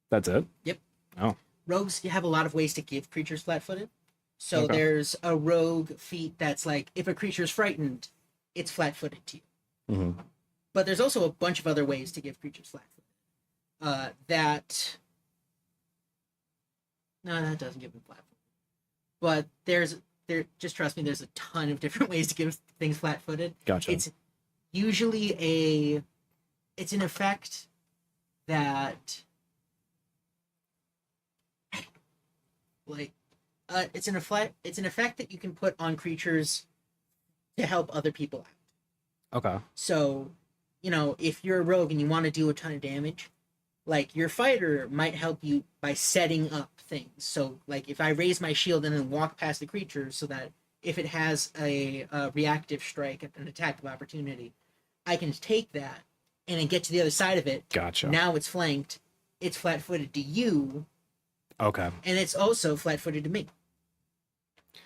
That's it. Yep. Oh. Rogues have a lot of ways to give creatures flat-footed. So Okay. there's a rogue feat that's like if a creature is frightened, it's flat-footed to you. Mm-hmm. But there's also a bunch of other ways to give creatures flat-footed. That doesn't give them flat-footed. But just trust me, there's a ton of different ways to give things flat-footed. Gotcha. It's usually it's an effect that like it's an effect that you can put on creatures to help other people out. Okay. So, if you're a rogue and you want to do a ton of damage, like your fighter might help you by setting up things. So, like if I raise my shield and then walk past the creature so that if it has a reactive strike, an attack of opportunity, I can take that and then get to the other side of it. Gotcha. Now it's flanked. It's flat-footed to you, Okay. and it's also flat-footed to me.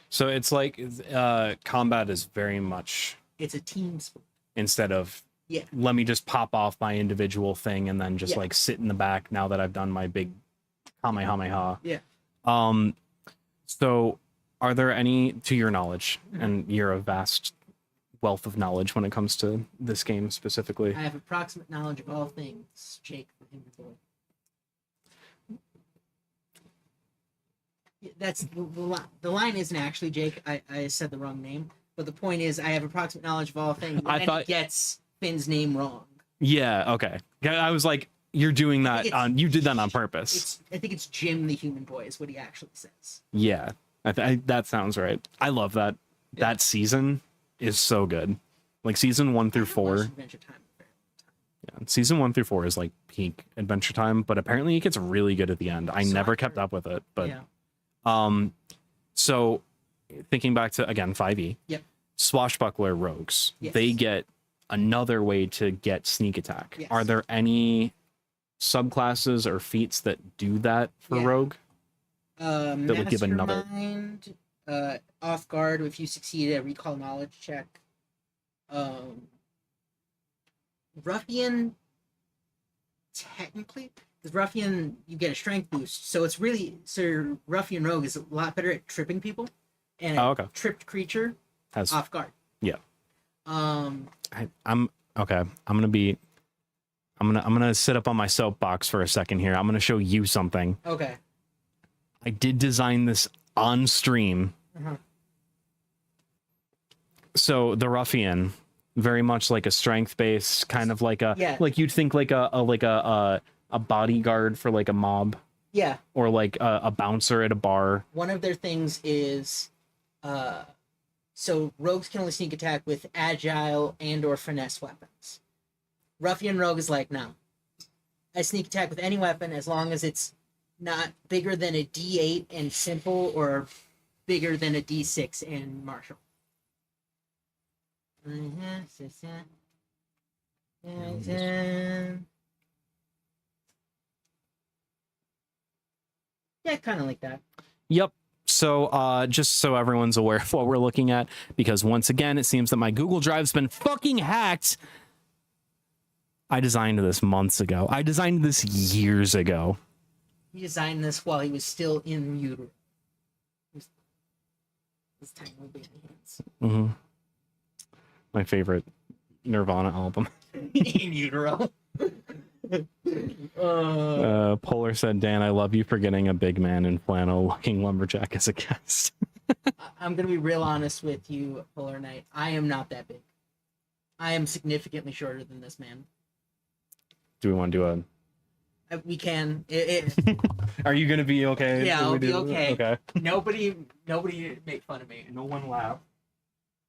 So it's like combat is very much It's a team sport. instead of Yeah. let me just pop off my individual thing and then just Yeah. like sit in the back now that I've done my big kamehameha. Yeah. So are there any, to your knowledge, and you're a vast wealth of knowledge when it comes to this game specifically. I have approximate knowledge of all things. Jake the human boy. That's the line isn't actually Jake. I said the wrong name. But the point is, I have approximate knowledge of all things. But then he gets Finn's name wrong. Yeah. Okay. I was like, you're doing that on. You did that on purpose. I think it's Jim the human boy is what he actually says. Yeah. That sounds right. I love that. Yeah. That season is so good. Like season 1 through 4. Adventure Time. Yeah, season 1 through 4 is like peak Adventure Time, but apparently it gets really good at the end. I never kept up with it, but so thinking back to again 5e. Yep. Swashbuckler rogues. Yes. They get another way to get sneak attack. Yes. Are there any subclasses or feats that do that for rogue? That would give another off guard if you succeed at a recall knowledge check. Ruffian, technically, because Ruffian you get a strength boost, so it's really Ruffian Rogue is a lot better at tripping people, and a tripped creature has off guard. Yeah. I'm okay. I'm gonna sit up on my soapbox for a second here. I'm gonna show you something. Okay. I did design this on stream. So the Ruffian, very much like a strength base, kind of like like you'd think like a bodyguard for like a mob. Yeah. Or like a bouncer at a bar. One of their things is, so rogues can only sneak attack with agile and or finesse weapons. Ruffian Rogue is like, no. I sneak attack with any weapon as long as it's not bigger than a D8 and simple or bigger than a D6 and martial. Yeah, kind of like that. Yep. So just so everyone's aware of what we're looking at, because once again, it seems that my Google Drive's been fucking hacked. I designed this months ago. I designed this years ago. He designed this while he was still in utero. This time will be in hands. Mm-hmm. My favorite Nirvana album. In utero. Polar said, Dan, I love you for getting a big man in flannel looking lumberjack as a guest. I'm going to be real honest with you, Polar Knight. I am not that big. I am significantly shorter than this man. Do we want to do a... We can. Are you going to be okay? Yeah, I'll be okay. Okay. Nobody make fun of me. No one laugh.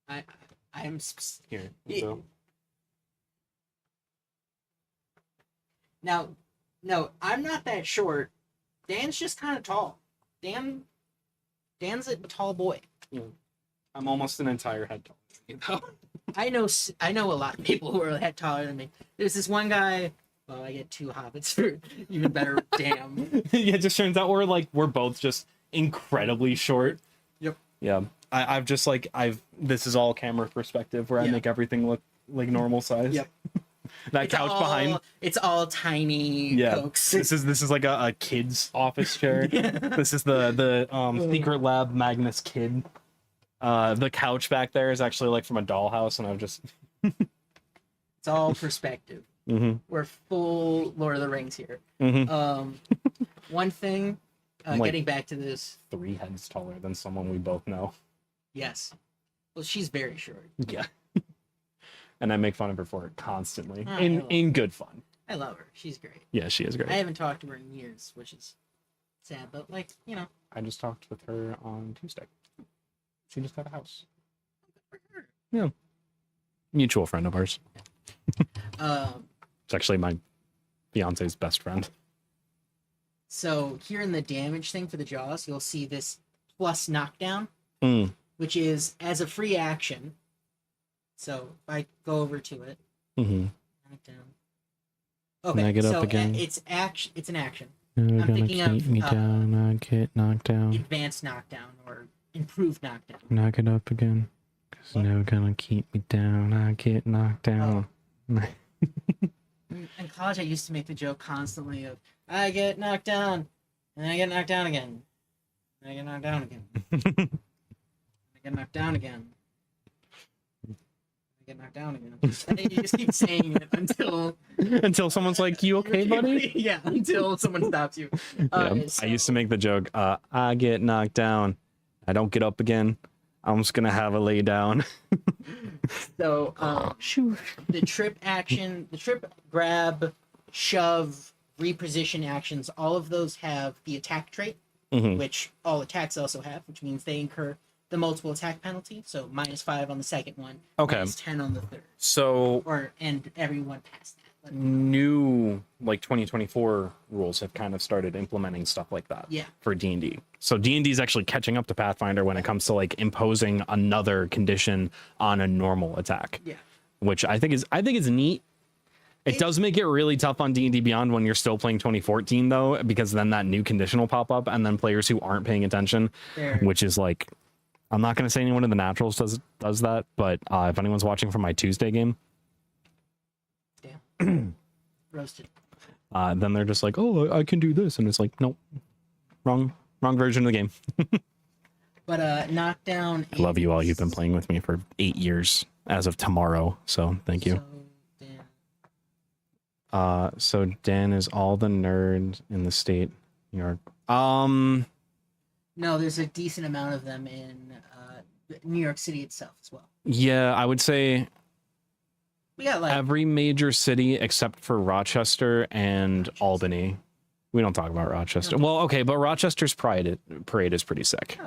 I'm... Here. So. Now, no, I'm not that short. Dan's just kind of tall. Dan's a tall boy. Yeah. I'm almost an entire head taller than you, though. I know a lot of people who are a head taller than me. There's this one guy. Well, I get 2 hobbits for even better. Damn. Yeah, it just turns out we're both just incredibly short. Yep. Yeah. This is all camera perspective where I make everything look like normal size. Yep. That couch behind. It's all tiny folks. This is like a kid's office chair. This is the Secret Lab Magnus Kid. The couch back there is actually like from a dollhouse, and I've just it's all perspective. Mm-hmm. We're full Lord of the Rings here. Mm-hmm. One thing, getting back to this, 3 heads taller than someone we both know. Yes. Well, she's very short. Yeah. And I make fun of her for it constantly. In good fun. I love her. She's great. Yeah, she is great. I haven't talked to her in years, which is sad, but like, you know. I just talked with her on Tuesday. She just got a house. Yeah. Mutual friend of ours. It's actually my fiance's best friend. So here in the damage thing for the jaws, you'll see this plus knockdown, which is as a free action. So if I go over to it, knockdown. Okay, can I get so up again? It's action. It's an action. You're I'm gonna thinking keep of me down. I get knocked down. Advanced knockdown or improved knockdown. Knock it up again. Cause they're gonna keep me down. I get knocked down. Oh. In college, I used to make the joke constantly of I get knocked down, and I get knocked down again. And I get knocked down again. I get knocked down again. get knocked down again. You just keep saying it until Until someone's like, "You okay, buddy?" yeah, until someone stops you. Yeah. I used to make the joke, I get knocked down, I don't get up again. I'm just gonna have a lay down. So the trip action, the trip, grab, shove, reposition actions, all of those have the attack trait, Mhm. which all attacks also have, which means they incur the multiple attack penalty. So -5 on the second one, Okay. -10 on the third, So and everyone past that. new like 2024 rules have kind of started implementing stuff like that Yeah. for D&D. So D&D is actually catching up to Pathfinder when it comes to like imposing another condition on a normal attack. Yeah. Which I think is neat. It does make it really tough on D&D Beyond when you're still playing 2014 though, because then that new condition will pop up and then players who aren't paying attention, There. which is like, I'm not going to say anyone in the Naturals does that, but if anyone's watching from my Tuesday game, Roasted. then they're just like, oh, I can do this. And it's like, nope, wrong version of the game. But knockdown. I love you all. You've been is- playing with me for 8 years as of tomorrow. So thank you. So, Dan. So Dan is all the nerds in the state, New York. No, there's a decent amount of them in New York City itself as well. Yeah, I would say We got like every major city except for Rochester and Albany. We don't talk about Rochester. Well, okay, but Rochester's parade is pretty sick.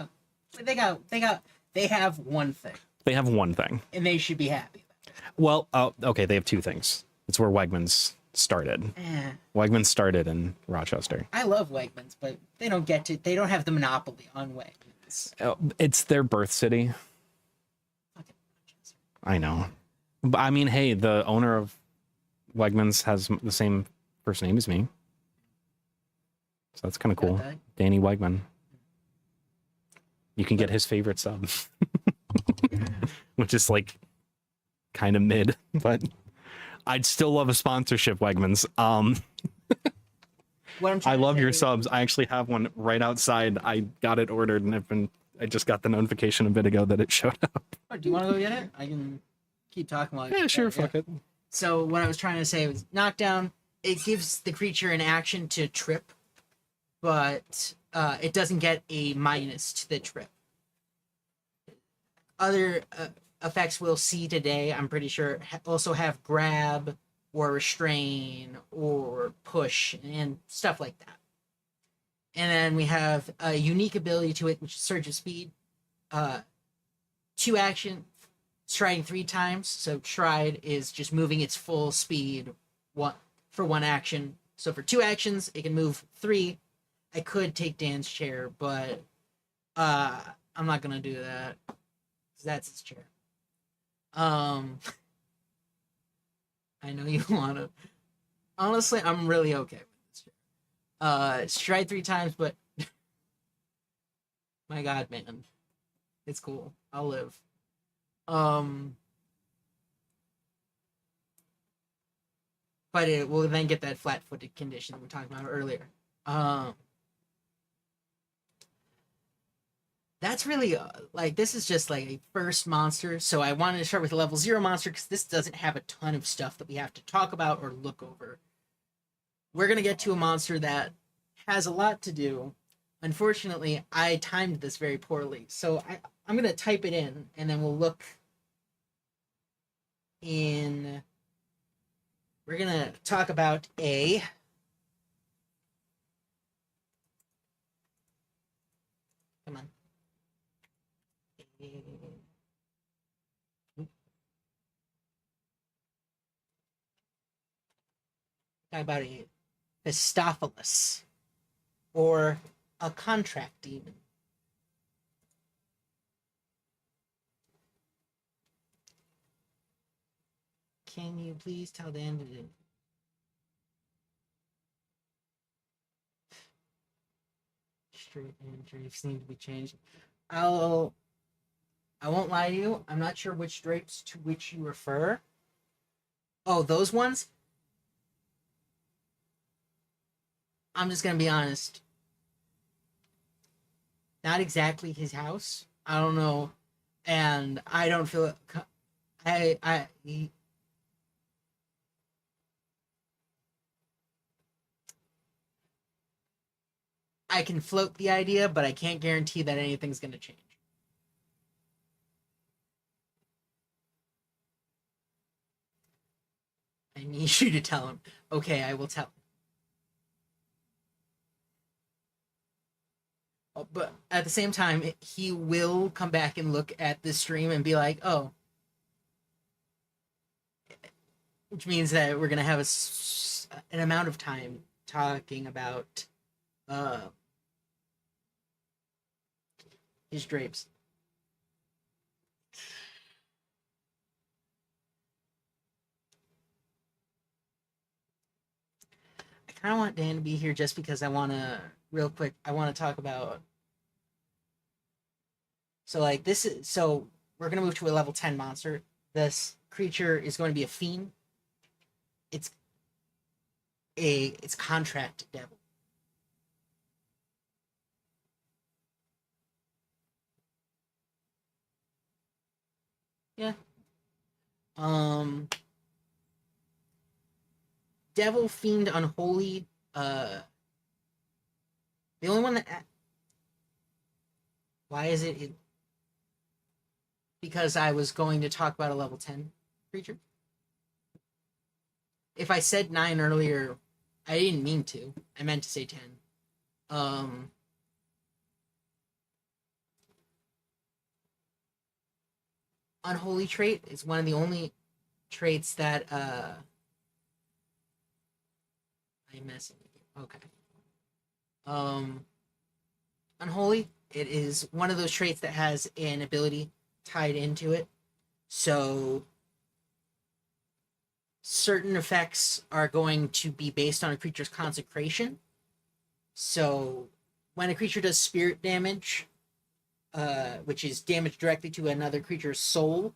they have one thing, They have one thing. and they should be happy. Well, okay, they have two things. It's where Wegmans started. Wegmans started in Rochester. I love Wegmans, but they don't have the monopoly on Wegmans. It's their birth city. Fucking Rochester. I know. But I mean, hey, the owner of Wegmans has the same first name as me. So that's kind of cool. that. Danny Wegman. You can get his favorite sub. Which is like kind of mid, but I'd still love a sponsorship, Wegmans. What I'm I trying to love say your is- subs. I actually have one right outside. I got it ordered and I just got the notification a bit ago that it showed up. Oh, do you want to go get it? I can keep talking while. Yeah, sure, fuck it. So what I was trying to say was knockdown. It gives the creature an action to trip, but it doesn't get a minus to the trip. Other effects we'll see today, I'm pretty sure, also have grab or restrain or push and stuff like that. And then we have a unique ability to it, which is Surge of Speed. 2 action, striding 3 times. So stride is just moving its full speed for 1 action. So for 2 actions, it can move 3. I could take Dan's chair, but I'm not gonna do that. 'Cause that's his chair. I know you wanna. Honestly, I'm really okay with this chair. Stride 3 times, but my god, man. It's cool. I'll live. But it will then get that flat-footed condition that we were talking about earlier. That's really like this is just like a first monster, so I wanted to start with a level 0 monster because this doesn't have a ton of stuff that we have to talk about or look over. We're gonna get to a monster that has a lot to do. Unfortunately, I timed this very poorly, so I'm gonna type it in and then we'll look in. We're gonna talk about a come on. Talk about a Histophilis or a contract demon. Can you please tell Dan to do? Street and drapes need to be changed. I won't lie to you. I'm not sure which drapes to which you refer. Oh, those ones? I'm just gonna be honest. Not exactly his house. I don't know, and I don't feel I I can float the idea, but I can't guarantee that anything's going to change. I need you to tell him. Okay, I will tell him. But at the same time, he will come back and look at the stream and be like, oh. Which means that we're going to have an amount of time talking about his drapes. I kind of want Dan to be here just because I want to, real quick, I want to talk about. So, like, this is. So, we're going to move to a level 10 monster. This creature is going to be a fiend. It's contract devil. Yeah. Devil, Fiend, Unholy. The only one that. Why is it? Because I was going to talk about a level 10 creature. If I said 9 earlier, I didn't mean to. I meant to say 10. Unholy trait is one of the only traits that I'm messing with you. Okay. Unholy, it is one of those traits that has an ability tied into it. So certain effects are going to be based on a creature's consecration. So when a creature does spirit damage, which is damage directly to another creature's soul,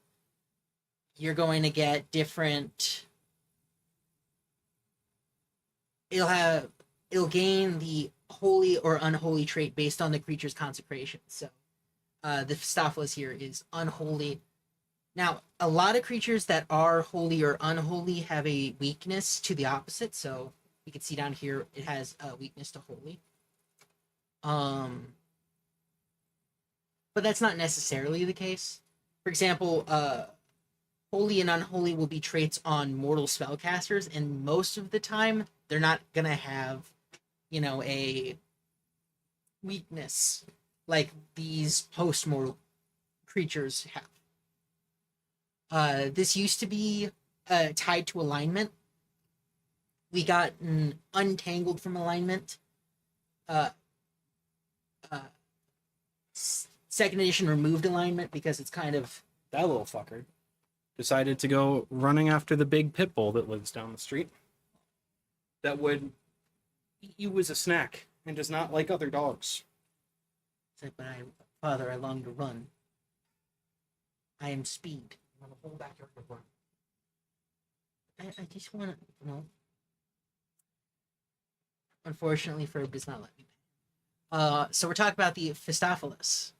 you're going to get different. It'll gain the holy or unholy trait based on the creature's consecration. So the Phistophilis here is unholy. Now, a lot of creatures that are holy or unholy have a weakness to the opposite. So you can see down here, it has a weakness to holy. But that's not necessarily the case. For example, holy and unholy will be traits on mortal spellcasters, and most of the time, they're not gonna have, a weakness like these post-mortal creatures have. This used to be tied to alignment. We got untangled from alignment. Second edition removed alignment because it's kind of That little fucker decided to go running after the big pit bull that lives down the street. That would eat you as a snack and does not like other dogs. But Father, I long to run. I am speed. I want to hold back your run. I just want to, Unfortunately, Ferb does not let me. So we're talking about the Phistophilis.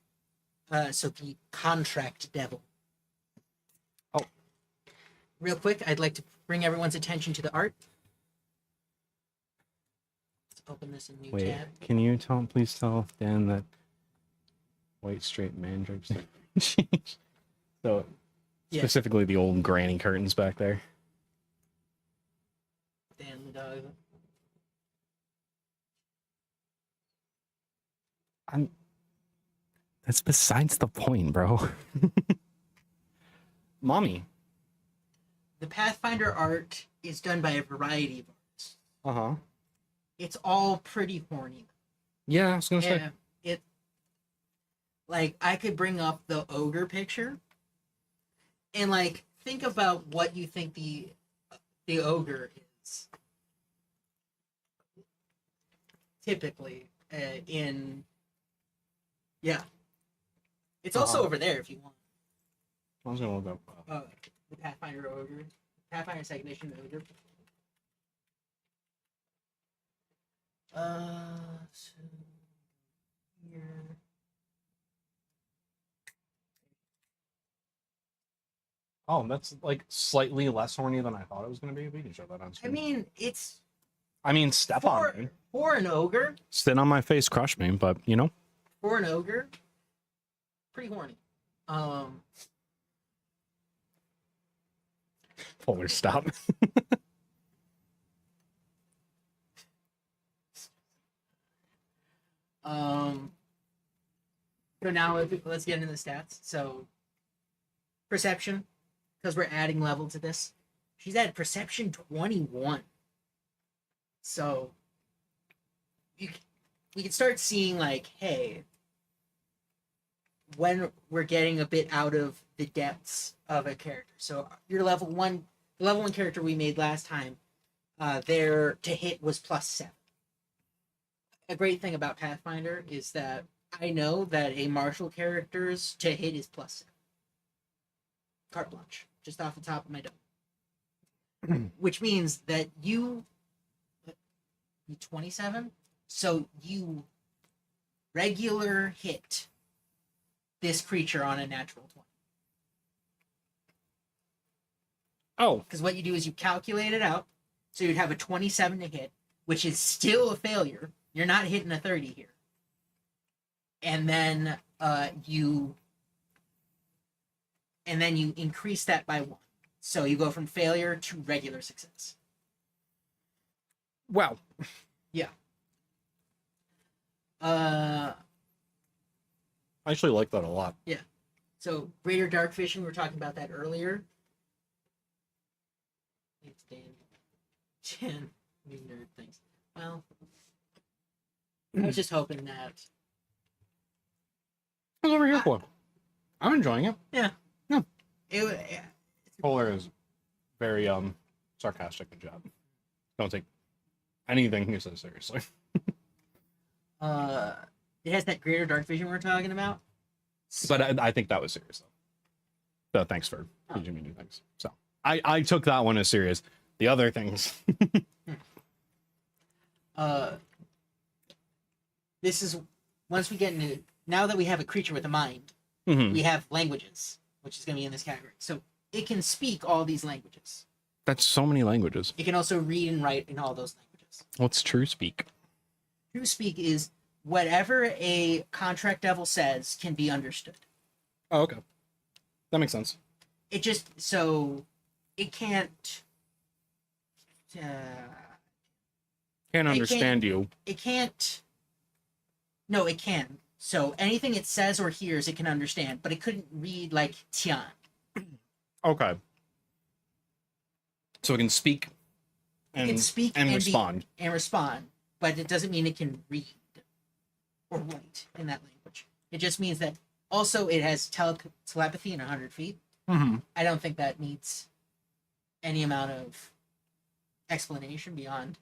So the contract devil. Oh. Real quick, I'd like to bring everyone's attention to the art. Let's open this in a new tab. Can you please tell Dan that white straight mandrakes? So specifically the old granny curtains back there. Dan the dog. That's besides the point, bro. Mommy. The Pathfinder art is done by a variety of artists. Uh-huh. It's all pretty horny. Yeah, I was gonna say. Yeah, I could bring up the ogre picture and think about what you think the ogre is typically it's also over there if you want. I was gonna look up the Pathfinder ogre, Pathfinder second edition ogre. So here. Oh, that's like slightly less horny than I thought it was going to be. We can show that on I screen. mean, it's Step for, on me. for an ogre. Sit on my face, crush me, but you know. For an ogre, pretty horny. Polar stop. So now let's get into the stats. So, perception, because we're adding level to this. She's at perception 21. So, we can start seeing like, hey, when we're getting a bit out of the depths of a character. So your level 1, the level 1 character we made last time, their to hit was +7. A great thing about Pathfinder is that I know that a martial character's to hit is +7. Carte blanche, just off the top of my dome. Which means that you 27, so you regular hit this creature on a natural 20. Oh, Because what you do is you calculate it out, so you'd have a 27 to hit, which is still a failure. You're not hitting a 30 here. And then you increase that by 1. So you go from failure to regular success. wow. Yeah. I actually like that a lot. So greater dark vision, we were talking about that earlier. It's Dan. New nerd things. Well, I was just hoping that. What's over here for? I'm enjoying it. Yeah. Yeah. It, Polar is very sarcastic and job. Don't take anything he says seriously. it has that greater dark vision we're talking about. But I think that was serious though. So thanks for teaching me new things. So I took that one as serious. The other things. This is once we get into now that we have a creature with a mind, Mhm. we have languages, which is going to be in this category. So it can speak all these languages. That's so many languages. It can also read and write in all those languages. What's true speak? True speak is whatever a contract devil says can be understood. Oh, okay. That makes sense. It just so it can't. Can't understand you. It can't. No, it can. So anything it says or hears, it can understand, but it couldn't read like Tian. Okay. So it can speak and, It can speak and respond. and respond, but it doesn't mean it can read or write in that language. It just means that also it has telepathy in 100 feet. Mm-hmm. I don't think that needs any amount of explanation beyond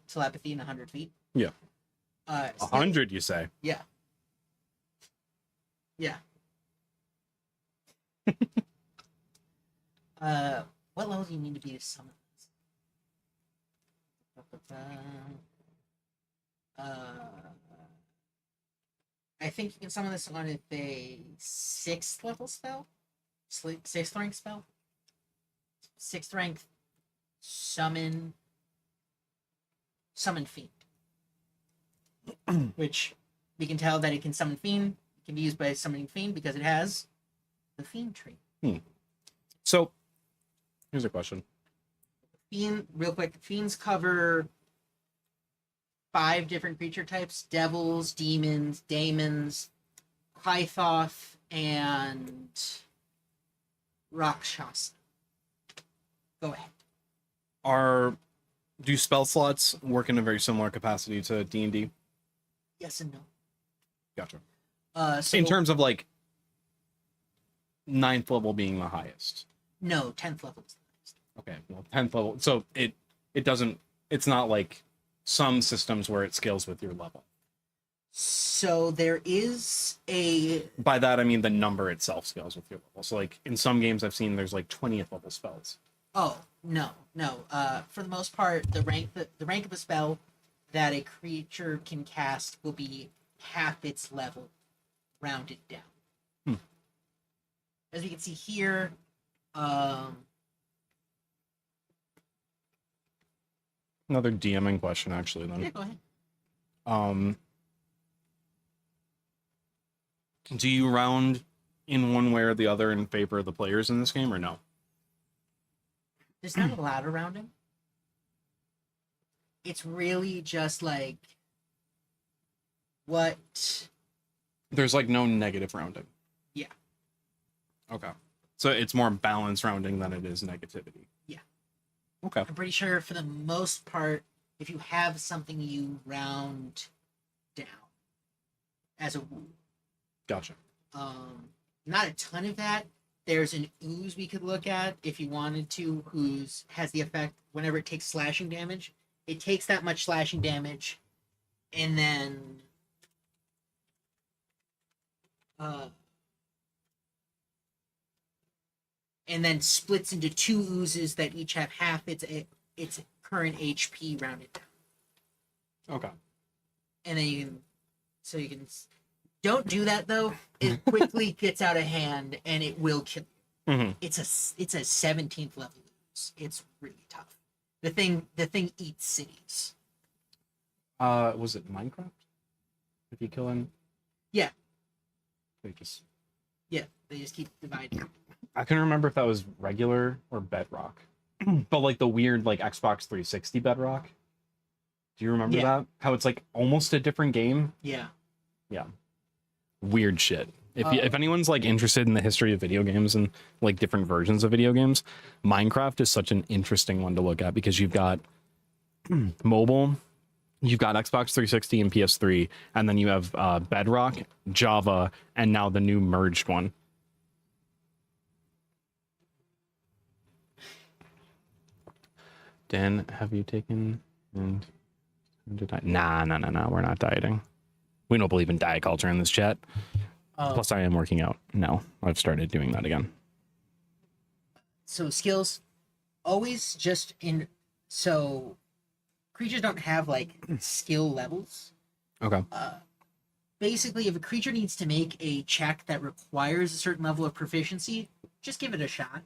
telepathy in 100 feet. Yeah. 100, you say? Yeah. Yeah. What level do you need to be to summon this? I think you can summon this on a 6th level spell? 6th rank spell? 6th rank summon Fiend. Which we can tell that it can summon Fiend. It can be used by summoning Fiend because it has the Fiend tree. So, here's a question. Fiend, real quick, Fiends cover 5 different creature types: devils, demons, daemons, Pythoth, and Rakshasa. Go ahead. Do spell slots work in a very similar capacity to D&D? Yes and no. Gotcha. So, In terms of like 9th level being the highest. no, 10th level is the highest. Okay, well 10th level. So it doesn't. It's not like some systems where it scales with your level. So there is a By that I mean the number itself scales with your level. So like in some games I've seen there's like 20th level spells. no. For the most part, the rank of a spell that a creature can cast will be half its level, rounded down. as we can see here, Another DMing question, actually. yeah, Then, go ahead. do you round in one way or the other in favor of the players in this game, or no? There's not a lot of rounding. It's really just like what. There's like no negative rounding. Yeah. Okay. So it's more balanced rounding than it is negativity. Yeah. Okay. I'm pretty sure for the most part, if you have something, you round down as a rule. Gotcha. Not a ton of that. There's an ooze we could look at if you wanted to, who's has the effect whenever it takes slashing damage. It takes that much slashing damage, and then splits into two oozes that each have half its current HP rounded down. Okay. And then you can don't do that though. It quickly gets out of hand and it will kill you. Mm-hmm. It's a 17th level ooze. It's really tough. The thing eats cities. Was it Minecraft? If you kill him? Yeah. They just... Yeah, they just keep dividing. I couldn't remember if that was regular or Bedrock. But like the weird like Xbox 360 Bedrock. Do you remember that? How it's like almost a different game? Yeah. Yeah. Weird shit. If anyone's like interested in the history of video games and like different versions of video games, Minecraft is such an interesting one to look at because you've got mobile, you've got Xbox 360 and PS3, and then you have Bedrock, Java, and now the new merged one. Dan, have you taken and Nah, we're not dieting. We don't believe in diet culture in this chat. Plus, I am working out. No, I've started doing that again. So skills, always just in. So creatures don't have like skill levels. Okay. Basically, if a creature needs to make a check that requires a certain level of proficiency, just give it a shot.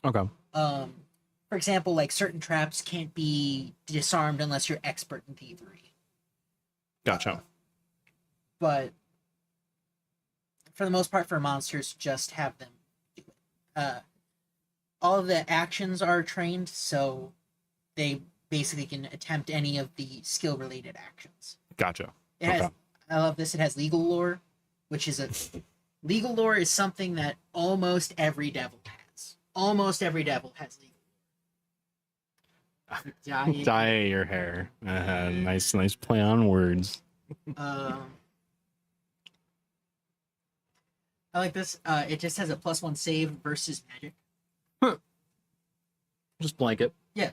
Okay. For example, like certain traps can't be disarmed unless you're expert in thievery. Gotcha. But for the most part, for monsters, just have them do it. All of the actions are trained, so they basically can attempt any of the skill-related actions. Gotcha. It has, I love this. It has legal lore, which is legal lore is something that almost every devil has. Almost every devil has legal lore. Dye your hair. Nice play on words. I like this. It just has a +1 save versus magic. Just blanket. Yeah.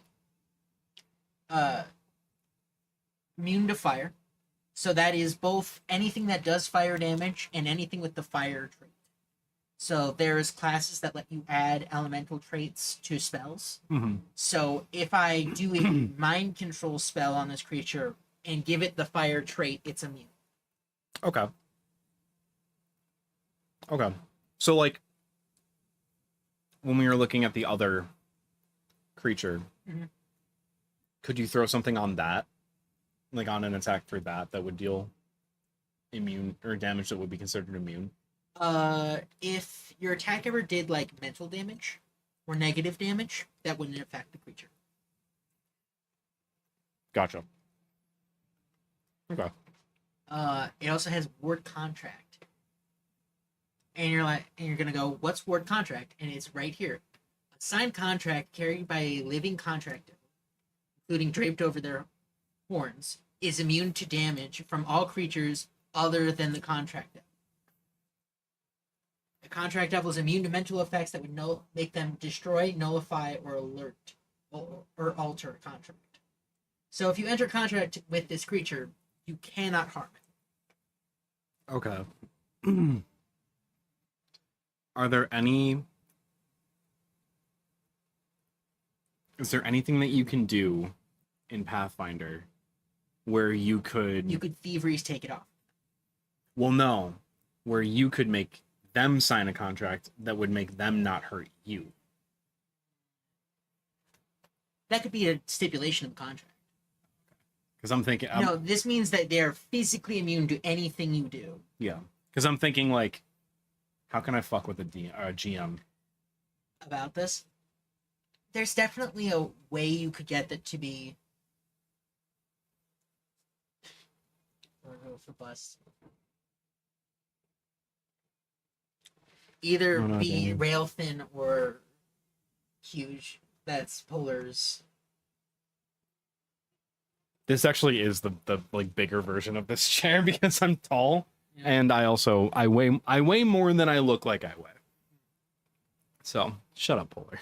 Immune to fire. So that is both anything that does fire damage and anything with the fire trait. So there's classes that let you add elemental traits to spells. Mm-hmm. So if I do a mind control spell on this creature and give it the fire trait, it's immune. Okay. So like when we were looking at the other creature, could you throw something on that? Like on an attack for that would deal immune or damage that would be considered immune? If your attack ever did like mental damage or negative damage, that wouldn't affect the creature. Gotcha. Okay. It also has ward contract. And you're gonna go, what's ward contract? And it's right here. A signed contract carried by a living contractor, including draped over their horns, is immune to damage from all creatures other than the contract devil. The contract devil is immune to mental effects that would make them destroy, nullify, or alert or alter a contract. So if you enter contract with this creature, you cannot harm it. Okay. Is there anything that you can do in Pathfinder where you could thieveries take it off. Well, no, where you could make them sign a contract that would make them not hurt you. That could be a stipulation of the contract. Because I'm thinking, No, this means that they're physically immune to anything you do. yeah. Because I'm thinking like, how can I fuck with a GM? About this. There's definitely a way you could get that to be. Or go for bust. Either Oh, no, be damn. rail thin or huge. That's Polar's. This actually is the like bigger version of this chair because I'm tall, Yeah. and I weigh more than I look like I weigh. So shut up, Polar.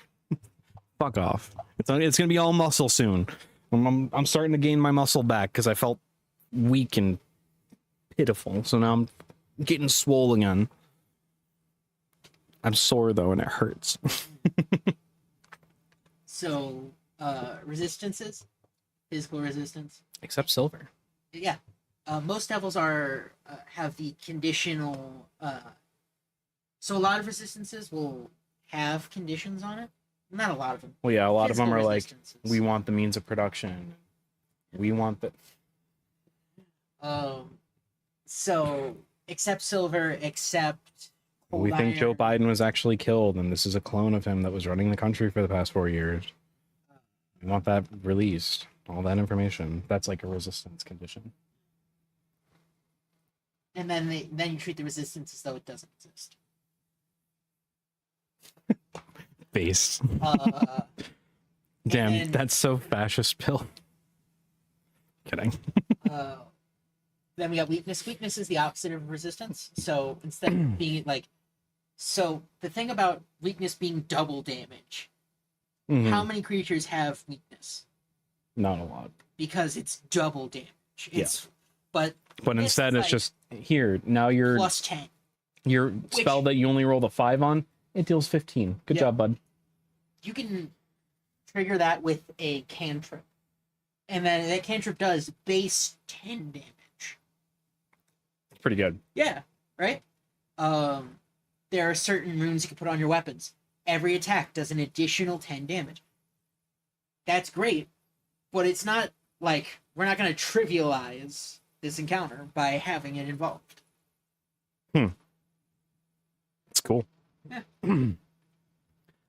Fuck off. It's gonna be all muscle soon. I'm starting to gain my muscle back because I felt weak and pitiful. So now I'm getting swole again. I'm sore though, and it hurts. So, resistances, physical resistance. Except silver. Yeah, most devils are have the conditional. So a lot of resistances will have conditions on it. Not a lot of them. Well, yeah, a lot of them Physical are like, resistances. we want the means of production. We want the. So except silver, except. We cold think Joe iron. Biden was actually killed, and this is a clone of him that was running the country for the past 4 years. We want that released. All that information. That's like a resistance condition. And then then you treat the resistance as though it doesn't exist. Face. Uh, Damn, then- that's so fascist, Bill. Kidding. Then we got weakness. Weakness is the opposite of resistance. So instead of being like, so the thing about weakness being double damage, Mhm. how many creatures have weakness? Not a lot. Because it's double damage. It's but But It's instead, it's like- just here. Now your +10. spell that you only rolled a 5 on, it deals 15. Good Yeah. job, bud. You can trigger that with a cantrip, and then that cantrip does base 10 damage. It's pretty good. Yeah, right. There are certain runes you can put on your weapons. Every attack does an additional 10 damage. That's great, but it's not like we're not going to trivialize this encounter by having it involved. It's cool. Yeah.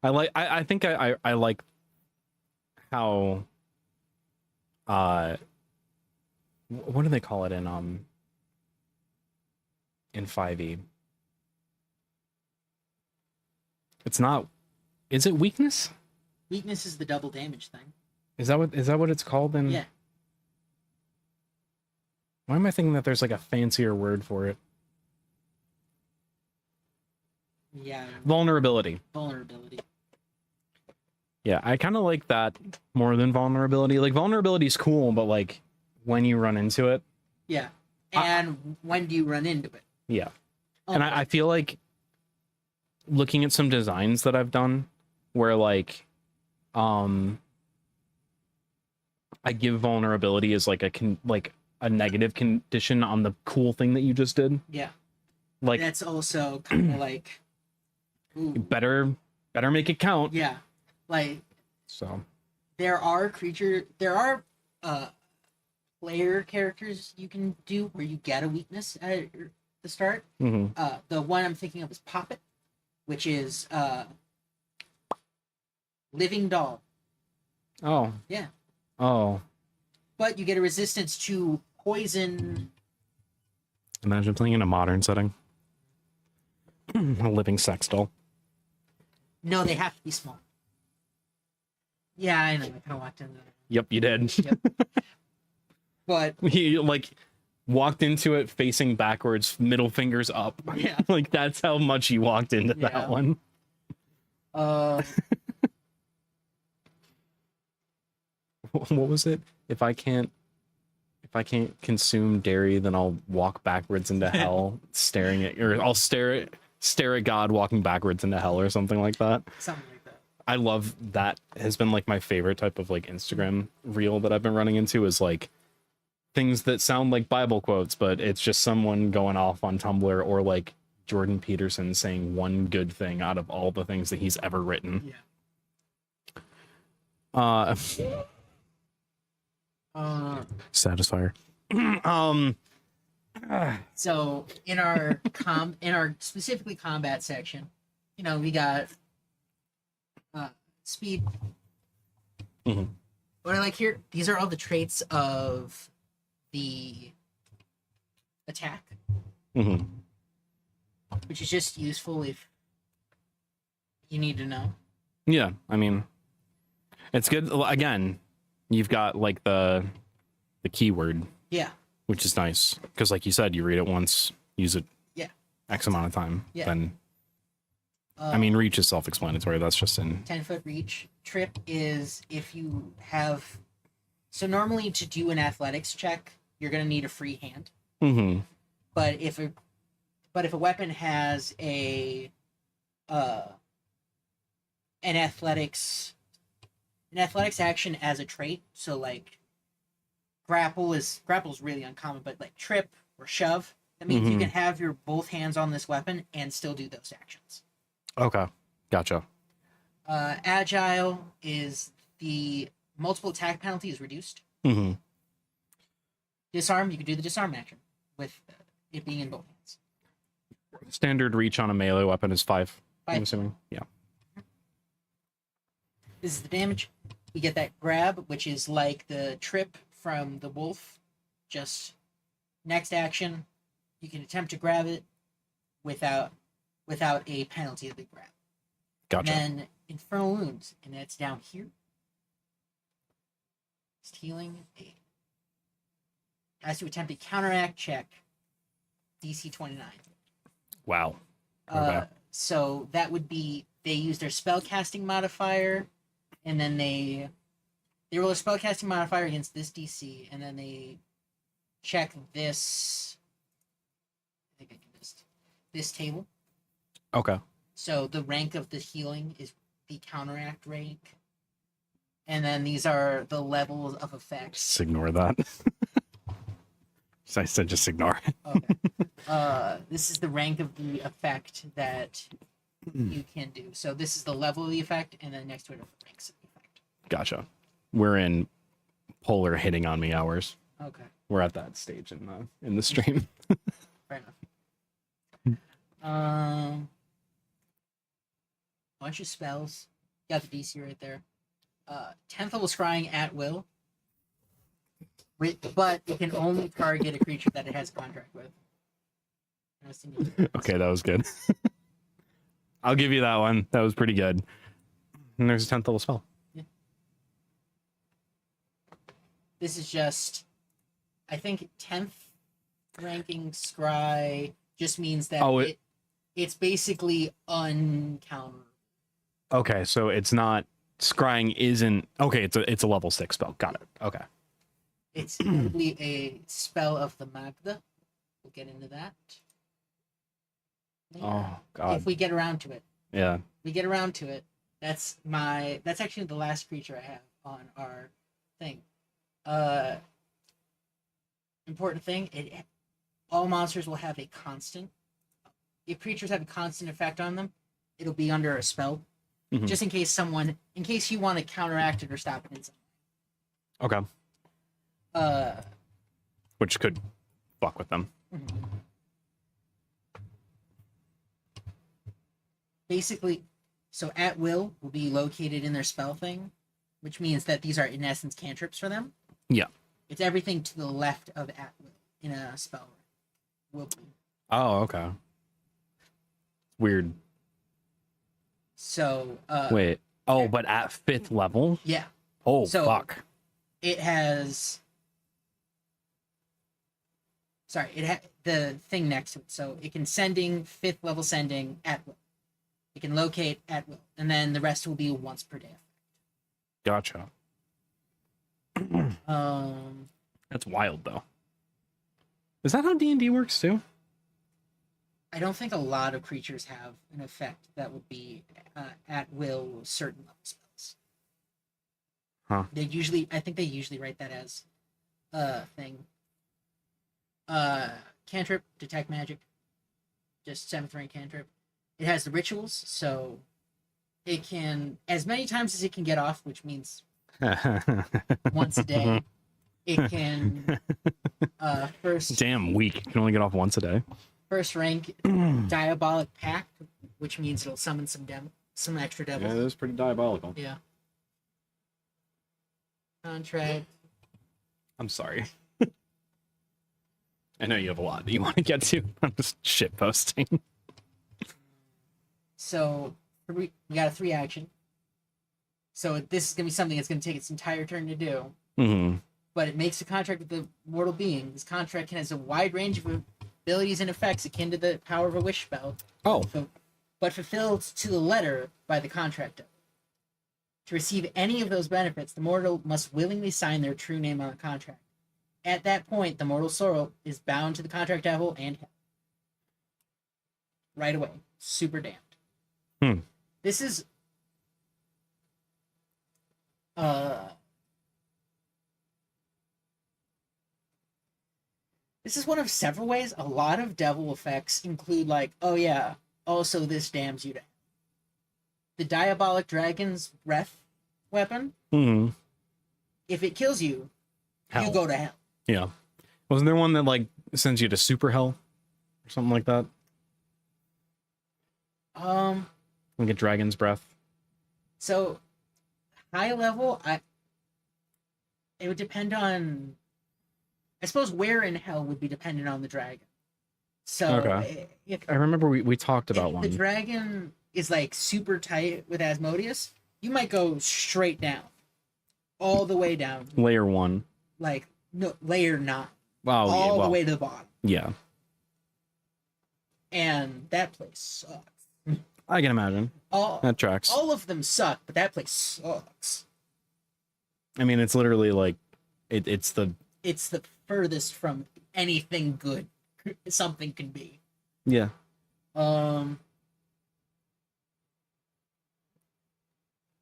I think I like how what do they call it in 5e? It's not, is it weakness? Weakness is the double damage thing. Is that what it's called in? Yeah. Why am I thinking that there's like a fancier word for it? Yeah. Vulnerability. Vulnerability. Yeah, I kind of like that more than vulnerability. Like vulnerability is cool, but like when you run into it, Yeah. And when do you run into it? yeah. Oh, And I feel like looking at some designs that I've done where like I give vulnerability as like a negative condition on the cool thing that you just did. yeah. Like That's also kind of like. Ooh, better make it count. yeah. Like, So there are player characters you can do where you get a weakness at the start. mhm. The one I'm thinking of is Poppet, which is Living Doll. Oh. Yeah. Oh. But you get a resistance to poison. Imagine playing in a modern setting. A living sex doll. No, they have to be small. Yeah, I know. I kind of walked into that. Yep, you did. But He like walked into it facing backwards, middle fingers up. Yeah. Like that's how much he walked into Yeah. that one. What was it? If I can't consume dairy, then I'll walk backwards into hell, staring at, or I'll stare at God walking backwards into hell, or something like that. something like that. I love that. Has been like my favorite type of like Instagram reel that I've been running into, is like things that sound like Bible quotes, but it's just someone going off on Tumblr or like Jordan Peterson saying one good thing out of all the things that he's ever written. Yeah. Satisfier. So in our specifically combat section, we got speed. Mhm. What I like here, these are all the traits of the attack, Mm-hmm. which is just useful if you need to know. Yeah, I mean, it's good. Again, you've got like the keyword, Yeah. which is nice because, like you said, you read it once, use it Yeah. X amount of time. Yeah. Then, I mean, reach is self-explanatory. That's just in 10-foot reach. Trip is if you have. So normally to do an athletics check, you're gonna need a free hand. Mm-hmm. But if a weapon has an athletics action as a trait, so like grapple's really uncommon, but like trip or shove, that means you Mhm. can have your both hands on this weapon and still do those actions. Okay, gotcha. Agile is the multiple attack penalty is reduced. Mm-hmm. Disarm, you can do the disarm action with it being in both hands. Standard reach on a melee weapon is 5. I'm 5. assuming. Yeah. This is the damage. We get that grab, which is like the trip from the wolf. Just next action, you can attempt to grab it without a penalty of the grab. Gotcha. And then infernal wounds, and that's down here. It's healing. Has to attempt a counteract check. DC 29. Wow. Okay. So that would be they use their spellcasting modifier, and then they roll a spellcasting modifier against this DC, and then they check this. I think I can just this table. Okay. So the rank of the healing is the counteract rank, and then these are the levels of effects. Just ignore that. I said just ignore it. Okay. This is the rank of the effect that you can do. So this is the level of the effect, and then next to it are the ranks of the effect. Gotcha. We're in polar hitting on me hours. Okay. We're at that stage in the stream. Fair enough. Bunch of spells. Got the DC right there. 10th level scrying at will. But it can only target a creature that it has a contract with. Okay, that was good. I'll give you that one. That was pretty good. And there's a 10th level spell. Yeah. This is just, I think 10th ranking scry just means that it's basically uncounterable. Okay, so it's not scrying isn't okay, it's a level 6 spell. Got it. Okay. It's probably a spell of the Magda. We'll get into that. Oh god. If we get around to it. Yeah. We get around to it. That's actually the last creature I have on our thing. Important thing, all monsters will have a constant. If creatures have a constant effect on them, it'll be under a spell. Mhm. Just in case you want to counteract it or stop it in some Okay. way. Which could fuck with them. Basically, so at will be located in their spell thing, which means that these are in essence cantrips for them. Yeah. It's everything to the left of at will in a spell. Will be. Oh, okay. Weird. So Wait. Oh, but at 5th level? yeah, Oh, So- fuck. it has. Sorry, the thing next to it. So it can 5th level sending at will. It can locate at will, and then the rest will be once per day. Gotcha. Um, That's wild though. Is that how D&D works too? I don't think a lot of creatures have an effect that would be at will certain level spells. Huh. I think they usually write that as thing. Cantrip, detect magic. just 7th rank cantrip. It has the rituals, so it can, as many times as it can get off, which means once a day. It can first Damn weak. You can only get off once a day. first rank Diabolic Pact, which means it'll summon some extra devils. Yeah, that is pretty diabolical. Yeah. Contract. I'm sorry. I know you have a lot that you want to get to. I'm just shit posting. So we got a 3 action. So this is gonna be something that's gonna take its entire turn to do. Mm-hmm. But it makes a contract with the mortal being. This contract has a wide range of abilities and effects akin to the power of a wish spell. Oh. But fulfilled to the letter by the contractor. To receive any of those benefits, the mortal must willingly sign their true name on the contract. At that point, the mortal soul is bound to the contract devil and hell. Right away. Super damned. This is this is one of several ways. A lot of devil effects include, like, oh yeah, also this damns you to hell. The Diabolic Dragon's Breath weapon, if it kills you, Hell. you go to hell. Yeah. Wasn't there one that, like, sends you to super hell? Or something like that? Like a dragon's breath? So, high level, it would depend on, I suppose where in hell would be dependent on the dragon. So, Okay. if I remember we talked about if one. the dragon is like super tight with Asmodeus, you might go straight down, all the way down, Layer 1. like no layer 9, Wow. all well, the way to the bottom, yeah. and that place sucks. I can imagine. That tracks. All of them suck, but that place sucks. I mean, it's literally like, it's the... It's the furthest from anything good something can be. Yeah. While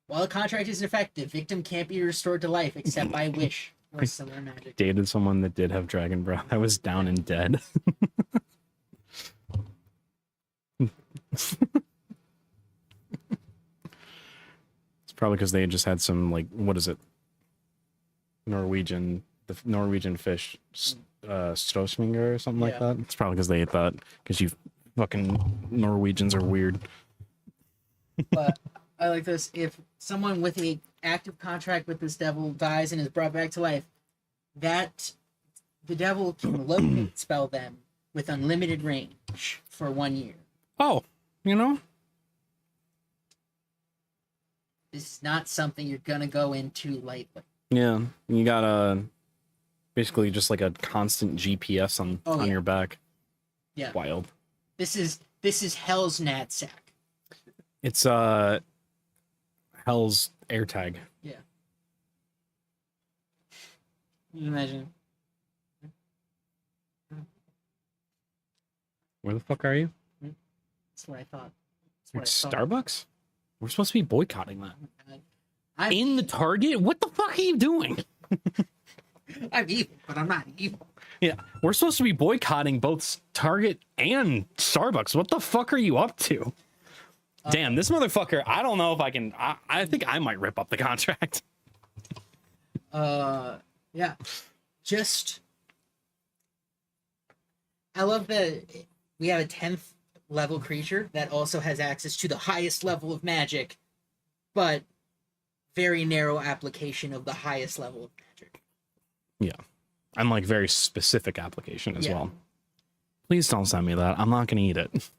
the contract is effective, victim can't be restored to life except by wish or similar magic. Dated someone that did have dragon breath. I was down and dead. It's probably because they just had some, like, what is it? The Norwegian fish, Strosminger or something like that. It's probably because they ate that, because you fucking Norwegians are weird. But I like this. If someone with a active contract with this devil dies and is brought back to life, that the devil can locate spell them with unlimited range for 1 year. Oh, you know? This is not something you're gonna go into lightly. Yeah, you got basically just like a constant GPS on your back. Yeah. Wild. This is Hell's Knapsack. It's Hell's AirTag. Yeah. Can you imagine? Where the fuck are you? That's what I thought. You're That's at what I thought. Starbucks? We're supposed to be boycotting that. I'm, In the Target? What the fuck are you doing? I'm evil, but I'm not evil. Yeah, we're supposed to be boycotting both Target and Starbucks. What the fuck are you up to? Damn, this motherfucker, I don't know if I can... I think I might rip up the contract. Yeah. Just... I love that we have a 10th level creature that also has access to the highest level of magic, but very narrow application of the highest level of magic. Yeah. And like very specific application as well. Please don't send me that. I'm not gonna eat it.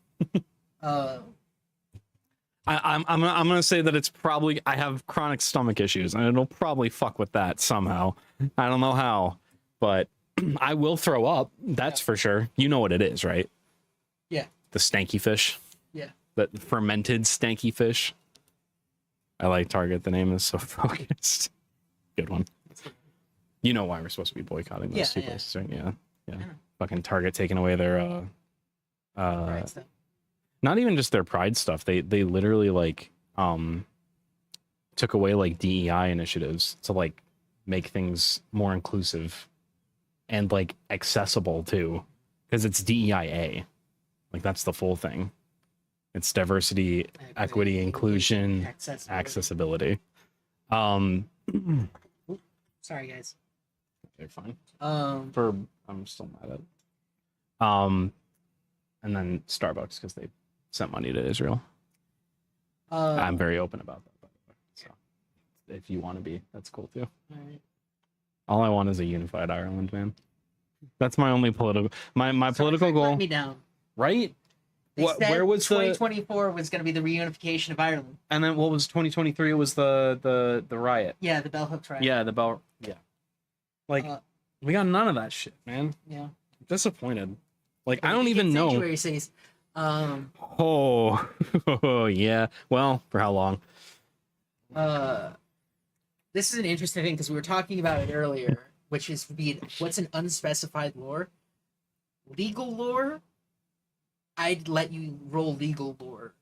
I'm gonna say that it's probably, I have chronic stomach issues and it'll probably fuck with that somehow. I don't know how, but I will throw up. That's for sure. You know what it is, right? Yeah. The stanky fish. Yeah. That fermented stanky fish. I like Target. The name is so focused. Good one. You know why we're supposed to be boycotting those two places, right? Yeah. Yeah. Fucking Target taking away their Right, so. not even just their pride stuff. They literally like took away like DEI initiatives to like make things more inclusive and like accessible too, because it's DEIA. Like that's the full thing. It's diversity, equity, inclusion, accessibility. Sorry, guys. They're fine. Um, I'm still mad at. And then Starbucks because they sent money to Israel. I'm very open about that, by the way. So if you want to be, that's cool too. alright. All I want is a unified Ireland, man. That's my only political my Sorry, political Greg goal. let me down. Right? They What? said Where was the? 2024 was going to be the reunification of Ireland. And then what was 2023? Was the riot? Yeah, the bell hook trial. Yeah, the bell. Yeah. Like we got none of that shit, man. Yeah. I'm disappointed. Like But I don't the even know. sanctuary cities. Oh, yeah. Well, for how long? This is an interesting thing because we were talking about it earlier, which is what's an unspecified lore? Legal lore? I'd let you roll legal lore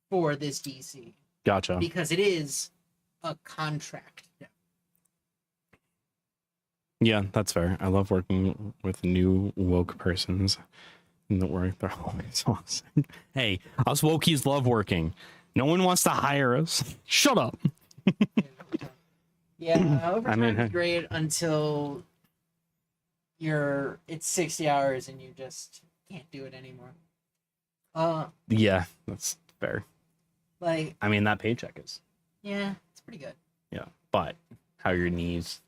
for this DC Gotcha. because it is a contract. Yeah, that's fair. I love working with new woke persons in the work. They're always awesome. Hey, us wokies love working. No one wants to hire us. Shut up. Yeah, overtime I mean, is great until it's 60 hours and you just can't do it anymore. Yeah, that's fair. Like, I mean, that paycheck is. yeah, it's pretty good. Yeah, but how are your knees?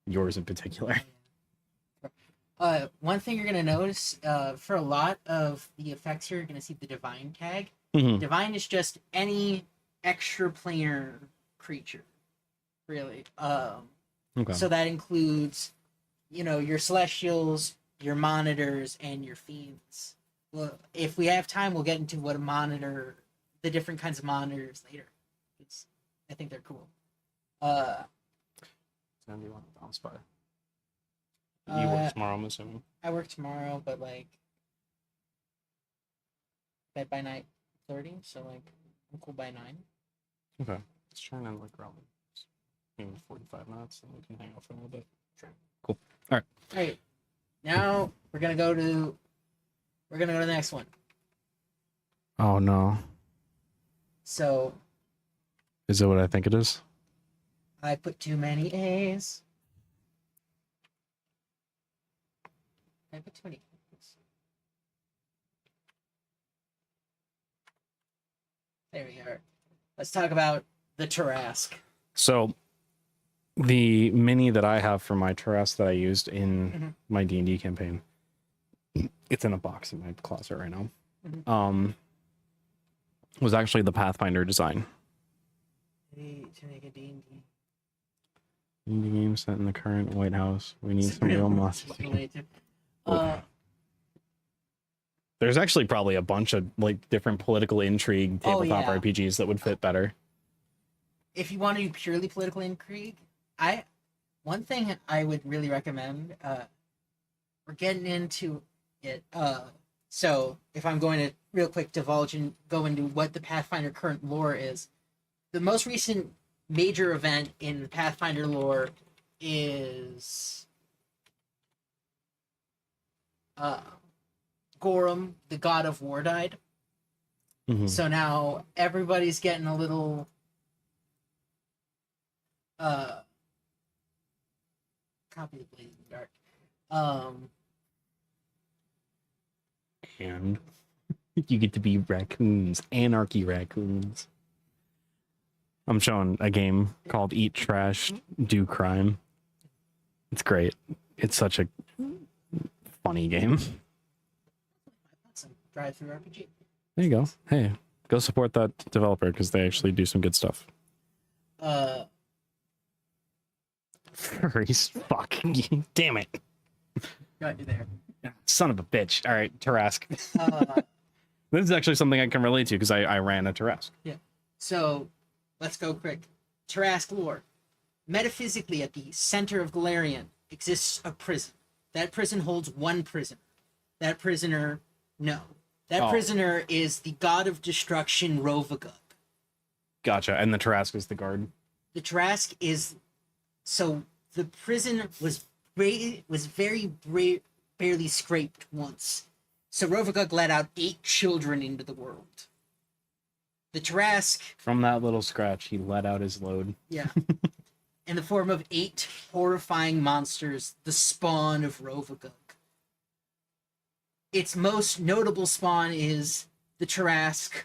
Yours in particular. One thing you're gonna notice, for a lot of the effects here, you're gonna see the divine tag. Mhm. Divine is just any extra planar creature, really. Okay. So that includes, your celestials, your monitors, and your fiends. Well, if we have time, we'll get into the different kinds of monitors later. I think they're cool. When do you want to bounce by? You work tomorrow, I'm assuming. I work tomorrow, but bed by 9:30, so I'm cool by 9. Okay. Let's try and look around. Maybe 45 minutes, and we can hang out for a little bit. Sure. Cool. All right. All right. Now we're gonna go to the next one. Oh no. So Is it what I think it is? I put too many A's. I put too many A's. There we are. Let's talk about the Tarask. So, the mini that I have for my Terras that I used in my D&D campaign, it's in a box in my closet right now. Was actually the Pathfinder design. To make a D&D. Indie game set in the current White House. We need some real monsters. There's actually probably a bunch of different political intrigue tabletop RPGs that would fit better. If you want to do purely political intrigue, one thing I would really recommend, we're getting into it. So if I'm going to real quick divulge and go into what the Pathfinder current lore is, the most recent major event in the Pathfinder lore is Gorham, the god of war, died. So now everybody's getting a little copy the Blazing Dark. And you get to be raccoons, anarchy raccoons. I'm showing a game called Eat Trash, Do Crime. It's great. It's such a funny game. Some drive-through RPG. There you go. Hey, go support that developer because they actually do some good stuff. Furries, fuck. Damn it. Got you there. Son of a bitch. All right, Tarask. This is actually something I can relate to because I ran a Tarask. Yeah. So, let's go quick. Tarask lore. Metaphysically, at the center of Galarian exists a prison. That prison holds one prisoner. That prisoner, no. That prisoner is the god of destruction, Rovagug. Gotcha. And the Tarask is the guard. The Tarask is... So, the prison was barely scraped once. So Rovagug let out 8 children into the world. The Tarask, From that little scratch, he let out his load. yeah, in the form of 8 horrifying monsters, the spawn of Rovagug. Its most notable spawn is the Tarask,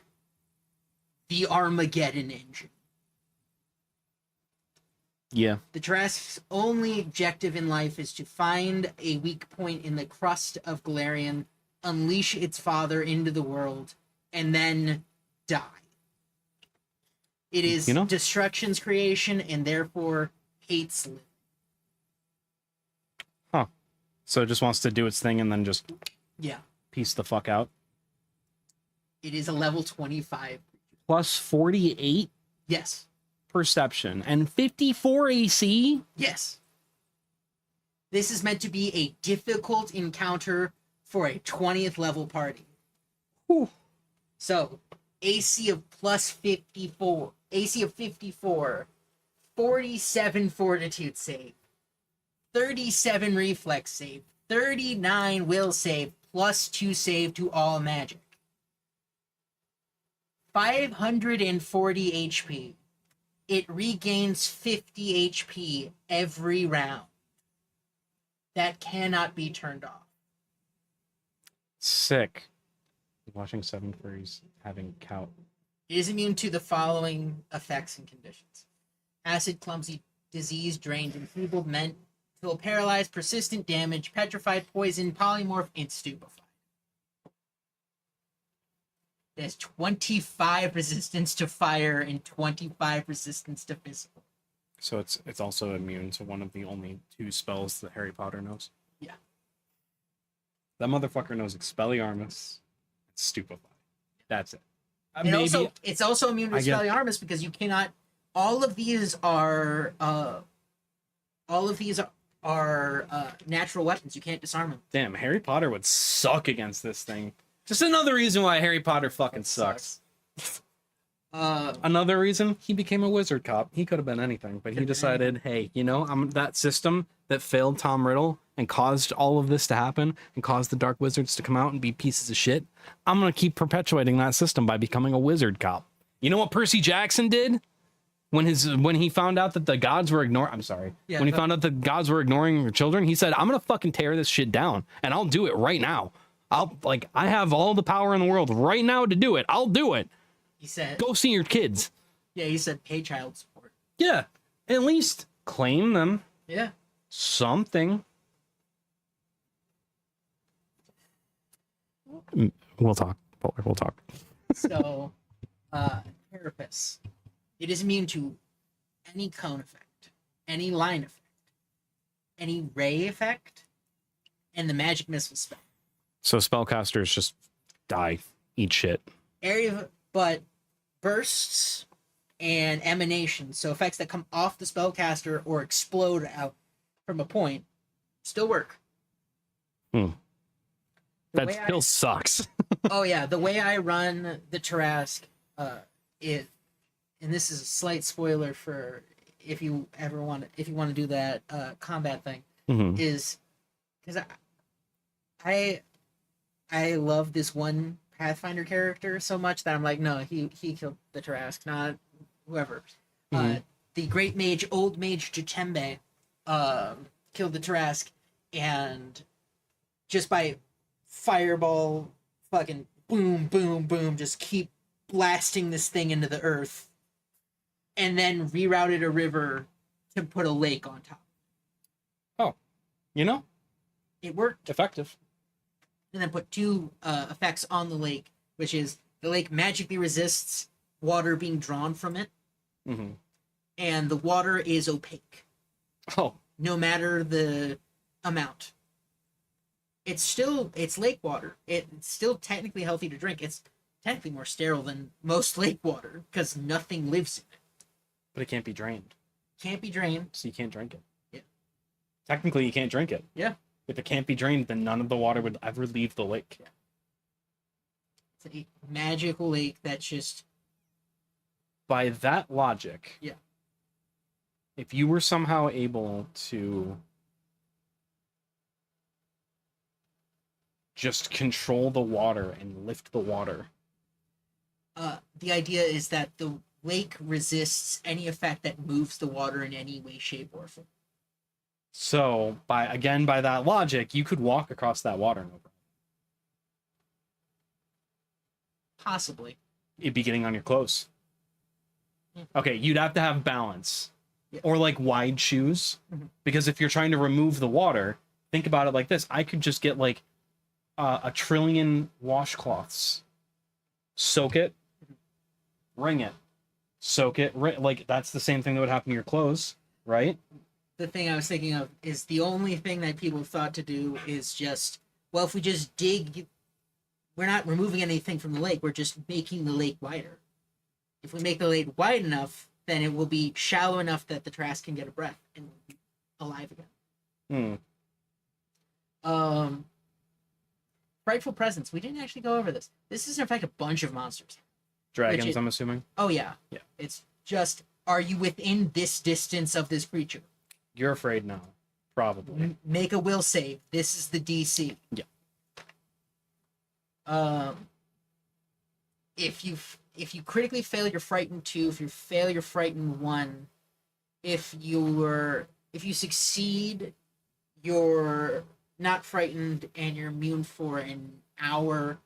the Armageddon engine. Yeah. The Tarask's only objective in life is to find a weak point in the crust of Galarian, unleash its father into the world, and then die. It is destruction's creation and therefore hates living. Huh. So it just wants to do its thing and then just piece the fuck out. It is a level 25. Plus 48 Yes. perception and 54 AC? Yes. This is meant to be a difficult encounter for a 20th level party. Whew. So, AC of plus 54. AC of 54. 47 fortitude save. 37 reflex save. 39 will save. Plus 2 save to all magic. 540 HP. It regains 50 HP every round. That cannot be turned off. Sick. Watching 7 furries having cow. It is immune to the following effects and conditions: acid, clumsy, disease, drained, enfeebled, mental, paralyzed, persistent damage, petrified, poison, polymorph, and stupefied. It has 25 resistance to fire and 25 resistance to physical. So it's also immune to one of the only 2 spells that Harry Potter knows. Yeah. That motherfucker knows Expelliarmus and Stupefy. That's it. And also, it's also immune to Expelliarmus because you cannot. All of these are natural weapons. You can't disarm them. Damn, Harry Potter would suck against this thing. Just another reason why Harry Potter fucking sucks. Another reason, he became a wizard cop. He could have been anything, but he decided, hey, I'm that system that failed Tom Riddle and caused all of this to happen and caused the Dark Wizards to come out and be pieces of shit. I'm going to keep perpetuating that system by becoming a wizard cop. You know what Percy Jackson did? When he found out that the gods were ignoring... when he found out the gods were ignoring their children, he said, I'm going to fucking tear this shit down, and I'll do it right now. I have all the power in the world right now to do it. I'll do it. He said, go see your kids. Yeah, he said pay child support. Yeah, at least claim them. Yeah. Something. We'll talk. We'll talk. So, Carapace. It is immune to any cone effect, any line effect, any ray effect, and the magic missile spell. So spellcasters just die, eat shit. But bursts and emanations, so effects that come off the spellcaster or explode out from a point, still work. That still sucks. Oh yeah, the way I run the Tarask, and this is a slight spoiler for if you want to do that combat thing, is because I love this one Pathfinder character so much that I'm like, no, he killed the Tarask, not whoever. The great mage, old mage Jatembe, killed the Tarask, and just by fireball, fucking boom, boom, boom, just keep blasting this thing into the earth, and then rerouted a river to put a lake on top. Oh, it worked. Effective. And then put 2 effects on the lake, which is the lake magically resists water being drawn from it, and the water is opaque. Oh. No matter the amount. It's lake water. It's still technically healthy to drink. It's technically more sterile than most lake water because nothing lives in it. But it can't be drained. Can't be drained. So you can't drink it. Yeah. Technically, you can't drink it. Yeah. If it can't be drained, then none of the water would ever leave the lake. Yeah. It's a magical lake that's just... By that logic, yeah. If you were somehow able to just control the water and lift the water. The idea is that the lake resists any effect that moves the water in any way, shape, or form. So, by that logic, you could walk across that water. No problem. Possibly. It'd be getting on your clothes. Okay, you'd have to have balance. Yeah. Or like wide shoes. Because if you're trying to remove the water, think about it like this. I could just get like a trillion washcloths, soak it, wring it, soak it. Like that's the same thing that would happen to your clothes, right? The thing I was thinking of is the only thing that people thought to do is just, well, if we just dig, we're not removing anything from the lake, we're just making the lake wider. If we make the lake wide enough, then it will be shallow enough that the trash can get a breath and be alive again. Frightful presence. We didn't actually go over this. This is in fact a bunch of monsters. Dragons, I'm assuming. Oh yeah. Yeah. It's just, are you within this distance of this creature? You're afraid now. Probably. Make a will save. This is the DC. Yeah. If you critically fail your frightened 2, if you fail your frightened 1, if you succeed, you're not frightened and you're immune for an hour.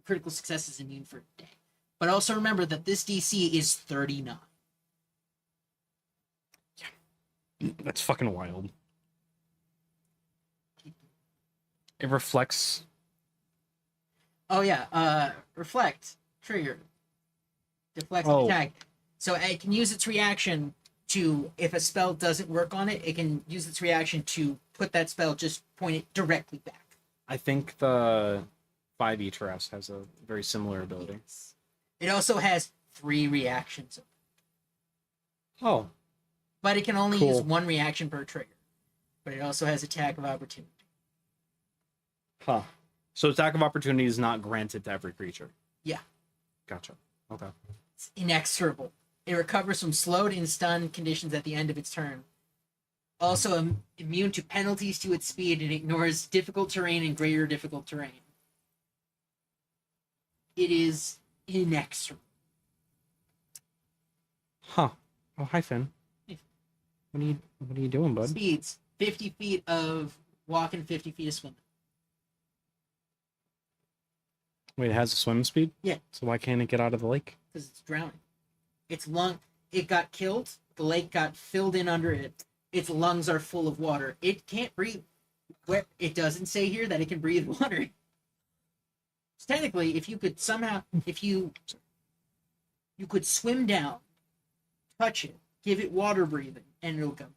Critical success is immune for a day. But also remember that this DC is 39. That's fucking wild. It reflects. Oh yeah, reflect, trigger, deflect attack. So it can use its reaction to, if a spell doesn't work on it, it can use its reaction to put that spell, just point it directly back. I think the 5e Terrest has a very similar ability. Yes. It also has 3 reactions. Oh. But it can only Cool. use 1 reaction per trigger. But it also has attack of opportunity. Huh. So attack of opportunity is not granted to every creature. Yeah. Gotcha. Okay. It's inexorable. It recovers from slowed and stunned conditions at the end of its turn. Also immune to penalties to its speed, and ignores difficult terrain and greater difficult terrain. It is inexorable. Huh. Oh, hi, Finn. What are you doing, bud? Speeds 50 feet of walking, 50 feet of swimming. Wait, it has a swim speed? Yeah. So why can't it get out of the lake? Because it's drowning. It got killed. The lake got filled in under it. Its lungs are full of water. It can't breathe. It doesn't say here that it can breathe water. So technically, if you could swim down, touch it, give it water breathing, and it'll come.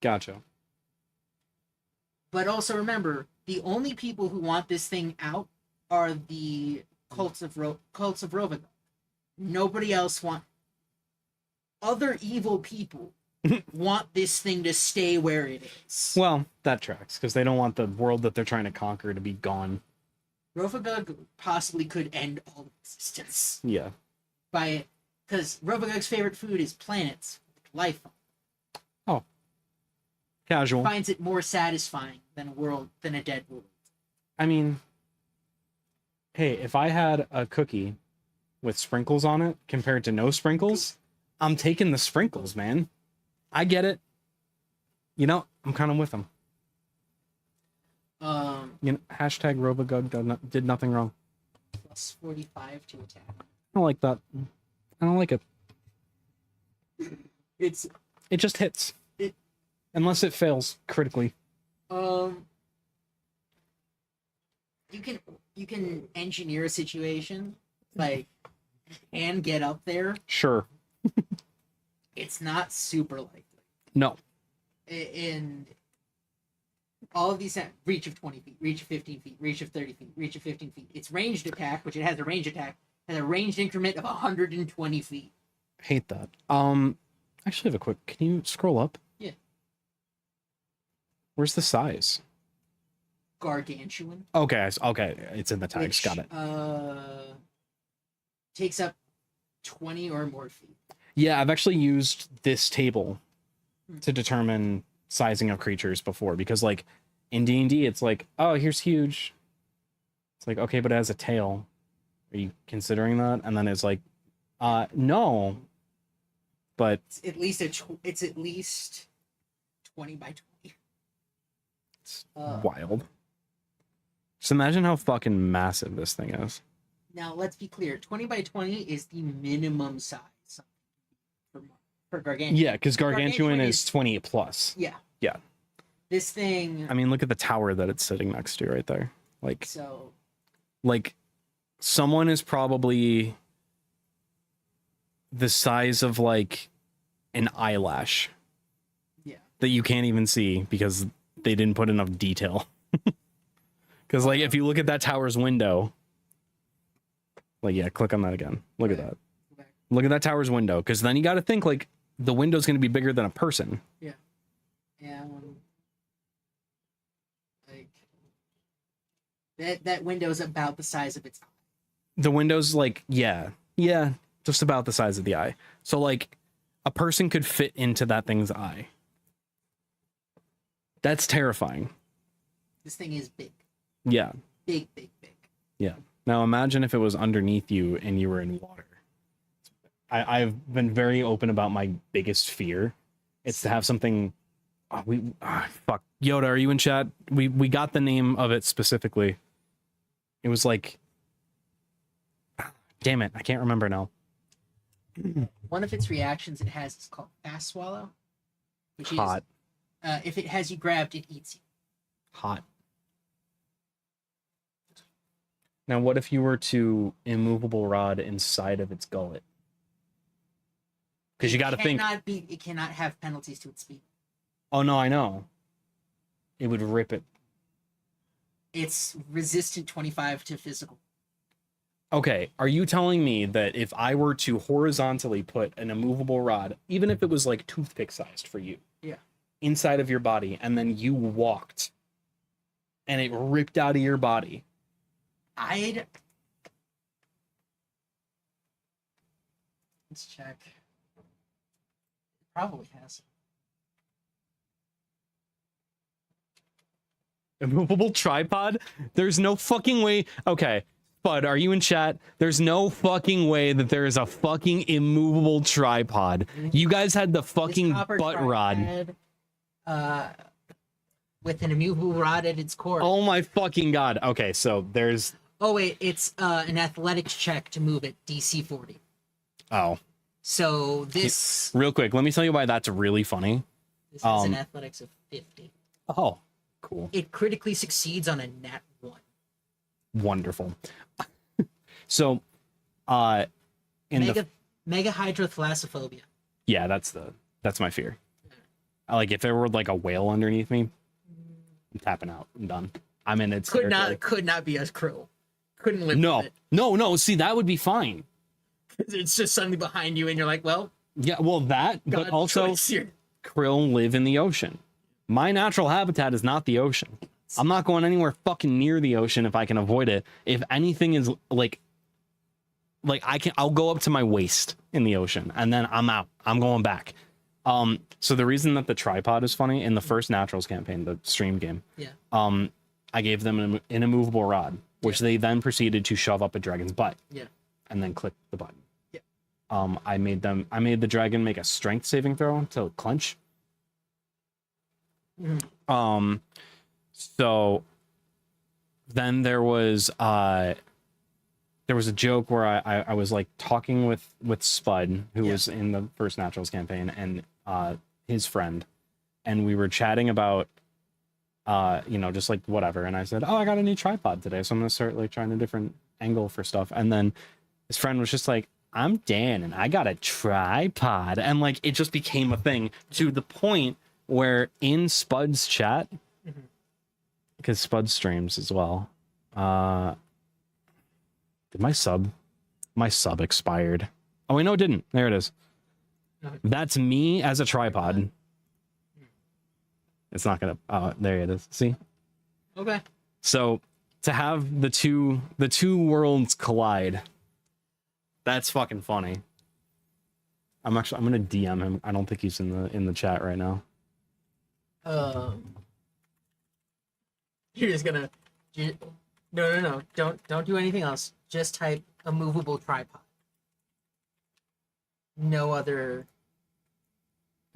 Gotcha. But also remember, the only people who want this thing out are the cults of Rovagog. Nobody else want. Other evil people want this thing to stay where it is. Well, that tracks, because they don't want the world that they're trying to conquer to be gone. Rovagog possibly could end all existence Yeah. by it, because Rovagog's favorite food is planets with life on. Oh. Casual. Finds it more satisfying than a dead world. I mean, hey, if I had a cookie with sprinkles on it compared to no sprinkles, I'm taking the sprinkles, man. I get it. You know, I'm kind of with them. Hashtag Robogug did nothing wrong. Plus 45 to attack. I don't like that. I don't like it. It just hits. Unless it fails critically. You can engineer a situation like and get up there. Sure. It's not super likely. No. And all of these have reach of 20 feet, reach of 15 feet, reach of 30 feet, reach of 15 feet. It's ranged attack, which it has a range attack, has a ranged increment of 120 feet. Hate that. I actually have a quick. Can you scroll up? Yeah. Where's the size? Gargantuan. Okay, it's in the tags. Which, Got it. Takes up 20 or more feet. Yeah, I've actually used this table to determine sizing of creatures before, because like in D&D it's like, oh, here's huge, It's like, okay, but it has a tail. Are you considering that? And then it's like, no. But It's at least 20 by 20. it's wild. Just imagine how fucking massive this thing is. Now, let's be clear. 20 by 20 is the minimum size for gargantuan. Yeah, because gargantuan is 28 plus. Yeah. Yeah. This thing. I mean, look at the tower that it's sitting next to right there. Like, So. like someone is probably the size of like an eyelash. Yeah. That you can't even see because they didn't put enough detail. Because like if you look at that tower's window, like yeah, click on that again. Look at that. Look at that tower's window, because then you got to think like the window's going to be bigger than a person. Yeah. And like that window's about the size of its eye. The window's like yeah, just about the size of the eye. So like a person could fit into that thing's eye. That's terrifying. This thing is big. Yeah. Big, big, big. Yeah. Now imagine if it was underneath you and you were in water. I've been very open about my biggest fear. It's to have something. Fuck Yoda, are you in chat? We got the name of it specifically. It was like, damn it, I can't remember now. One of its reactions it has is called fast swallow, which Hot. is if it has you grabbed, it eats you. Hot. Now, what if you were to immovable rod inside of its gullet? Because you got to think. It cannot have penalties to its speed. Oh no, I know. It would rip it. It's resistant 25 to physical. Okay, are you telling me that if I were to horizontally put an immovable rod, even if it was like toothpick sized for you, yeah, inside of your body, and then you walked, and it ripped out of your body? Let's check. It probably has. Immovable tripod? There's no fucking way. Okay, Bud, are you in chat? There's no fucking way that there is a fucking immovable tripod. You guys had the fucking butt rod. With an immovable rod at its core. Oh my fucking god. Okay, so there's. Oh wait, it's an athletics check to move it, DC 40. Oh. So this. Real quick, let me tell you why that's really funny. This has an athletics of 50. Oh, cool. It critically succeeds on a nat 1. Wonderful. So, Mega hydrothalassophobia. Yeah, that's my fear. Like if there were like a whale underneath me, I'm tapping out. I'm done. I'm in its could not be as cruel. Couldn't live with it. No. See, that would be fine. It's just suddenly behind you, and you're like, well. Yeah, well, that, but also krill live in the ocean. My natural habitat is not the ocean. I'm not going anywhere fucking near the ocean if I can avoid it. If anything is like I'll go up to my waist in the ocean, and then I'm out. I'm going back. So the reason that the tripod is funny in the first Naturals campaign, the stream game, I gave them an immovable rod, which they then proceeded to shove up a dragon's butt. Yeah. And then click the button. Yeah. I made the dragon make a strength saving throw to clench. Mm-hmm. So then there was a joke where I was like talking with Spud, who was in the first Naturals campaign, and his friend, and we were chatting about just like whatever, and I said, oh, I got a new tripod today, so I'm gonna start like trying a different angle for stuff. And then his friend was just like, I'm Dan and I got a tripod, and like it just became a thing to the point where in Spud's chat, because Spud streams as well, did my sub expired? Oh wait, no, it didn't. There it is. That's me as a tripod. It's not gonna. Oh, there it is. See? Okay. So to have the two worlds collide, that's fucking funny. I'm gonna DM him. I don't think he's in the chat right now. You're just gonna. No. Don't do anything else. Just type a movable tripod. No other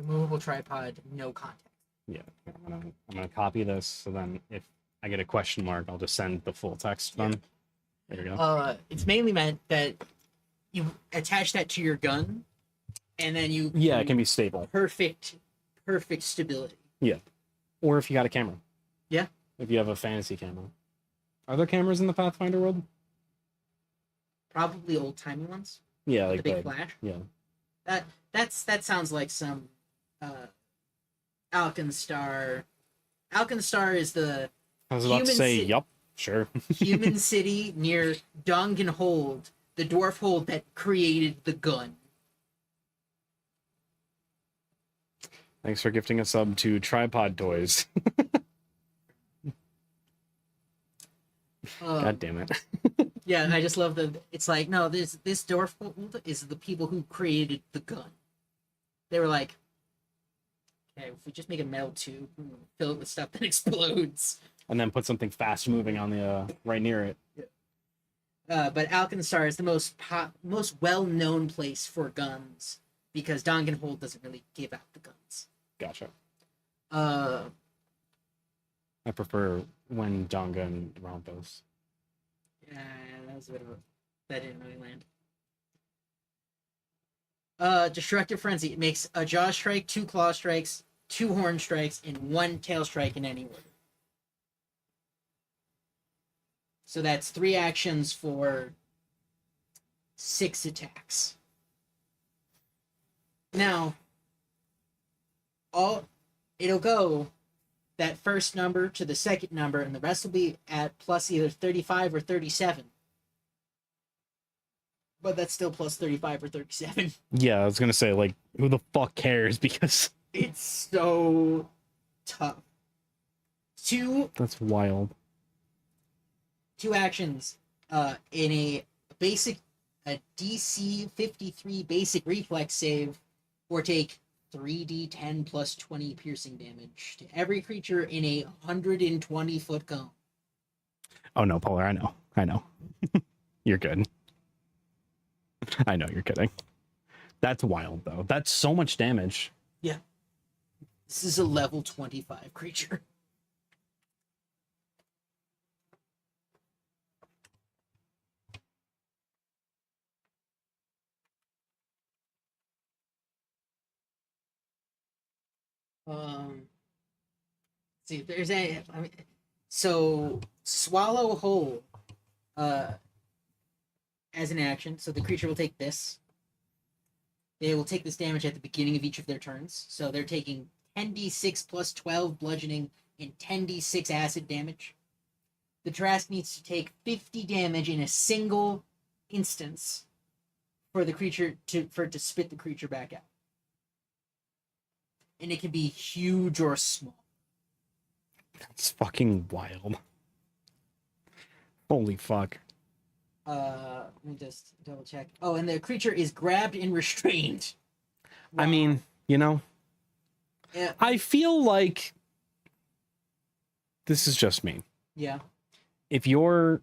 movable tripod, no context. Yeah, I'm gonna copy this, so then if I get a question mark, I'll just send the full text then. There you go. It's mainly meant that you attach that to your gun, and then you Yeah, it can be stable. perfect stability. Yeah. Or if you got a camera. Yeah. If you have a fantasy camera. Are there cameras in the Pathfinder world? Probably old timey ones. Yeah, The like big flash. Yeah. That sounds like some Alkenstar. Alkenstar is the I was about to Human say, ci- yup, sure. human city near Dongenhold, the dwarf hold that created the gun. Thanks for gifting a sub to Tripod Toys. God damn it. Yeah, I just love the. It's like, no, this dwarf hold is the people who created the gun. They were like, okay, if we just make a metal tube, fill it with stuff that explodes. And then put something fast moving on the right near it. But Alkenstar is the most well-known place for guns because Dongenhold doesn't really give out the guns. Gotcha. Uh, I prefer when Donga and Rompos. yeah, that was a bit of a that didn't really land. Destructive Frenzy. It makes a jaw strike, 2 claw strikes, 2 horn strikes, and 1 tail strike in any order. So that's 3 actions for 6 attacks. Now, it'll go that first number to the second number, and the rest will be at plus either 35 or 37. But that's still plus 35 or 37. Yeah, I was gonna say, like, who the fuck cares? Because It's so tough. that's wild. 2 actions in a DC 53 basic reflex save, or take 3d10 plus 20 piercing damage to every creature in a 120-foot cone. Oh no, Polar, I know. You're good. I know you're kidding. That's wild though. That's so much damage. Yeah. This is a level 25 creature. See if there's any. So swallow whole, as an action. So the creature will take this. They will take this damage at the beginning of each of their turns. So they're taking 10d6 plus 12 bludgeoning and 10d6 acid damage. The Trask needs to take 50 damage in a single instance for the creature for it to spit the creature back out. And it can be huge or small. That's fucking wild. Holy fuck. Let me just double check. Oh, and the creature is grabbed and restrained. I mean, you know, Yeah. I feel like this is just me. Yeah. If you're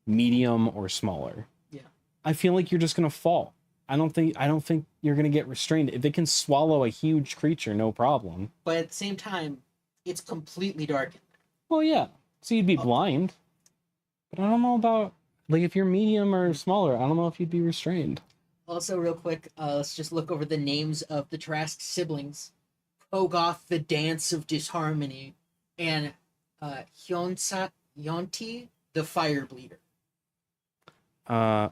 medium or smaller, Yeah. I feel like you're just gonna fall. I don't think you're gonna get restrained. If it can swallow a huge creature, no problem. But at the same time, it's completely dark. Well, yeah. So you'd be blind. But I don't know about, like, if you're medium or smaller, I don't know if you'd be restrained. Also, real quick, let's just look over the names of the Trask siblings. Kogoth, the Dance of Disharmony, and Yonti, the Fire Bleeder. I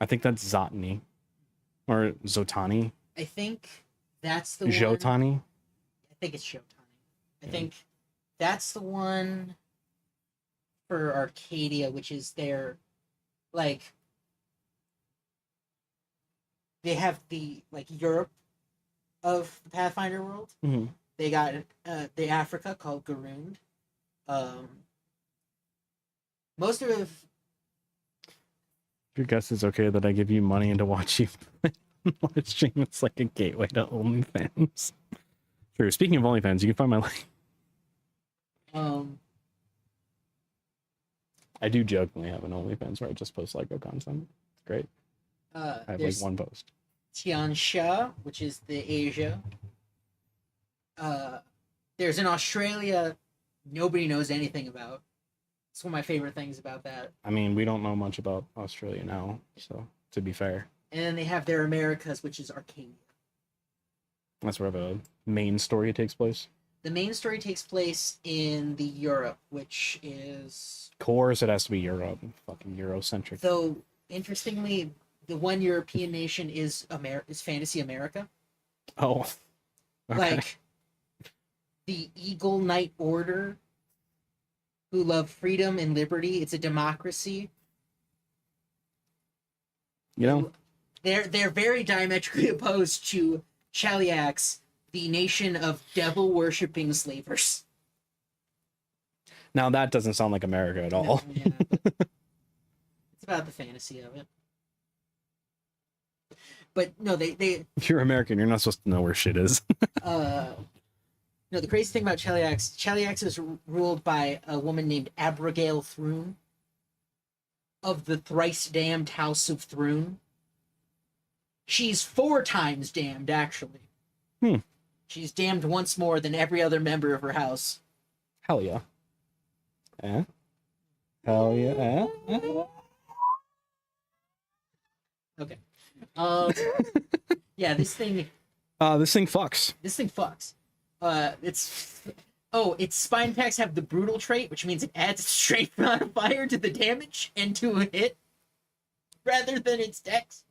think that's Zotani. Or Zotani. I think that's the one. Jotani. I think it's Shotani. I think that's the one for Arcadia, which is their, like, they have the, like, Europe of the Pathfinder world. Mm-hmm. They got the Africa called Garund. Most of it, Your guess is okay that I give you money and to watch you live stream. It's like a gateway to OnlyFans. True. Speaking of OnlyFans, you can find my link. I do jokingly have an OnlyFans where I just post Lego content. Great. I have like There's one post. Tian Sha, which is the Asia. There's in Australia, nobody knows anything about. It's one of my favorite things about that. I mean, we don't know much about Australia now, so to be fair. And then they have their Americas, which is Arcadia. That's where the main story takes place. The main story takes place in the Europe, which is... Of course, it has to be Europe. Fucking Eurocentric. Though, interestingly, the one European nation is Fantasy America. Oh. Okay. Like, the Eagle Knight Order, who love freedom and liberty. It's a democracy. You know, They're very diametrically opposed to Chaliax, the nation of devil-worshipping slavers. now that doesn't sound like America at all. No, yeah, but it's about the fantasy of it. But no, they If you're American, you're not supposed to know where shit is. no, the crazy thing about Chaliax is ruled by a woman named Abigail Thrune of the thrice damned House of Thrune. She's 4 times damned, actually. She's damned once more than every other member of her house. Hell yeah. Eh? Hell yeah. Eh? Okay. Yeah, this thing This thing fucks. fucks. Its spine attacks have the brutal trait, which means it adds a strength modifier to the damage and to a hit, rather than its dex.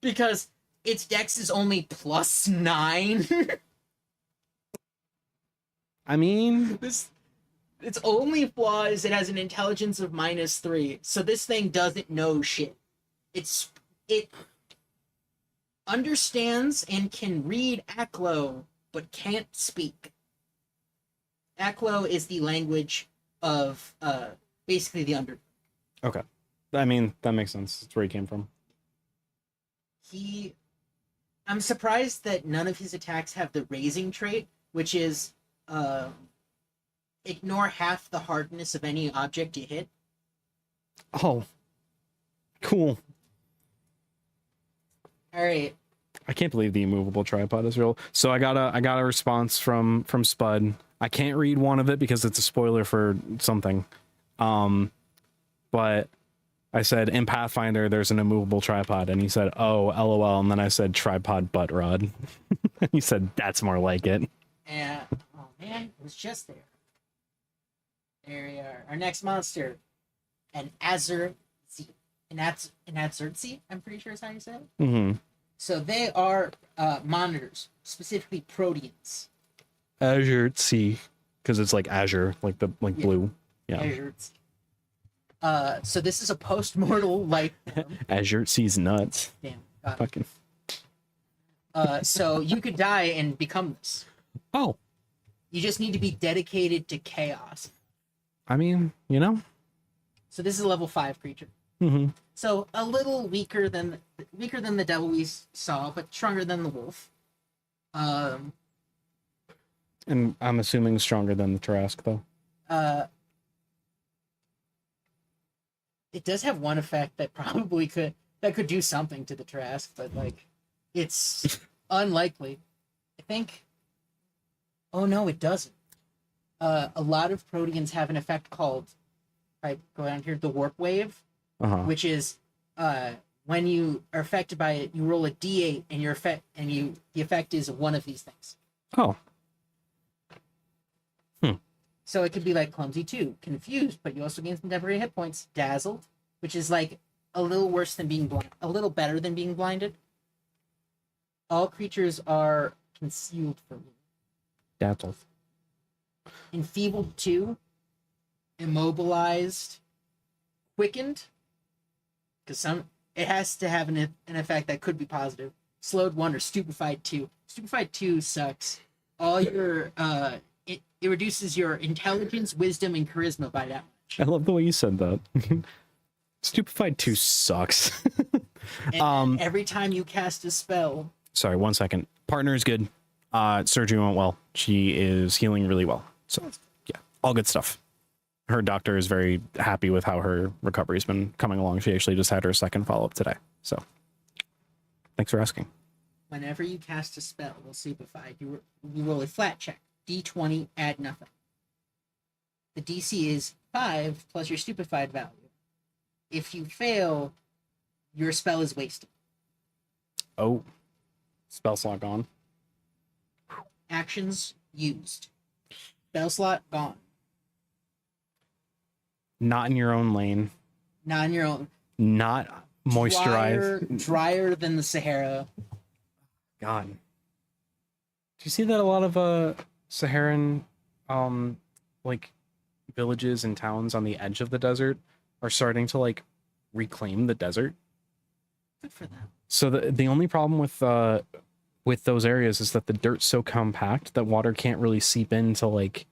Because its dex is only +9. I mean, Its only flaw is it has an intelligence of -3, so this thing doesn't know shit. It understands and can read Aklo, but can't speak. Aklo is the language of basically the under. okay. I mean, that makes sense. That's where he came from. I'm surprised that none of his attacks have the raising trait, which is ignore half the hardness of any object you hit. Oh. Cool. All right. I can't believe the immovable tripod is real. So I got a response from Spud. I can't read one of it because it's a spoiler for something. But I said in Pathfinder there's an immovable tripod, and he said, "Oh, LOL." And then I said tripod butt rod. And he said that's more like it. And oh man, it was just there. There we are. Our next monster, an Azurzi. An Azurzi, I'm pretty sure is how you say it. Mm-hmm. So they are monitors, specifically Proteans. Azure C, because it's like Azure, like the blue. Yeah. Azurzi. So this is a post-mortal life form. Azure C's nuts. Damn. Got it. Fucking. So you could die and become this. Oh. You just need to be dedicated to chaos. I mean, you know. So this is a level 5 creature. Mm-hmm. So a little weaker than the devil we saw, but stronger than the wolf. And I'm assuming stronger than the Tarrasque, though. It does have one effect that probably could do something to the Tarrasque, but like, it's unlikely. I think. Oh no, it doesn't. A lot of Proteans have an effect called, right, go down here, the Warp Wave, which is when you are affected by it, you roll a d8, and the effect is one of these things. Oh. So it could be like Clumsy 2, Confused, but you also gain some temporary hit points. Dazzled, which is like a little worse than being blind, a little better than being blinded. All creatures are concealed from you. Dazzled. Enfeebled 2, Immobilized, Quickened, because it has to have an effect that could be positive. Slowed 1 or Stupefied 2. Stupefied 2 sucks. All your it reduces your intelligence, wisdom, and charisma by that much. I love the way you said that. Stupefied 2 sucks. And every time you cast a spell, Sorry, 1 second. Partner is good. Surgery went well. She is healing really well. So, yeah, all good stuff. her doctor is very happy with how her recovery's been coming along. She actually just had her second follow-up today. So thanks for asking. Whenever you cast a spell while stupefied, you roll a flat check. D20, add nothing. The DC is 5 plus your stupefied value. If you fail, your spell is wasted. Oh, spell slot gone. Actions used. Spell slot gone. Not in your own lane. Not on your own. Not moisturized. Drier than the Sahara. God. Do you see that a lot of Saharan like villages and towns on the edge of the desert are starting to like reclaim the desert? Good for them. So the only problem with those areas is that the dirt's so compact that water can't really seep in to like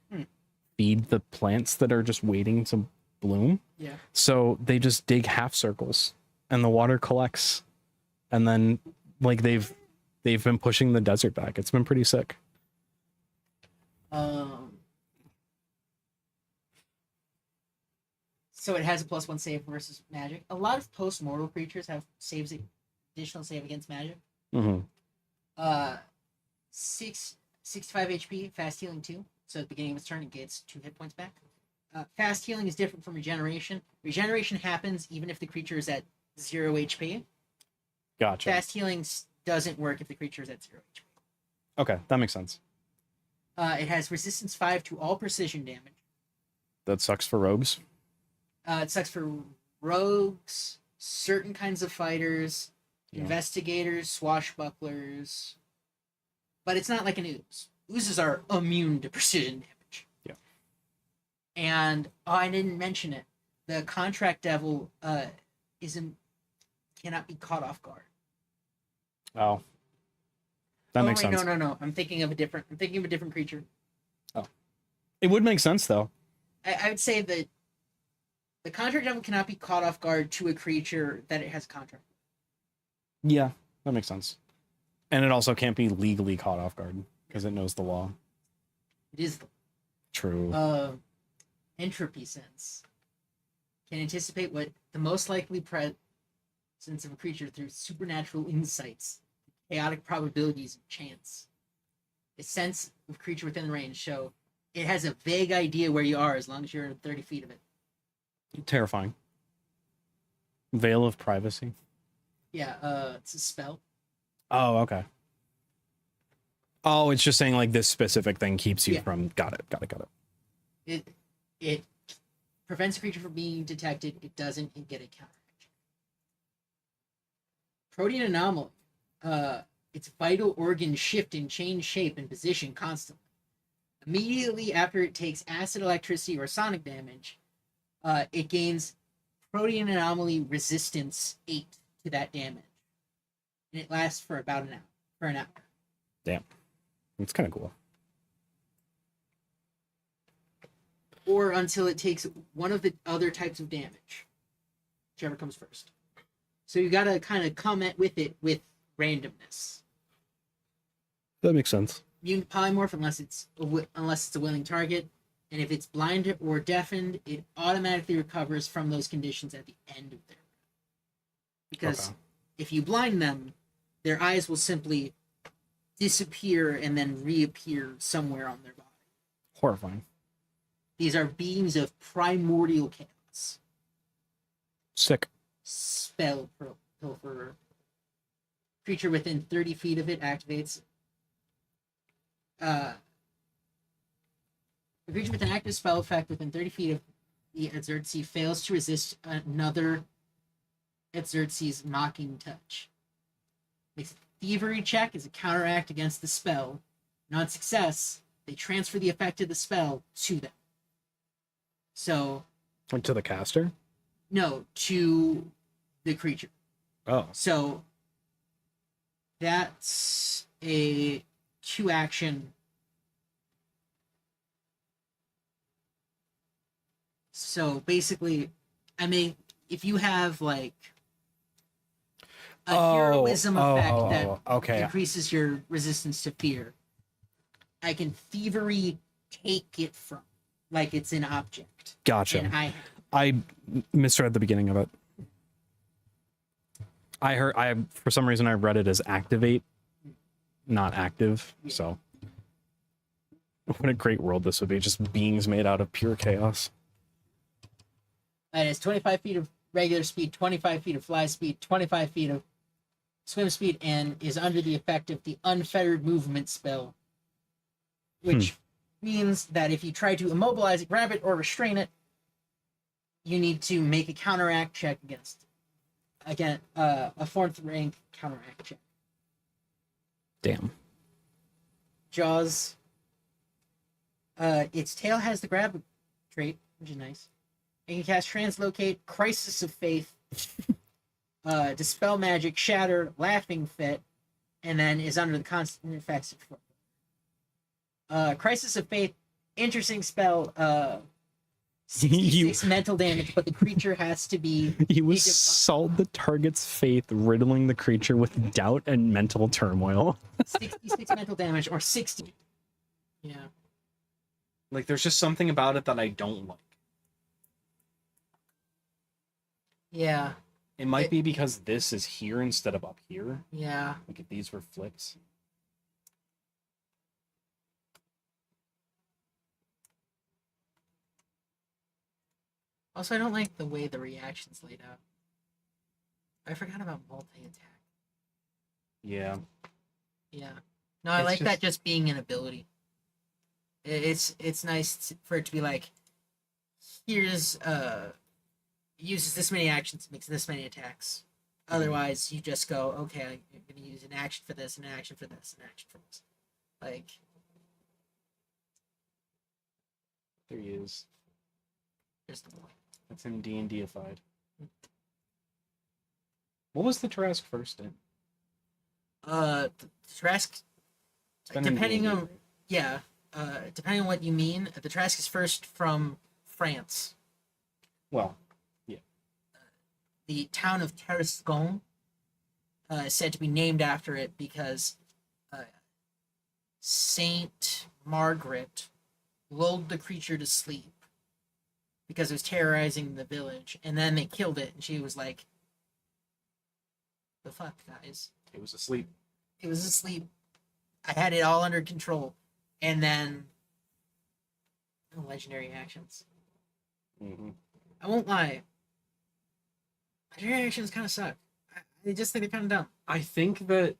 feed the plants that are just waiting to bloom. Yeah. So they just dig half circles and the water collects, and then like they've been pushing the desert back. It's been pretty sick. So it has a +1 save versus magic. A lot of post-mortal creatures have additional save against magic. Mm-hmm. 65 HP, fast healing 2. So at the beginning of its turn, it gets 2 hit points back. Fast healing is different from regeneration. Regeneration happens even if the creature is at 0 HP. Gotcha. Fast healing doesn't work if the creature is at 0 HP. Okay, that makes sense. It has resistance 5 to all precision damage. That sucks for rogues. It sucks for rogues, certain kinds of fighters, Yeah. investigators, swashbucklers. But it's not like an ooze. Oozes are immune to precision damage. Yeah. And I didn't mention it. The contract devil cannot be caught off guard. Oh. That makes sense. No. I'm thinking of a different creature. Oh. It would make sense though. I would say that the contract devil cannot be caught off guard to a creature that it has a contract. Yeah, that makes sense. And it also can't be legally caught off guard because it knows the law. It is True. entropy sense. Can anticipate what the most likely presence of a creature through supernatural insights, chaotic probabilities, and chance. A sense of creature within range, so it has a vague idea where you are as long as you're 30 feet of it. Terrifying. Veil of privacy. Yeah, it's a spell. Oh, okay. Oh, it's just saying like this specific thing keeps you Yeah. from. Got it. It prevents a creature from being detected. It doesn't get a counteraction. Protean anomaly. Its vital organs shift and change shape and position constantly. Immediately after it takes acid, electricity, or sonic damage, it gains Protean anomaly resistance 8 to that damage. And it lasts for about an hour. Damn. It's kind of cool. Or until it takes one of the other types of damage. Whichever comes first. So you gotta kind of come at with it with randomness. That makes sense. Immune to polymorph unless it's a willing target, and if it's blind or deafened, it automatically recovers from those conditions at the end of their round. Because Okay. if you blind them, their eyes will simply disappear and then reappear somewhere on their body. Horrifying. These are beings of primordial chaos. Sick. Spell pilferer. Creature within 30 feet of it activates. A creature with an active spell effect within 30 feet of the Exertsi fails to resist another Exertsi's mocking touch. Makes a thievery check as a counteract against the spell. On success, they transfer the effect of the spell to them. So, Like to the caster? no, to the creature. Oh. So, that's a 2-action. So basically, if you have like a heroism effect that okay. increases your resistance to fear, I can thievery take it from. like it's an object. Gotcha. And I misread the beginning of it. For some reason I read it as activate, not active. So what a great world this would be, just beings made out of pure chaos. And it's 25 feet of regular speed, 25 feet of fly speed, 25 feet of swim speed, and is under the effect of the unfettered movement spell. Which means that if you try to immobilize it, grab it, or restrain it, you need to make a counteract check against it. Again, a fourth rank counteract check. Damn. Jaws. Its tail has the grab trait, which is nice. It can cast Translocate, Crisis of Faith, Dispel Magic, Shatter, Laughing Fit, and then is under the constant effects of Crisis of Faith, interesting spell, 66 mental damage, but the creature has to be... You assault the target's faith, riddling the creature with doubt and mental turmoil. 66 mental damage, or 60. Yeah. Like, there's just something about it that I don't like. Yeah. It might be because this is here instead of up here. Yeah. Like, if these were flipped. Also, I don't like the way the reaction's laid out. I forgot about multi-attack. Yeah. Yeah. No, I It's like just- that just being an ability. It's nice for it to be like, here's uses this many actions, makes this many attacks. Otherwise, you just go, okay, I'm gonna use an action for this, an action for this, an action for this. Like, There he is. there's the boy. That's him D&Dified. What was the Tarrasque first in? The Tarrasque, been in depending D&D, on, right? yeah, depending on what you mean, the Tarrasque is first from France. Well, The town of Tarascon is said to be named after it because Saint Margaret lulled the creature to sleep because it was terrorizing the village, and then they killed it, and she was like, "The fuck, guys! it was asleep. It was asleep. I had it all under control." And then legendary actions. Mm-hmm. I won't lie. Legendary actions kind of suck. I just think they're kind of dumb. I think that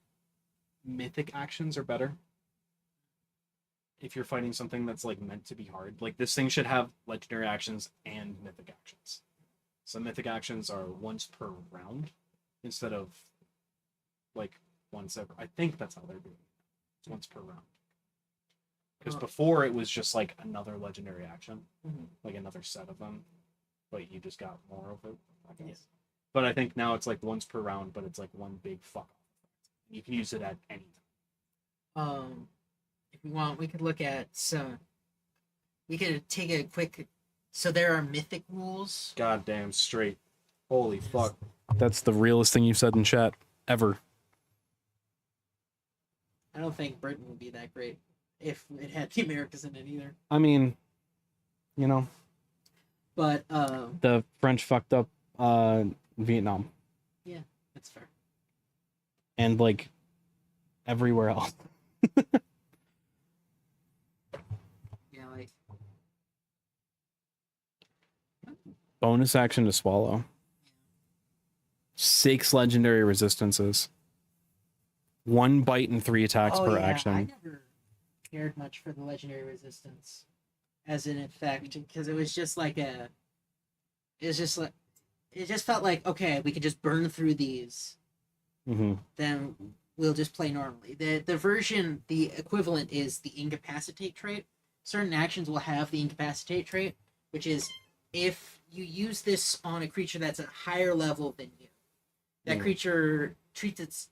mythic actions are better. If you're fighting something that's like meant to be hard, like this thing should have legendary actions and mythic actions. So mythic actions are once per round instead of like once ever. I think that's how they're doing it. It's once per round. Because before it was just like another legendary action, like another set of them, but you just got more of it, I guess. Yeah. But I think now it's like once per round, but it's like one big fuck off. You can use it at any time. If we want, we could look at some. We could take a quick. So there are mythic rules. Goddamn straight. Holy fuck. That's the realest thing you've said in chat ever. I don't think Britain would be that great if it had the Americas in it either. I mean, you know, But the French fucked up Vietnam that's fair. and like everywhere else. Yeah, like Bonus action to swallow. 6 legendary resistances. 1 bite and 3 attacks per action. I never cared much for the legendary resistance as an effect because it was just like a. It's just like it just felt like okay, we could just burn through these. Mm-hmm. Then we'll just play normally. The equivalent is the incapacitate trait. Certain actions will have the incapacitate trait, which is if you use this on a creature that's at higher level than you, that creature treats its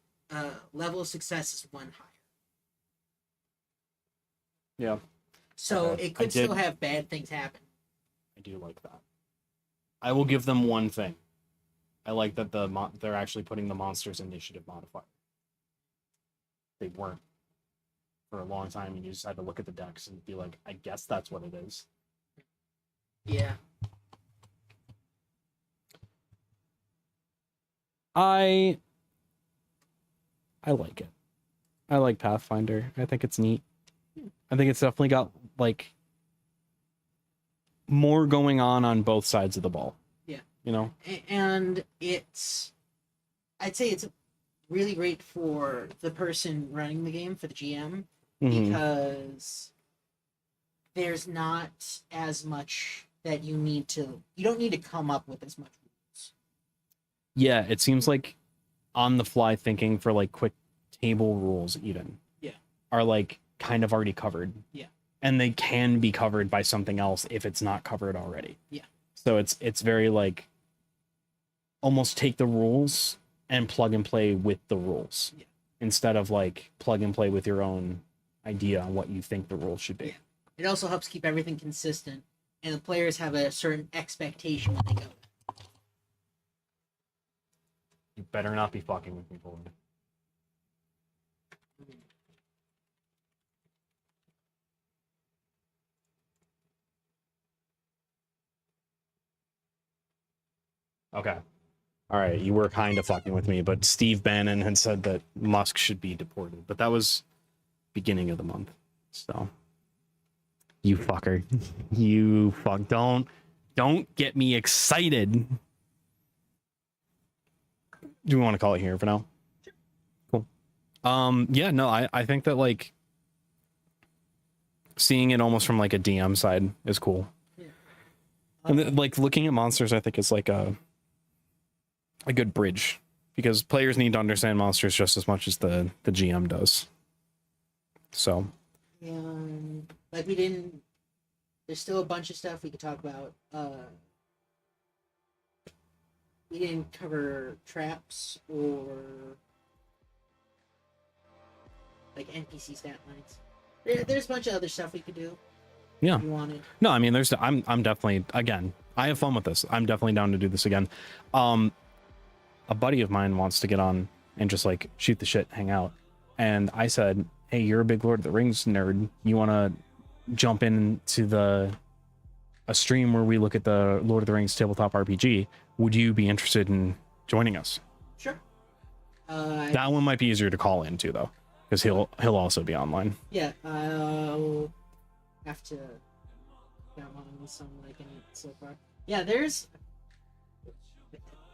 level of success as 1 higher. Yeah, So Okay. it could I did- still have bad things happen. I do like that. I will give them one thing. I like that they're actually putting the monster's initiative modifier. They weren't for a long time, and you just had to look at the decks and be like, I guess that's what it is. Yeah. I like it. I like Pathfinder. I think it's neat. I think it's definitely got like more going on both sides of the ball. Yeah. You know? And I'd say it's really great for the person running the game, for the GM, Mhm. because there's not as much that you don't need to come up with as much rules. Yeah, it seems like on the fly thinking for like quick table rules even. Yeah. Are like kind of already covered. Yeah. And they can be covered by something else if it's not covered already. Yeah. So it's very like almost take the rules and plug and play with the rules. Yeah. Instead of like plug and play with your own idea on what you think the rules should be. Yeah. It also helps keep everything consistent, and the players have a certain expectation when they go. You better not be fucking with me, boy. Okay. All right, you were kind of fucking with me, but Steve Bannon had said that Musk should be deported, but that was beginning of the month. So you fucker. You fuck. Don't get me excited. Do we want to call it here for now? Cool. Yeah, no, I think that like seeing it almost from like a DM side is cool. Yeah. And like looking at monsters, I think is like a good bridge, because players need to understand monsters just as much as the GM does. So Like we didn't. There's still a bunch of stuff we could talk about. We didn't cover traps or like NPC stat lines. There's a bunch of other stuff we could do. yeah. If you wanted. No, I mean I'm definitely, again, I have fun with this. I'm definitely down to do this again. A buddy of mine wants to get on and just like shoot the shit, hang out. And I said, hey, you're a big Lord of the Rings nerd. You want to jump into a stream where we look at the Lord of the Rings tabletop RPG? Would you be interested in joining us? Sure. That one might be easier to call into though, because he'll also be online. Yeah, I'll have to get on some like in it so far. Yeah, there's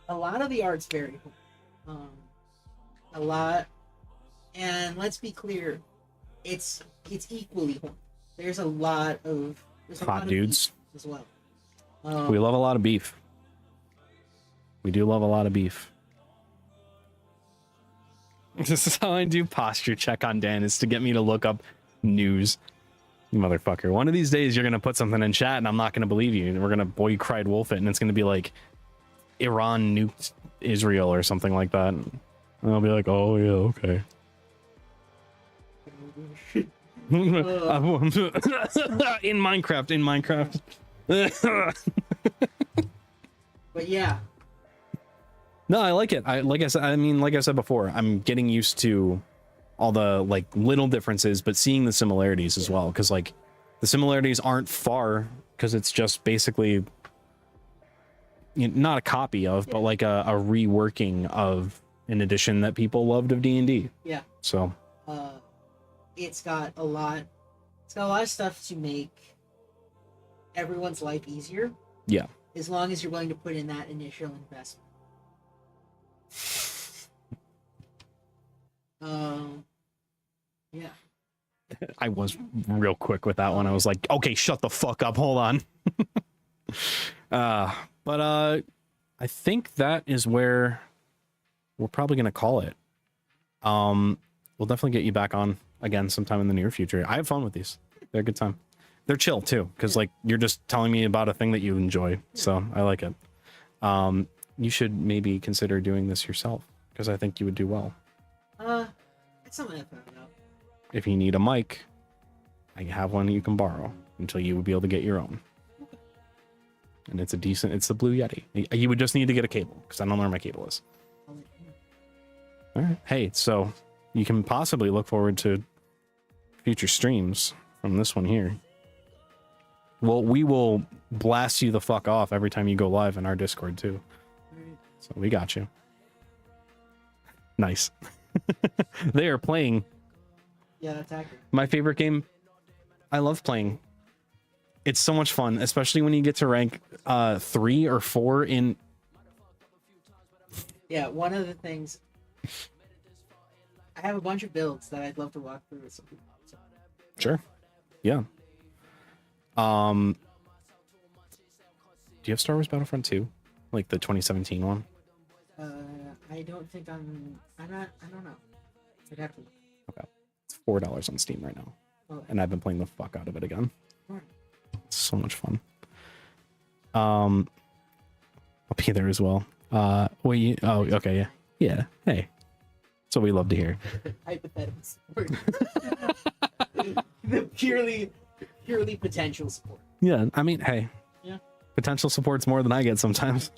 a lot of the art's very cool. A lot, and let's be clear, it's equally horny. There's a lot of Hot dudes beef as well. We love a lot of beef. We do love a lot of beef. This is how I do posture check on Dan, is to get me to look up news. You motherfucker. One of these days you're going to put something in chat and I'm not going to believe you. And we're going to boy cried wolf it, and it's going to be like Iran nuked Israel or something like that. And I'll be like, oh yeah, okay. In Minecraft. But yeah, No, I like it. Like I said before, I'm getting used to all the like little differences, but seeing the similarities as well, because like the similarities aren't far, because it's just basically not a copy of, but like a reworking of an edition that people loved of D&D. yeah. So It's got a lot of stuff to make everyone's life easier. yeah. As long as you're willing to put in that initial investment. Yeah. I was real quick with that one. I was like, okay, shut the fuck up. Hold on. But I think that is where we're probably going to call it. We'll definitely get you back on again sometime in the near future. I have fun with these. They're a good time. They're chill too, because like you're just telling me about a thing that you enjoy. So I like it. You should maybe consider doing this yourself, because I think you would do well. It's something I found out. If you need a mic, I have one you can borrow until you would be able to get your own. And it's the Blue Yeti. You would just need to get a cable, because I don't know where my cable is. All right. Hey, so you can possibly look forward to future streams from this one here. Well, we will blast you the fuck off every time you go live in our Discord too. So we got you. Nice. They are playing Yeah, that's accurate. my favorite game. I love playing. It's so much fun, especially when you get to rank 3 or 4 in. Yeah, one of the things. I have a bunch of builds that I'd love to walk through with some people. So. Sure. Yeah. Do you have Star Wars Battlefront 2? Like the 2017 one? I don't think I'm not. I don't know. I'd have to. Okay. It's $4 on Steam right now. Oh. And I've been playing the fuck out of it again. Alright. It's so much fun. I'll be there as well. Oh, okay, yeah. Yeah. Hey. That's what we love to hear. Hypothetical support. The purely potential support. Yeah, I mean, hey. Yeah. Potential support's more than I get sometimes.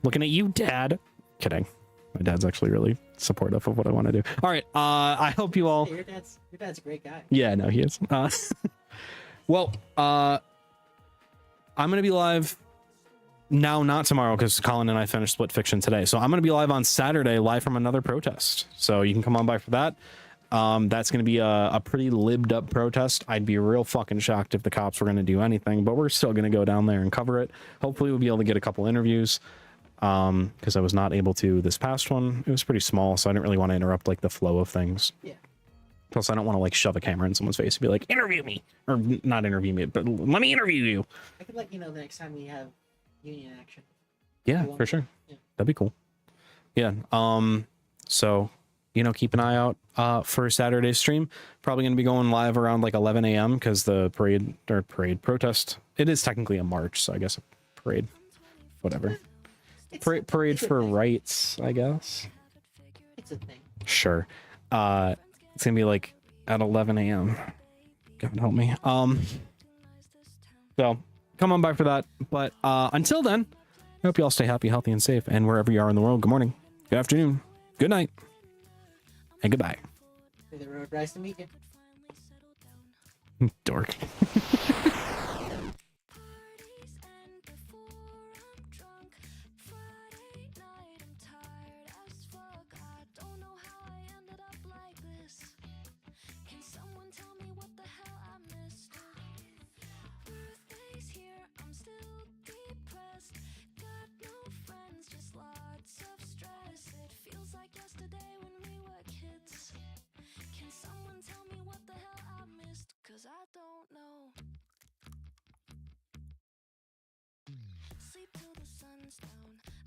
Looking at you, Dad. Kidding. My dad's actually really supportive of what I want to do. All right. I hope you all. Hey, your dad's a great guy. Yeah, no, he is. Well, I'm gonna be live now, not tomorrow, because Colin and I finished Split Fiction today. So I'm gonna be live on Saturday, live from another protest. So you can come on by for that. That's gonna be a pretty libbed up protest. I'd be real fucking shocked if the cops were gonna do anything, but we're still gonna go down there and cover it. Hopefully we'll be able to get a couple interviews. Because I was not able to this past one. It was pretty small, so I didn't really want to interrupt like the flow of things. Yeah. Plus, I don't want to like shove a camera in someone's face and be like, "Interview me," or not interview me, but let me interview you. I could let you know the next time we have union action. Yeah, for sure. Yeah. That'd be cool. Yeah. So, keep an eye out for Saturday's stream. Probably going to be going live around like 11 a.m. because the protest. It is technically a march, so I guess a parade, whatever. Parade for rights, I guess. It's a thing. Sure. It's gonna be like at 11 a.m. God help me. So come on by for that. But until then, I hope you all stay happy, healthy, and safe. And wherever you are in the world, good morning, good afternoon, good night, and goodbye. May the road rise to meet you. Dork. Cause I don't know. Sleep till the sun's down.